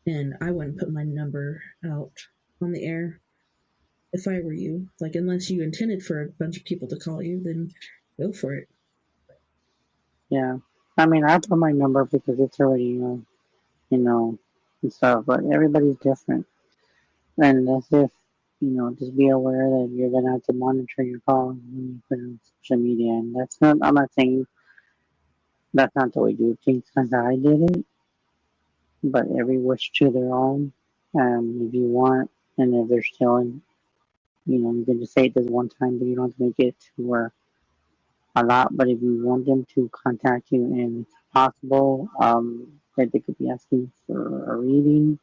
And I wouldn't put my number out on the air if I were you. Like, unless you intended for a bunch of people to call you, then go for it.
Yeah. I mean, I put my number because it's already, and stuff, but everybody's different. And as if, just be aware that you're going to have to monitor your calls when you put it on social media. And I'm not saying that's not the way to do things because I did it, but every wish to their own. If you want, and if they're still in, you can just say it this one time, but you don't have to make it to where a lot. But if you want them to contact you and it's possible that they could be asking for a reading,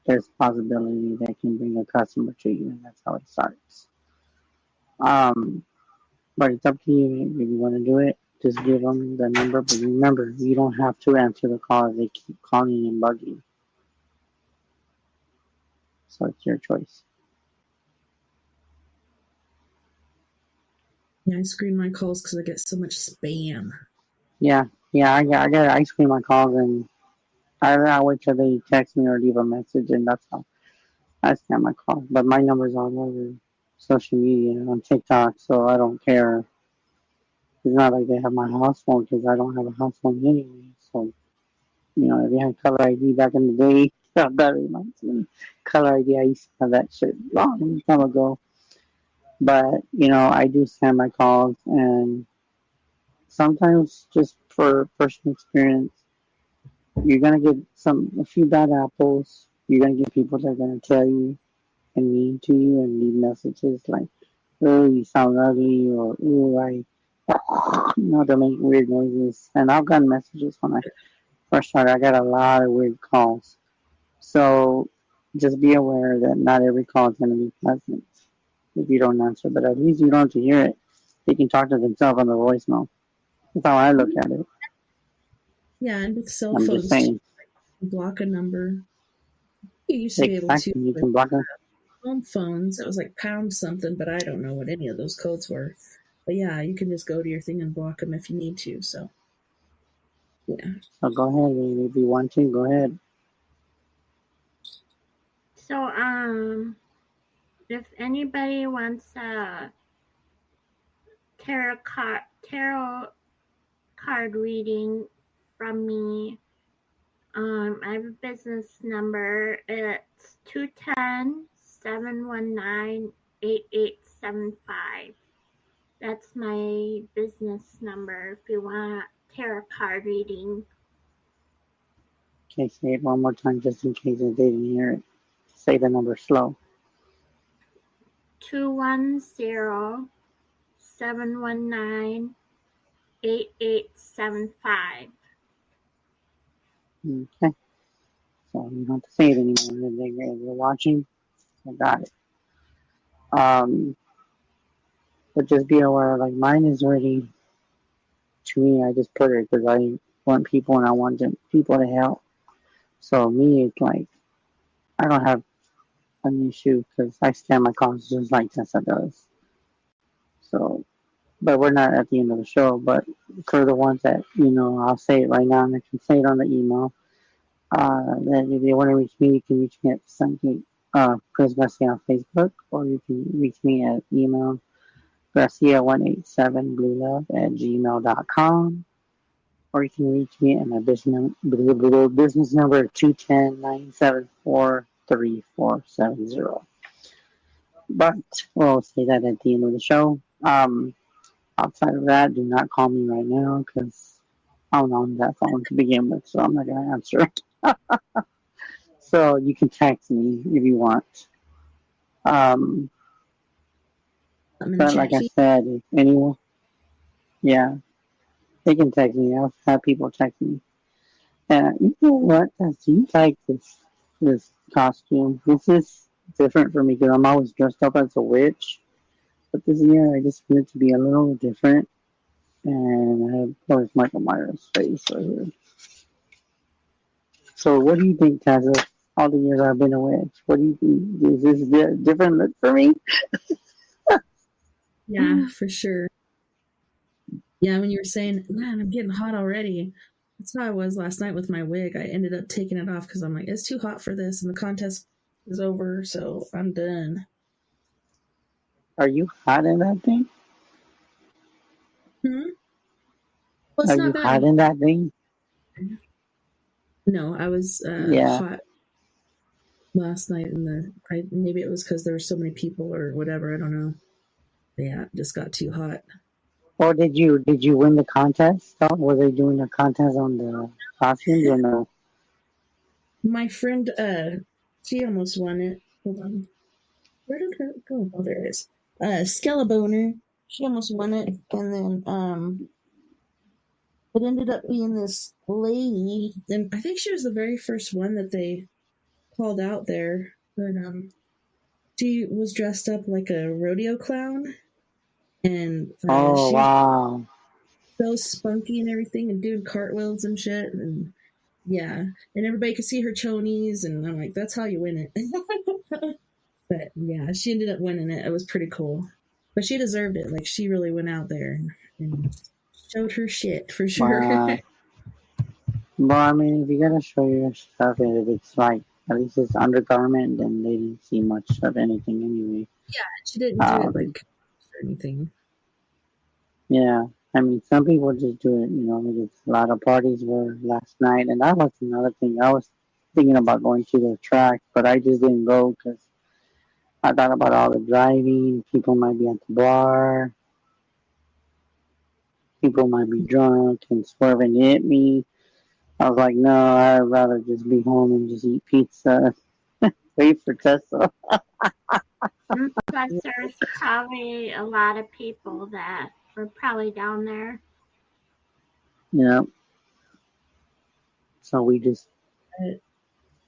there's a possibility that can bring a customer to you, and that's how it starts. But it's up to you if you want to do it. Just give them the number, but remember, you don't have to answer the call if they keep calling and bugging. So it's your choice.
Yeah, I screen my calls because I get so much spam.
Yeah, I screen my calls and I wait till they text me or leave a message, and that's how I scan my calls. But my number's all over social media on TikTok, so I don't care. It's not like they have my house phone because I don't have a house phone anyway. So, if you had caller ID back in the day, that reminds me. Caller ID, I used to have that shit long time ago. But, I do scan my calls, and sometimes just for personal experience, you're gonna get a few bad apples. You're gonna get people that are gonna tell you and mean to you and leave messages like, "Oh, you sound ugly," or "Oh, they make weird noises. And I've gotten messages when I first started. I got a lot of weird calls. So just be aware that not every call is gonna be pleasant if you don't answer, but at least you don't have to hear it. They can talk to themselves on the voicemail. That's how I look at it.
Yeah, and with cell
I'm
phones,
just saying.
block a number. You used to be able
Exactly.
to
You can block them.
home phones. It was like pound something, but I don't know what any of those codes were. But yeah, you can just go to your thing and block them if you need to. So yeah.
So go ahead, baby. If you want to, go ahead.
So, if anybody wants a tarot card reading from me, I have a business number. It's 210-719-8875. That's my business number if you want a tarot card reading.
Okay, say it one more time just in case they didn't hear it. Say the number slow.
210-719-8875.
Okay. So you don't have to say it anymore. If you're watching, I got it. But just be aware, like mine is already, to me, I just put it because I want people and I want people to help. So me, it's like, I don't have an issue because I stand my calls just like Tessa does. So, but we're not at the end of the show. But for the ones that, I'll say it right now and I can say it on the email. Then if you want to reach me, you can reach me at Chris Garcia on Facebook, or you can reach me at email Garcia187bluelove@gmail.com, or you can reach me at my business number 210-974-3470. But we'll say that at the end of the show. Outside of that, do not call me right now because I'm on that phone to begin with, so I'm not going to answer. So you can text me if you want.
I'm in the
But
chat
like I
feed.
said, if anyone, yeah, they can text me. I've had people text me. And you know what? Do you like this costume? This is different for me because I'm always dressed up as a witch. But this year I just wanted to be a little different. And I have, of course, Michael Myers' face right here. So what do you think, Tazza? All the years I've been a witch, what do you think? Is this a different look for me?
Yeah, for sure. Yeah, when you were saying, man, I'm getting hot already. That's how I was last night with my wig. I ended up taking it off because I'm like, it's too hot for this, and the contest is over, so I'm done.
Are you hot in that thing?
Hmm? Well, it's
Are
not
you
bad.
hot in that thing?
No, I was
Yeah.
hot last night maybe it was because there were so many people or whatever. I don't know. Yeah, it just got too hot.
Or did you win the contest? Were they doing a contest on the costumes or no?
My friend, she almost won it. Hold on. Where did her go? Oh, there it is. Skelebaner. She almost won it, and then it ended up being this lady, and I think she was the very first one that they called out there. But she was dressed up like a rodeo clown, and
Oh
she's
wow!
so spunky and everything, and doing cartwheels and shit, and yeah, and everybody could see her chonies, and I'm like, that's how you win it. But yeah, she ended up winning it. It was pretty cool, but she deserved it. Like she really went out there and showed her shit for sure.
Wow. Well, I mean, if you gotta show your stuff, if it's like at least it's undergarment, then they didn't see much of anything anyway.
Yeah, she didn't do it
Um,
like or anything.
yeah, I mean, some people just do it. You know, because a lot of parties were last night, and that was another thing. I was thinking about going to the track, but I just didn't go because I thought about all the driving. People might be at the bar. People might be drunk and swerving at me. I was like, no, I'd rather just be home and just eat pizza. Wait for Tessa.
Plus, there's probably a lot of people that were probably down there.
Yeah. So we just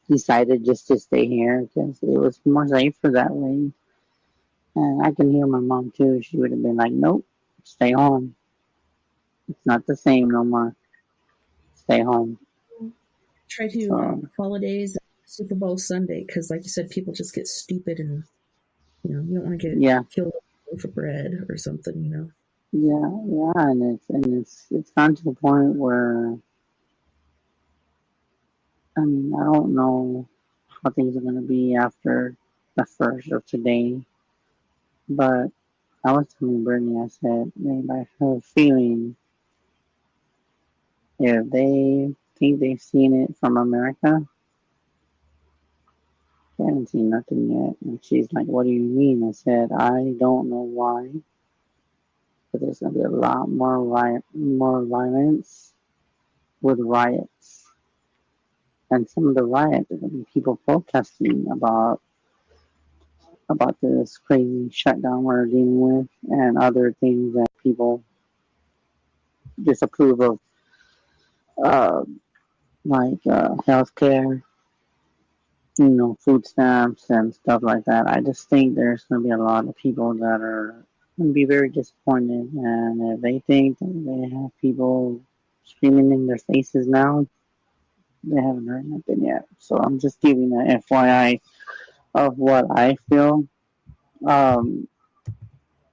decided just to stay here because it was more safer that way. And I can hear my mom too. She would have been like, nope, stay home. It's not the same no more. Stay home.
Try to
So,
holidays, Super Bowl Sunday, because like you said, people just get stupid and you don't want to get
yeah.
killed for bread or something.
Yeah, and it's gotten to the point where I mean I don't know how things are gonna be after the first of today, but I was telling Brittany, I said, man, I have a feeling if they think they've seen it from America, they haven't seen nothing yet. And she's like, what do you mean? I said, I don't know why, but there's gonna be a lot more violence with riots. And some of the riots are going to be people protesting about this crazy shutdown we're dealing with and other things that people disapprove of, uh, like healthcare, food stamps and stuff like that. I just think there's going to be a lot of people that are going to be very disappointed, and if they think that they have people screaming in their faces now, they haven't heard nothing yet. So I'm just giving an FYI of what I feel. Um,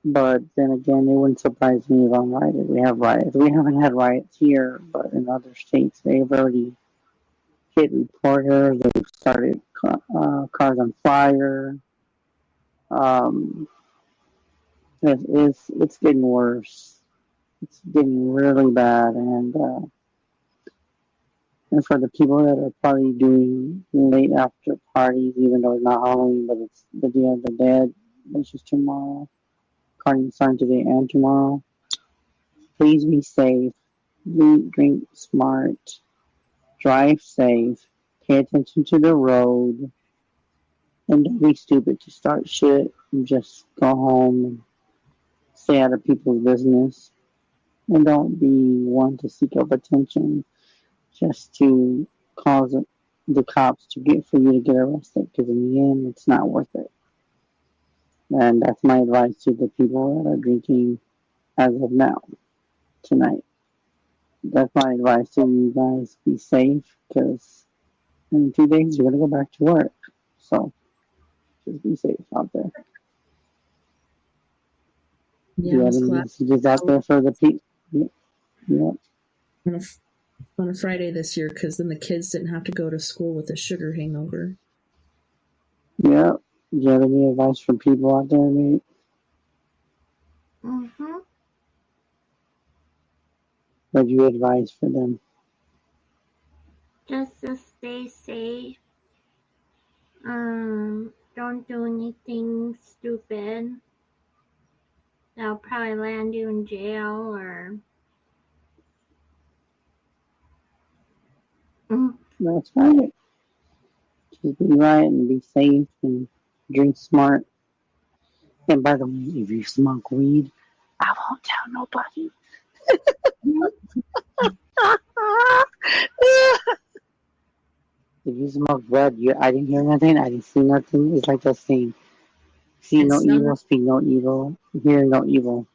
but then again, it wouldn't surprise me if I'm right. If we have riots, we haven't had riots here, but in other states, they've already hit reporters. They've started cars on fire. Um, it's getting worse. It's getting really bad, and for the people that are probably doing late after parties, even though it's not Halloween, but it's the Day of the Dead, which is tomorrow. Starting today and tomorrow. Please be safe. Drink smart. Drive safe. Pay attention to the road. And don't be stupid to start shit. And just go home stay out of people's business and don't be one to seek up attention just to cause the cops to get for you to get arrested. Because in the end, it's not worth it. And that's my advice to the people that are drinking as of now, tonight. That's my advice to you guys. Be safe, because in 2 days you're gonna go back to work. So just be safe out there. Do
Yeah,
you
I
have
was
any
glad
messages out there for the people? Yeah.
on a Friday this year because then the kids didn't have to go to school with a sugar hangover.
Yeah. Do you have any advice for people out there, mate?
Mm-hmm.
What do you advise for them?
Just to stay safe. Don't do anything stupid. That'll probably land you in jail or.
That's right. Just be right and be safe and drink smart. And by the way, if you smoke weed, I won't tell nobody. If you smoke red, I didn't hear nothing. I didn't see nothing. It's like that saying: see no
It's not
evil, speak no evil, hear no evil.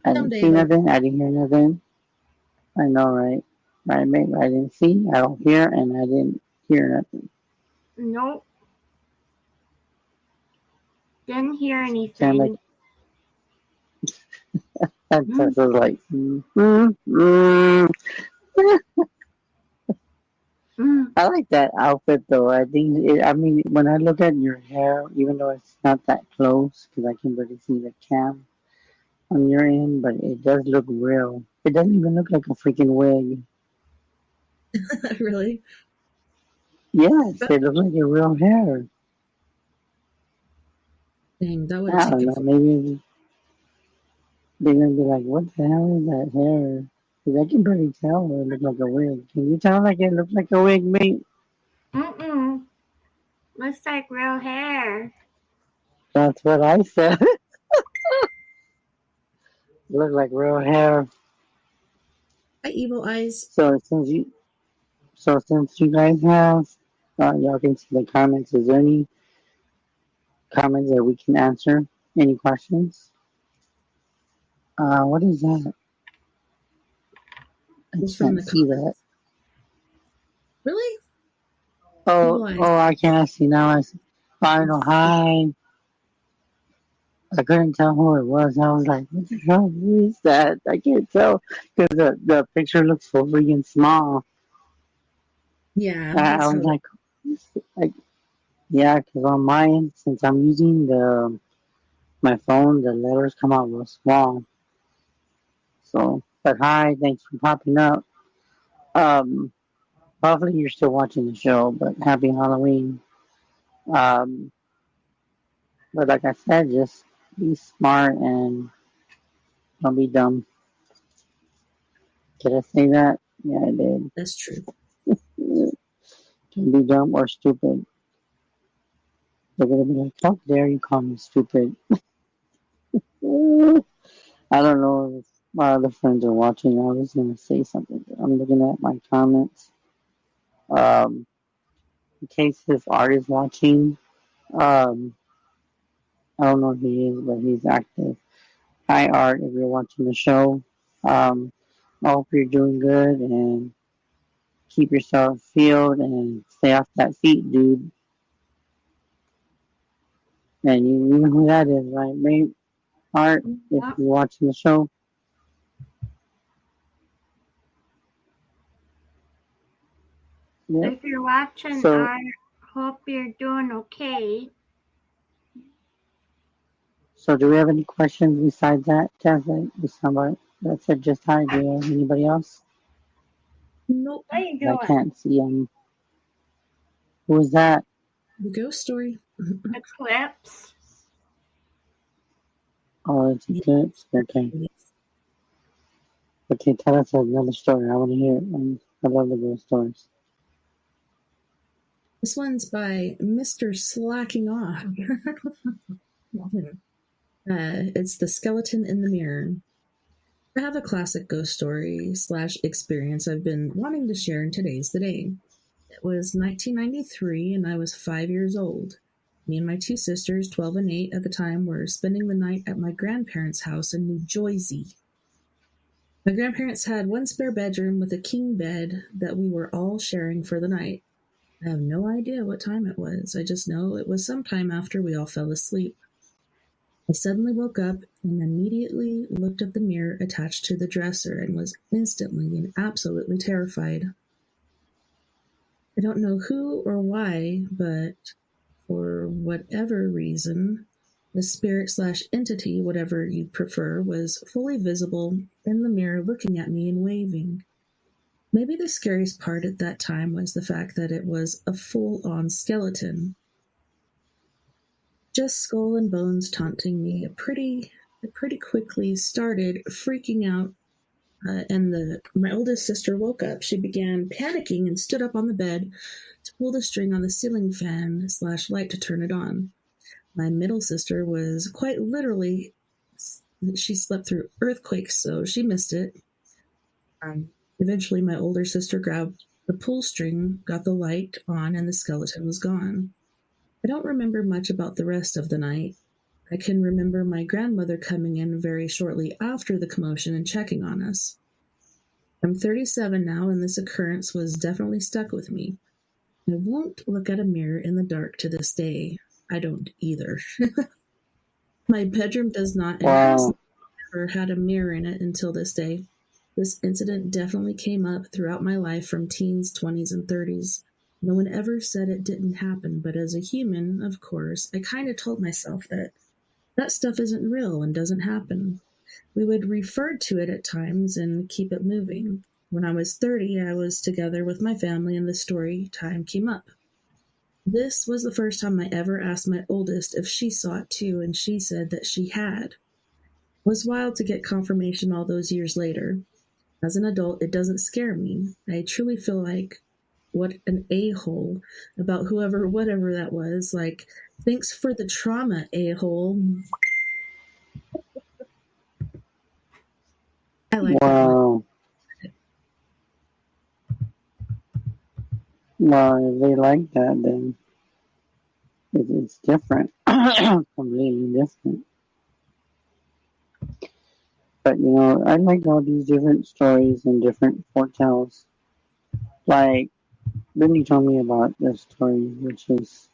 I didn't
someday
see
though.
nothing. I didn't hear nothing. I know, right? Right, mate. I didn't see. I don't hear, and I didn't hear nothing.
Nope. Didn't hear
Sound
anything.
like that. Tessa's like, I like that outfit though. I think. I mean, when I look at your hair, even though it's not that close, because I can barely see the cam on your end, but it does look real. It doesn't even look like a freaking wig.
Really?
Yes, it looks like your real hair.
Dang, that would have
I don't
taken
know. Maybe they're gonna be like, "What the hell is that hair?" Because I can barely tell it looks like a wig. Can you tell like it looks like a wig, mate?
Looks like real hair.
That's what I said. Look like real hair.
Hi, Evil Eyes.
So since you guys have, y'all can see the comments. Is there any comments that we can answer? Any questions? What is that? I
It's from
can't
the
see that.
Really?
Oh,
Evil Eyes.
I can't see now. I see. Final hi. I couldn't tell who it was. I was like, what the hell? Who is that? I can't tell because the picture looks so freaking small.
Yeah,
I
that's
was
how.
like, yeah, because on mine, since I'm using my phone, the letters come out real small. So, but hi, thanks for popping up. Um, hopefully you're still watching the show, but happy Halloween. Um, but like I said, just be smart and don't be dumb. Did I say that? Yeah, I did.
That's true.
Don't be dumb or stupid. They're gonna be like, how dare you call me stupid? I don't know if my other friends are watching. I was gonna say something. I'm looking at my comments. Um, in case if Art is watching, um, I don't know if he is, but he's active. Hi, Art, if you're watching the show. Um, I hope you're doing good and keep yourself healed and stay off that feet, dude. And you know who that is, right, mate? Art, if
Yep.
you're watching the show. Yep.
If you're watching,
So,
I hope you're doing okay.
So do we have any questions besides that, Jasmine? Somebody that said just hi. Do you have anybody else?
Nope.
What are you
I
doing?
can't see Who is that?
The ghost story.
Eclipse.
Oh, it's Eclipse. Okay. Okay, tell us another story. I want to hear it. I love the ghost stories.
This one's by Mr. Slacking Off. It's The Skeleton in the Mirror. I have a classic ghost story / experience I've been wanting to share, and today's the day. It was 1993, and I was 5 years old. Me and my two sisters, 12 and 8 at the time, were spending the night at my grandparents' house in New Jersey. My grandparents had one spare bedroom with a king bed that we were all sharing for the night. I have no idea what time it was. I just know it was sometime after we all fell asleep. I suddenly woke up and immediately looked at the mirror attached to the dresser and was instantly and absolutely terrified. I don't know who or why, but for whatever reason, the spirit / entity, whatever you prefer, was fully visible in the mirror looking at me and waving. Maybe the scariest part at that time was the fact that it was a full-on skeleton. Just skull and bones taunting me. It pretty quickly started freaking out, and my oldest sister woke up. She began panicking and stood up on the bed to pull the string on the ceiling fan / light to turn it on. My middle sister was quite literally, she slept through earthquakes, so she missed it. Eventually, my older sister grabbed the pull string, got the light on, and the skeleton was gone. I don't remember much about the rest of the night. I can remember my grandmother coming in very shortly after the commotion and checking on us. I'm 37 now, and this occurrence was definitely stuck with me. I won't look at a mirror in the dark to this day. I don't either. My bedroom does not, and has never had a mirror in it until this day. This incident definitely came up throughout my life from teens, 20s, and 30s. No one ever said it didn't happen, but as a human, of course, I kind of told myself that stuff isn't real and doesn't happen. We would refer to it at times and keep it moving. When I was 30, I was together with my family and the story time came up. This was the first time I ever asked my oldest if she saw it too, and she said that she had. It was wild to get confirmation all those years later. As an adult, it doesn't scare me. I truly feel like what an a-hole about whatever that was. Like, thanks for the trauma, a-hole. I like
Wow. Well, if they like that, then it's different. Completely different. But, I like all these different stories and different foretells. Like, Brittany told me about this story, which is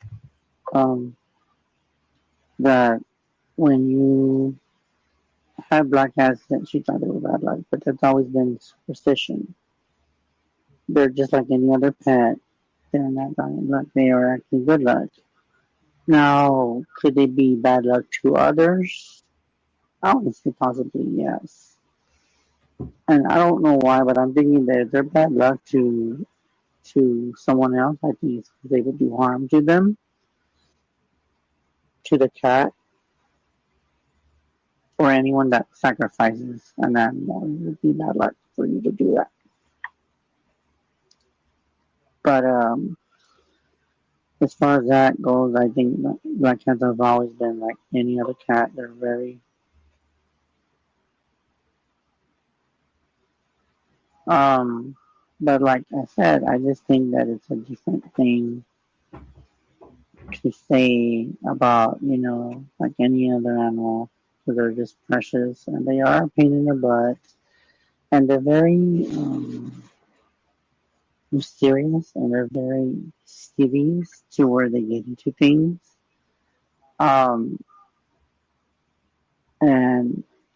that when you had black cats, that she thought they were bad luck, but that's always been superstition. They're just like any other pet. They're not bad luck. They are actually good luck. Now, could they be bad luck to others? Honestly, possibly, yes. And I don't know why, but I'm thinking that if they're bad luck to someone else, I think it's because they would do harm to them, to the cat, or anyone that sacrifices an animal. It would be bad luck for you to do that. But as far as that goes, I think black cats have always been like any other cat. They're very but like I said, I just think that it's a different thing to say about, like any other animal. So they're just precious and they are a pain in the butt. And they're very mysterious and they're very skeevies to where they get into things. And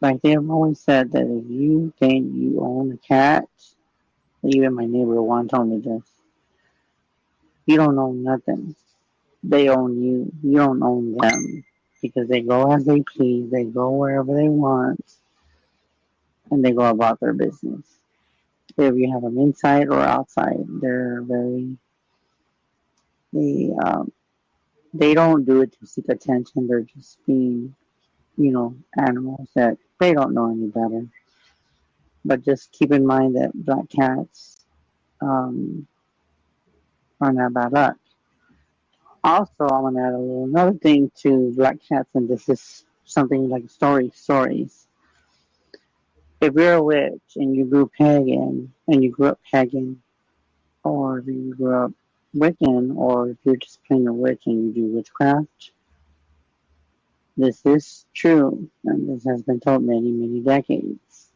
like they have always said that if you think you own a cat, even my neighbor one told me this, you don't own nothing. They own you. You don't own them. Because they go as they please, they go wherever they want, and they go about their business. If you have them inside or outside, they're very, they don't do it to seek attention. They're just being, animals that they don't know any better. But just keep in mind that black cats are not bad luck. Also, I want to add another thing to black cats, and this is something like stories. If you're a witch and you grew up pagan, or you grew up Wiccan, or if you're just plain a witch and you do witchcraft, this is true, and this has been told many decades.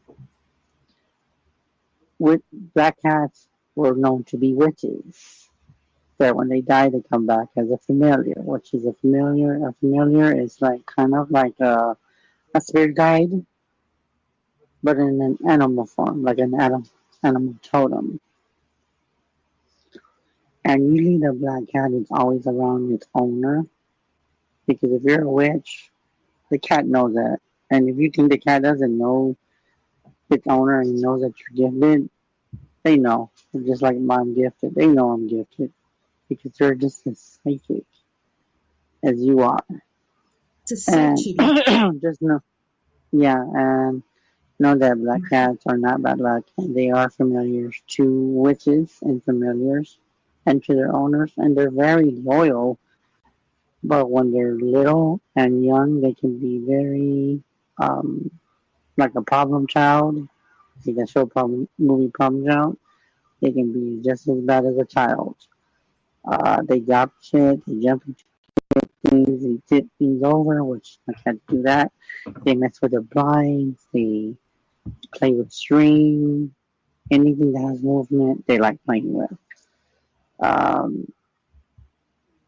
Black cats were known to be witches. That when they die, they come back as a familiar, which is a familiar. A familiar is like kind of like a spirit guide, but in an animal form, like an animal totem. And usually the black cat is always around its owner, because if you're a witch, the cat knows that. And if you think the cat doesn't know its owner and knows that you're gifted, they know. Just like I'm gifted, they know I'm gifted because they're just as psychic as you are.
It's so
And
cheaty.
just know, yeah, and know that black cats are not bad luck, and they are familiars to witches and familiars and to their owners, and they're very loyal. But when they're little and young, they can be very um, like a problem child. You can show problem child. They can be just as bad as a child. They drop shit, they jump into things, they tip things over, which I can't do that. They mess with the blinds, they play with string, anything that has movement, they like playing with. Um,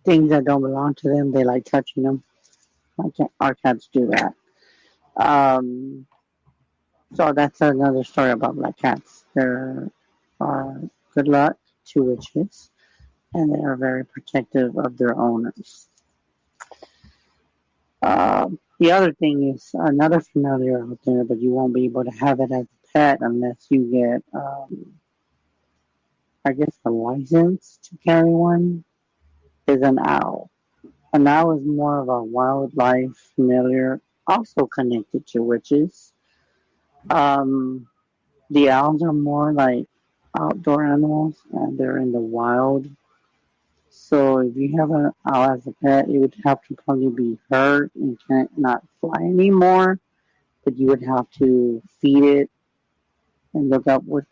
Things that don't belong to them, they like touching them. Our cats do that. Um, so that's another story about black cats. They're good luck to witches, and they are very protective of their owners. The other thing is another familiar out there, but you won't be able to have it as a pet unless you get, I guess, a license to carry one, is an owl. An owl is more of a wildlife familiar, also connected to witches. Um, the owls are more like outdoor animals, and they're in the wild. So if you have an owl as a pet, it would have to probably be hurt and can't not fly anymore. But you would have to feed it and look up what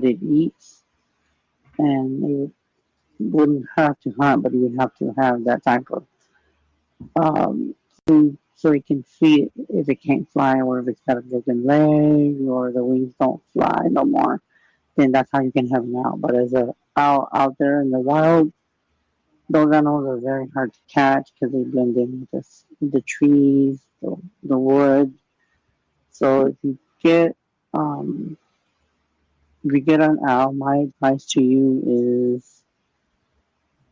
it eats, and it wouldn't have to hunt, but you would have to have that type of food so it can feed it if it can't fly, or if it's got a broken leg, or the wings don't fly no more. Then that's how you can have an owl. But as a owl out there in the wild, those animals are very hard to catch because they blend in with the trees, the wood. So um, if you get an owl, my advice to you is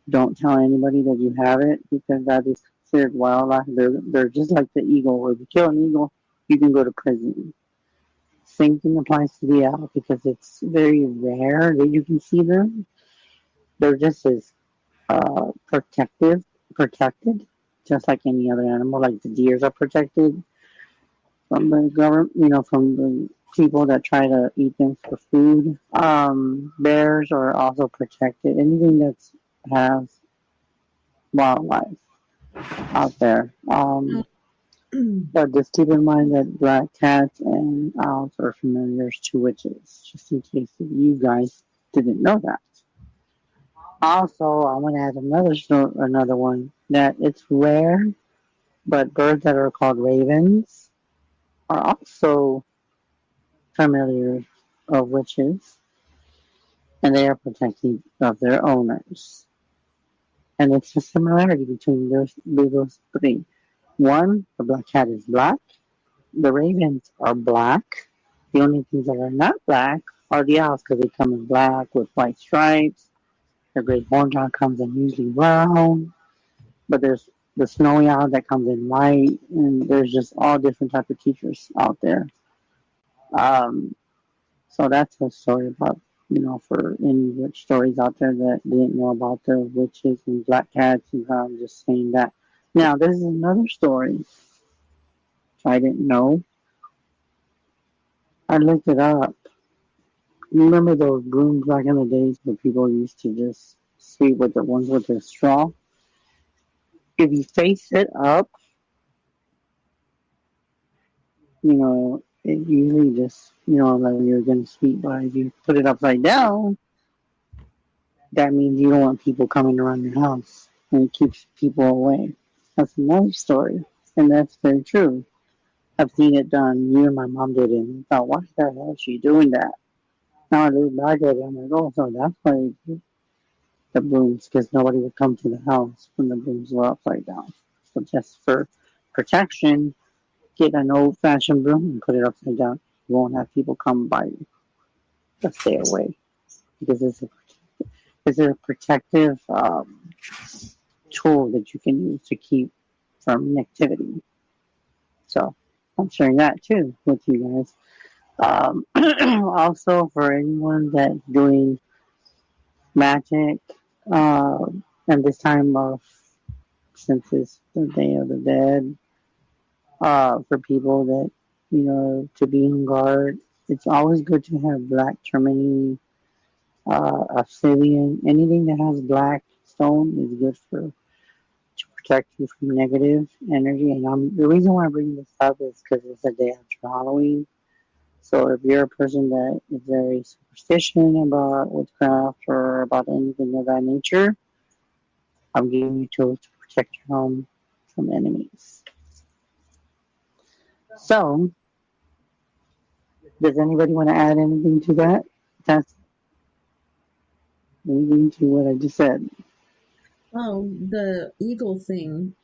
don't tell anybody that you have it, because that is considered wildlife. They're just like the eagle. If you kill an eagle, you can go to prison. Same thing applies to the owl, because it's very rare that you can see them. They're just as protected, just like any other animal. Like the deers are protected from the government, from the people that try to eat them for food. Bears are also protected. Anything that has wildlife out there. But just keep in mind that black cats and owls are familiars to witches, just in case you guys didn't know that. Also, I want to add another one that it's rare, but birds that are called ravens are also familiar of witches, and they are protective of their owners. And it's a similarity between those three. One, the black cat is black. The ravens are black. The only things that are not black are the owls, because they come in black with white stripes. The great horned owl comes in usually brown. But there's the snowy owl that comes in white, and there's just all different types of teachers out there. Um, so that's a story about, for any witch stories out there that didn't know about the witches and black cats, and how I'm just saying that. Now, this is another story I didn't know. I looked it up. You remember those brooms back in the days where people used to just sweep with the ones with the straw? if you face it up, it usually just, like you're going to sleep. But if you put it upside down, that means you don't want people coming around your house and it keeps people away. That's another story. And that's very true. I've seen it done. You and my mom did it. And I thought, why the hell is she doing that? Now I look back at it, I'm like, oh, so that's why they did the brooms, because nobody would come to the house when the brooms were upside down. So just for protection, get an old-fashioned broom and put it upside down. You won't have people come by you. Just stay away, because it's a protective tool that you can use to keep from negativity. So I'm sharing that too with you guys. Also, for anyone that's doing magic, and this time of, since it's the Day of the Dead, for people that, to be on guard, it's always good to have black tourmaline, obsidian, anything that has black stone is good to protect you from negative energy. And the reason why I bring this up is because it's a day after Halloween. So if you're a person that is very superstitious about witchcraft or about anything of that nature, I'm giving you tools to protect your home from enemies. So, does anybody want to add anything to that? That's anything to what I just said.
Oh, the eagle thing.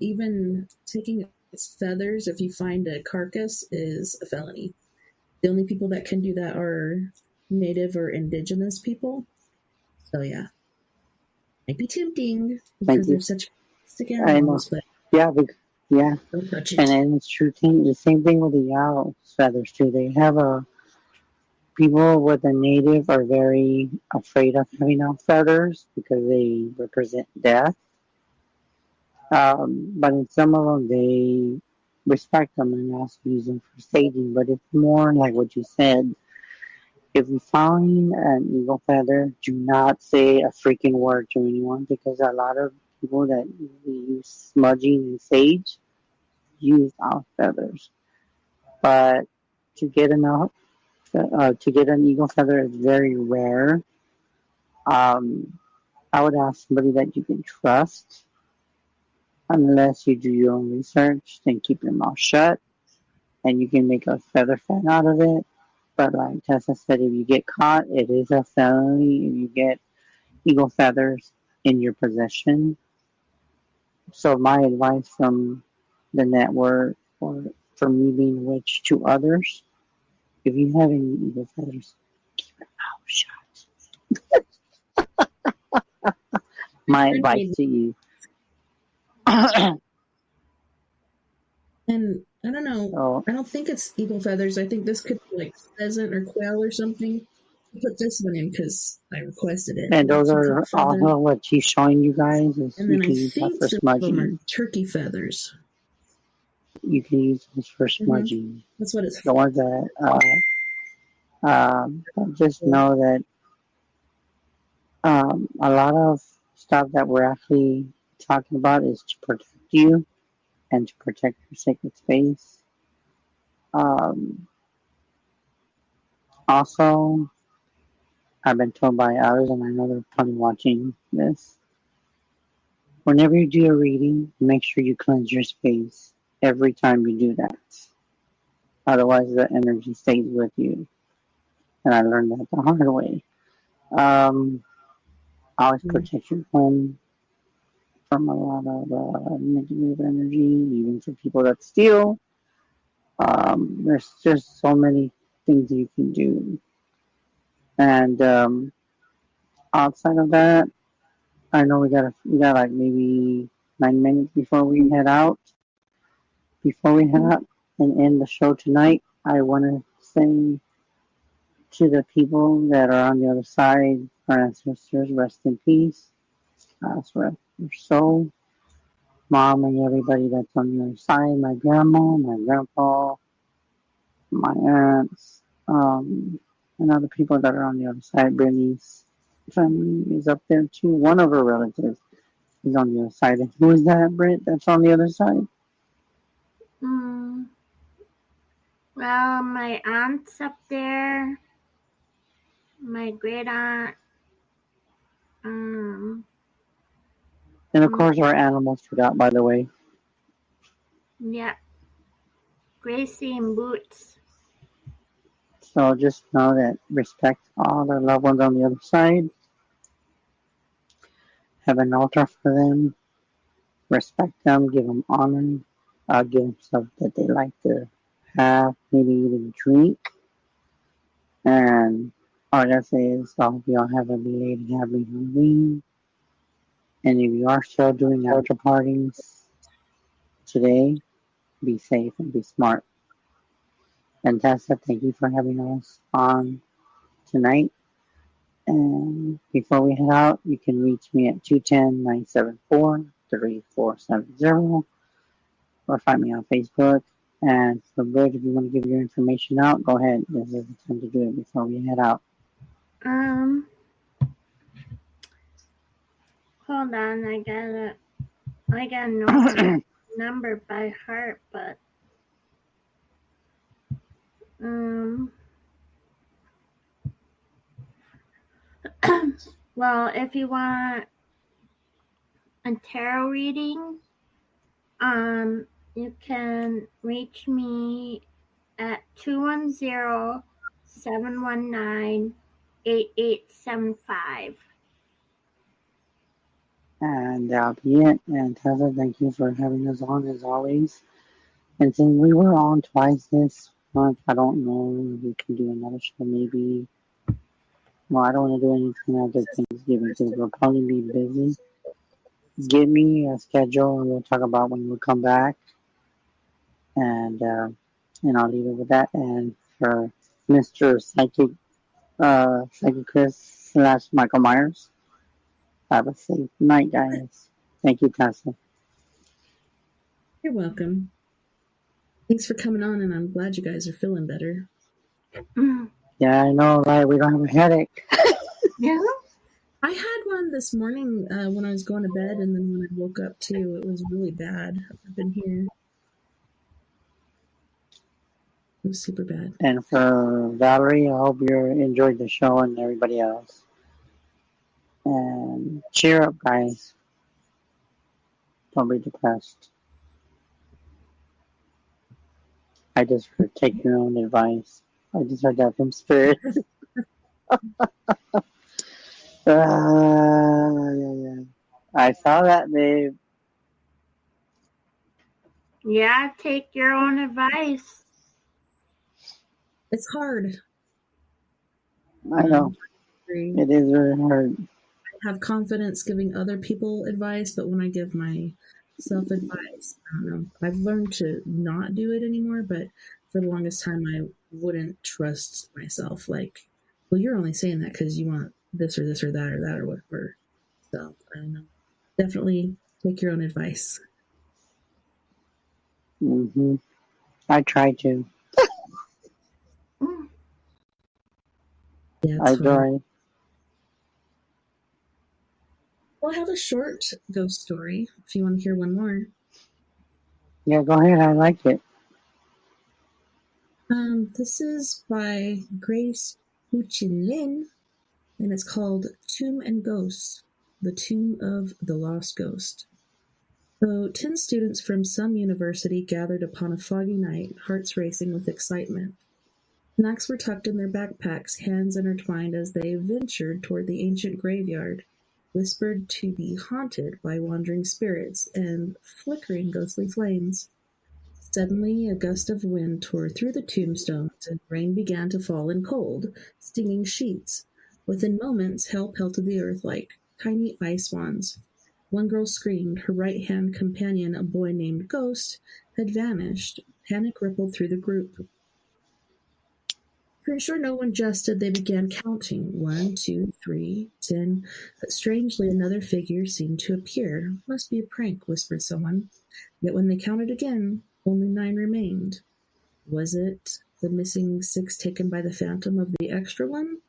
Even taking its feathers, if you find a carcass, is a felony. The only people that can do that are native or indigenous people. So yeah, might be tempting because they're such sick animals, but
yeah,
don't touch it.
And then it's true thing. The same thing with the owl's feathers too. They have people with the native are very afraid of having owl feathers because they represent death. But in some of them, they respect them and also use them for staging. But it's more like what you said. If you find an eagle feather, do not say a freaking word to anyone, because a lot of people that use smudging and sage use owl feathers. But to get to get an eagle feather is very rare. I would ask somebody that you can trust. Unless you do your own research, then keep your mouth shut, and you can make a feather fan out of it. But like Tessa said, if you get caught, it is a felony if you get eagle feathers in your possession. So my advice from the network, or from me being a witch to others, if you have any eagle feathers, keep your mouth shut. My advice to you.
And I don't know. I don't think it's eagle feathers. I think this could be like pheasant or quail or something. I put this one in because I requested it.
And those are also what she's showing you guys. Is
and then
you can
I
use
think
that for smudging.
Them are turkey feathers.
You can use those for smudging.
Mm-hmm. That's what it's
the ones that just know that a lot of stuff that we're actually talking about is to protect you and to protect your sacred space. Also, I've been told by others, and I know they're probably watching this. Whenever you do a reading, make sure you cleanse your space every time you do that. Otherwise, the energy stays with you. And I learned that the hard way. Always protect your home from a lot of negative energy, even for people that steal. There's just so many things you can do. And outside of that, I know we got like maybe 9 minutes before we head out. Before we head out and end the show tonight, I want to say to the people that are on the other side, our ancestors, rest in peace. Rest your soul. Mom and everybody that's on the other side, my grandma, my grandpa, my aunts, and other people that are on the other side. Brittany's family is up there too. One of her relatives He's on the other side. Who is that, Britt? That's on the other side.
Well, my aunt's up there. My great aunt.
And of course, our animals forgot, by the way.
Yeah. Gracie and Boots.
So just know that respect all the loved ones on the other side. Have an altar for them. Respect them. Give them honor. Give them stuff that they like to have. Maybe even drink. And all I gotta say is, I hope y'all have a belated happy Halloween. And if you are still doing after parties today, be safe and be smart. And Tessa, thank you for having us on tonight. And before we head out, you can reach me at 210-974-3470 or find me on Facebook. And for Bridge, if you want to give your information out, go ahead. This is the time to do it before we head out.
Hold on, I gotta know my number by heart, but well, if you want a tarot reading, you can reach me at 210-719-8875.
And that'll be it. And Tessa, thank you for having us on as always. And since we were on twice this month, I don't know if we can do another show maybe. Well, I don't want to do anything after Thanksgiving because we'll probably be busy. Give me a schedule and we'll talk about when we'll come back. And I'll leave it with that. And for Mr. Psychic Chris / Michael Myers, have a safe night, guys. Thank you, Tessa.
You're welcome. Thanks for coming on, and I'm glad you guys are feeling better.
Yeah, I know, right? We don't have a headache.
Yeah.
I had one this morning when I was going to bed, and then when I woke up too, it was really bad up in here. It was super bad.
And for Valerie, I hope you enjoyed the show and everybody else. And cheer up, guys. Don't be depressed. I just heard take your own advice. I just heard that from Spirit. Yeah. I saw that, babe.
Yeah, take your own advice.
It's hard.
I know. It is very hard.
I have confidence giving other people advice, but when I give myself advice, I don't know. I've learned to not do it anymore, but for the longest time, I wouldn't trust myself. Like, well, you're only saying that because you want this or this or that or that or whatever. So, I don't know. Definitely take your own advice.
I try to.
Yeah,
I try.
We'll have a short ghost story if you want to hear one more.
Yeah, go ahead. I like it.
This is by Grace Huchin Lin, and it's called Tomb and Ghosts, the Tomb of the Lost Ghost. So, 10 students from some university gathered upon a foggy night, hearts racing with excitement. Snacks were tucked in their backpacks, hands intertwined as they ventured toward the ancient graveyard, whispered to be haunted by wandering spirits and flickering ghostly flames. Suddenly, a gust of wind tore through the tombstones, and rain began to fall in cold, stinging sheets. Within moments, hell pelted the earth like tiny ice wands. One girl screamed. Her right-hand companion, a boy named Ghost, had vanished. Panic rippled through the group. To ensure no one jested, they began counting. 1, 2, 3, 10. But strangely, another figure seemed to appear. Must be a prank, whispered someone. Yet when they counted again, only 9 remained. Was it the missing 6 taken by the phantom of the extra one?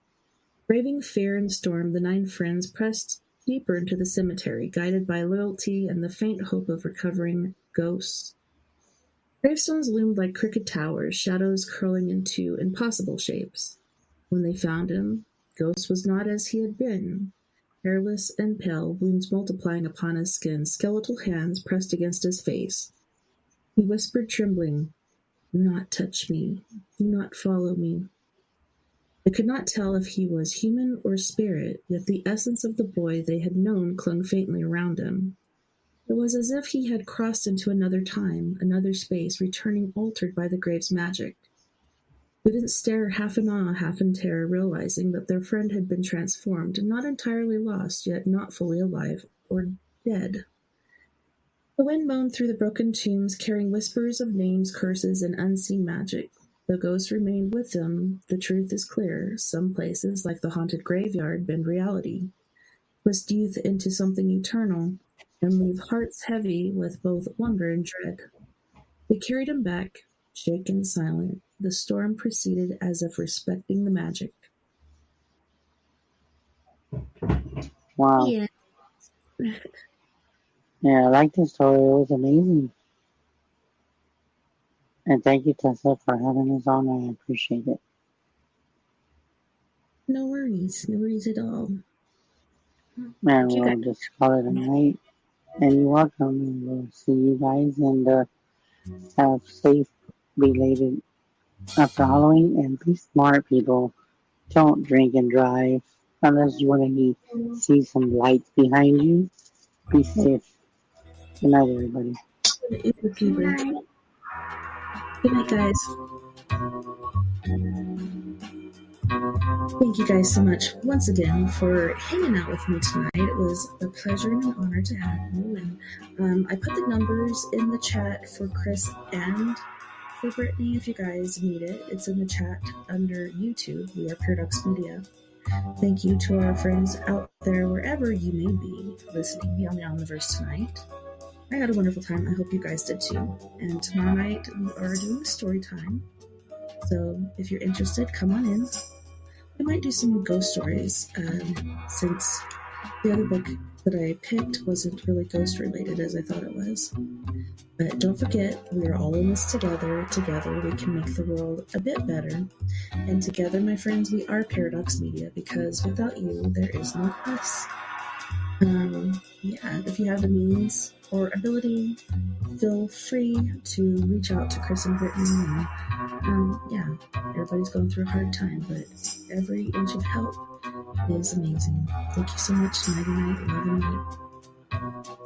Braving fear and storm, the 9 friends pressed deeper into the cemetery, guided by loyalty and the faint hope of recovering ghosts. Gravestones loomed like crooked towers, shadows curling into impossible shapes. When they found him, Ghost was not as he had been. Hairless and pale, wounds multiplying upon his skin, skeletal hands pressed against his face. He whispered, trembling, "Do not touch me. Do not follow me." They could not tell if he was human or spirit, yet the essence of the boy they had known clung faintly around him. It was as if he had crossed into another time, another space, returning altered by the grave's magic. Students stared half in awe, half in terror, realizing that their friend had been transformed, not entirely lost, yet not fully alive, or dead. The wind moaned through the broken tombs, carrying whispers of names, curses, and unseen magic. The ghosts remained with them. The truth is clear. Some places, like the haunted graveyard, bend reality, twist youth into something eternal, and leave hearts heavy with both wonder and dread. They carried him back, shaken, silent. The storm proceeded as if respecting the magic.
Wow.
Yeah.
Yeah, I like this story. It was amazing. And thank you, Tessa, for having us on. I appreciate it.
No worries. No worries at all.
And
You
we'll
guys.
just call it a night. And you're welcome. And we'll see you guys and have safe, belated after Halloween. And be smart, people. Don't drink and drive unless you want to see some lights behind you. Be safe. Good night, everybody.
Good night, guys. Thank you guys so much once again for hanging out with me tonight. It was a pleasure and an honor to have you. And I put the numbers in the chat for Chris and for Brittany if you guys need it. It's in the chat under YouTube. We are Paradox Media. Thank you to our friends out there, wherever you may be, listening Beyond The Omniverse tonight. I had a wonderful time. I hope you guys did too. And tomorrow night we are doing story time. So if you're interested, come on in. I might do some ghost stories, since the other book that I picked wasn't really ghost related as I thought it was. But don't forget, we are all in this together. Together we can make the world a bit better. And together, my friends, we are Paradox Media, because without you, there is no us. If you have the means or ability, feel free to reach out to Chris and Brittany. And, everybody's going through a hard time, but every inch of help is amazing. Thank you so much. Nighty night. Love and light.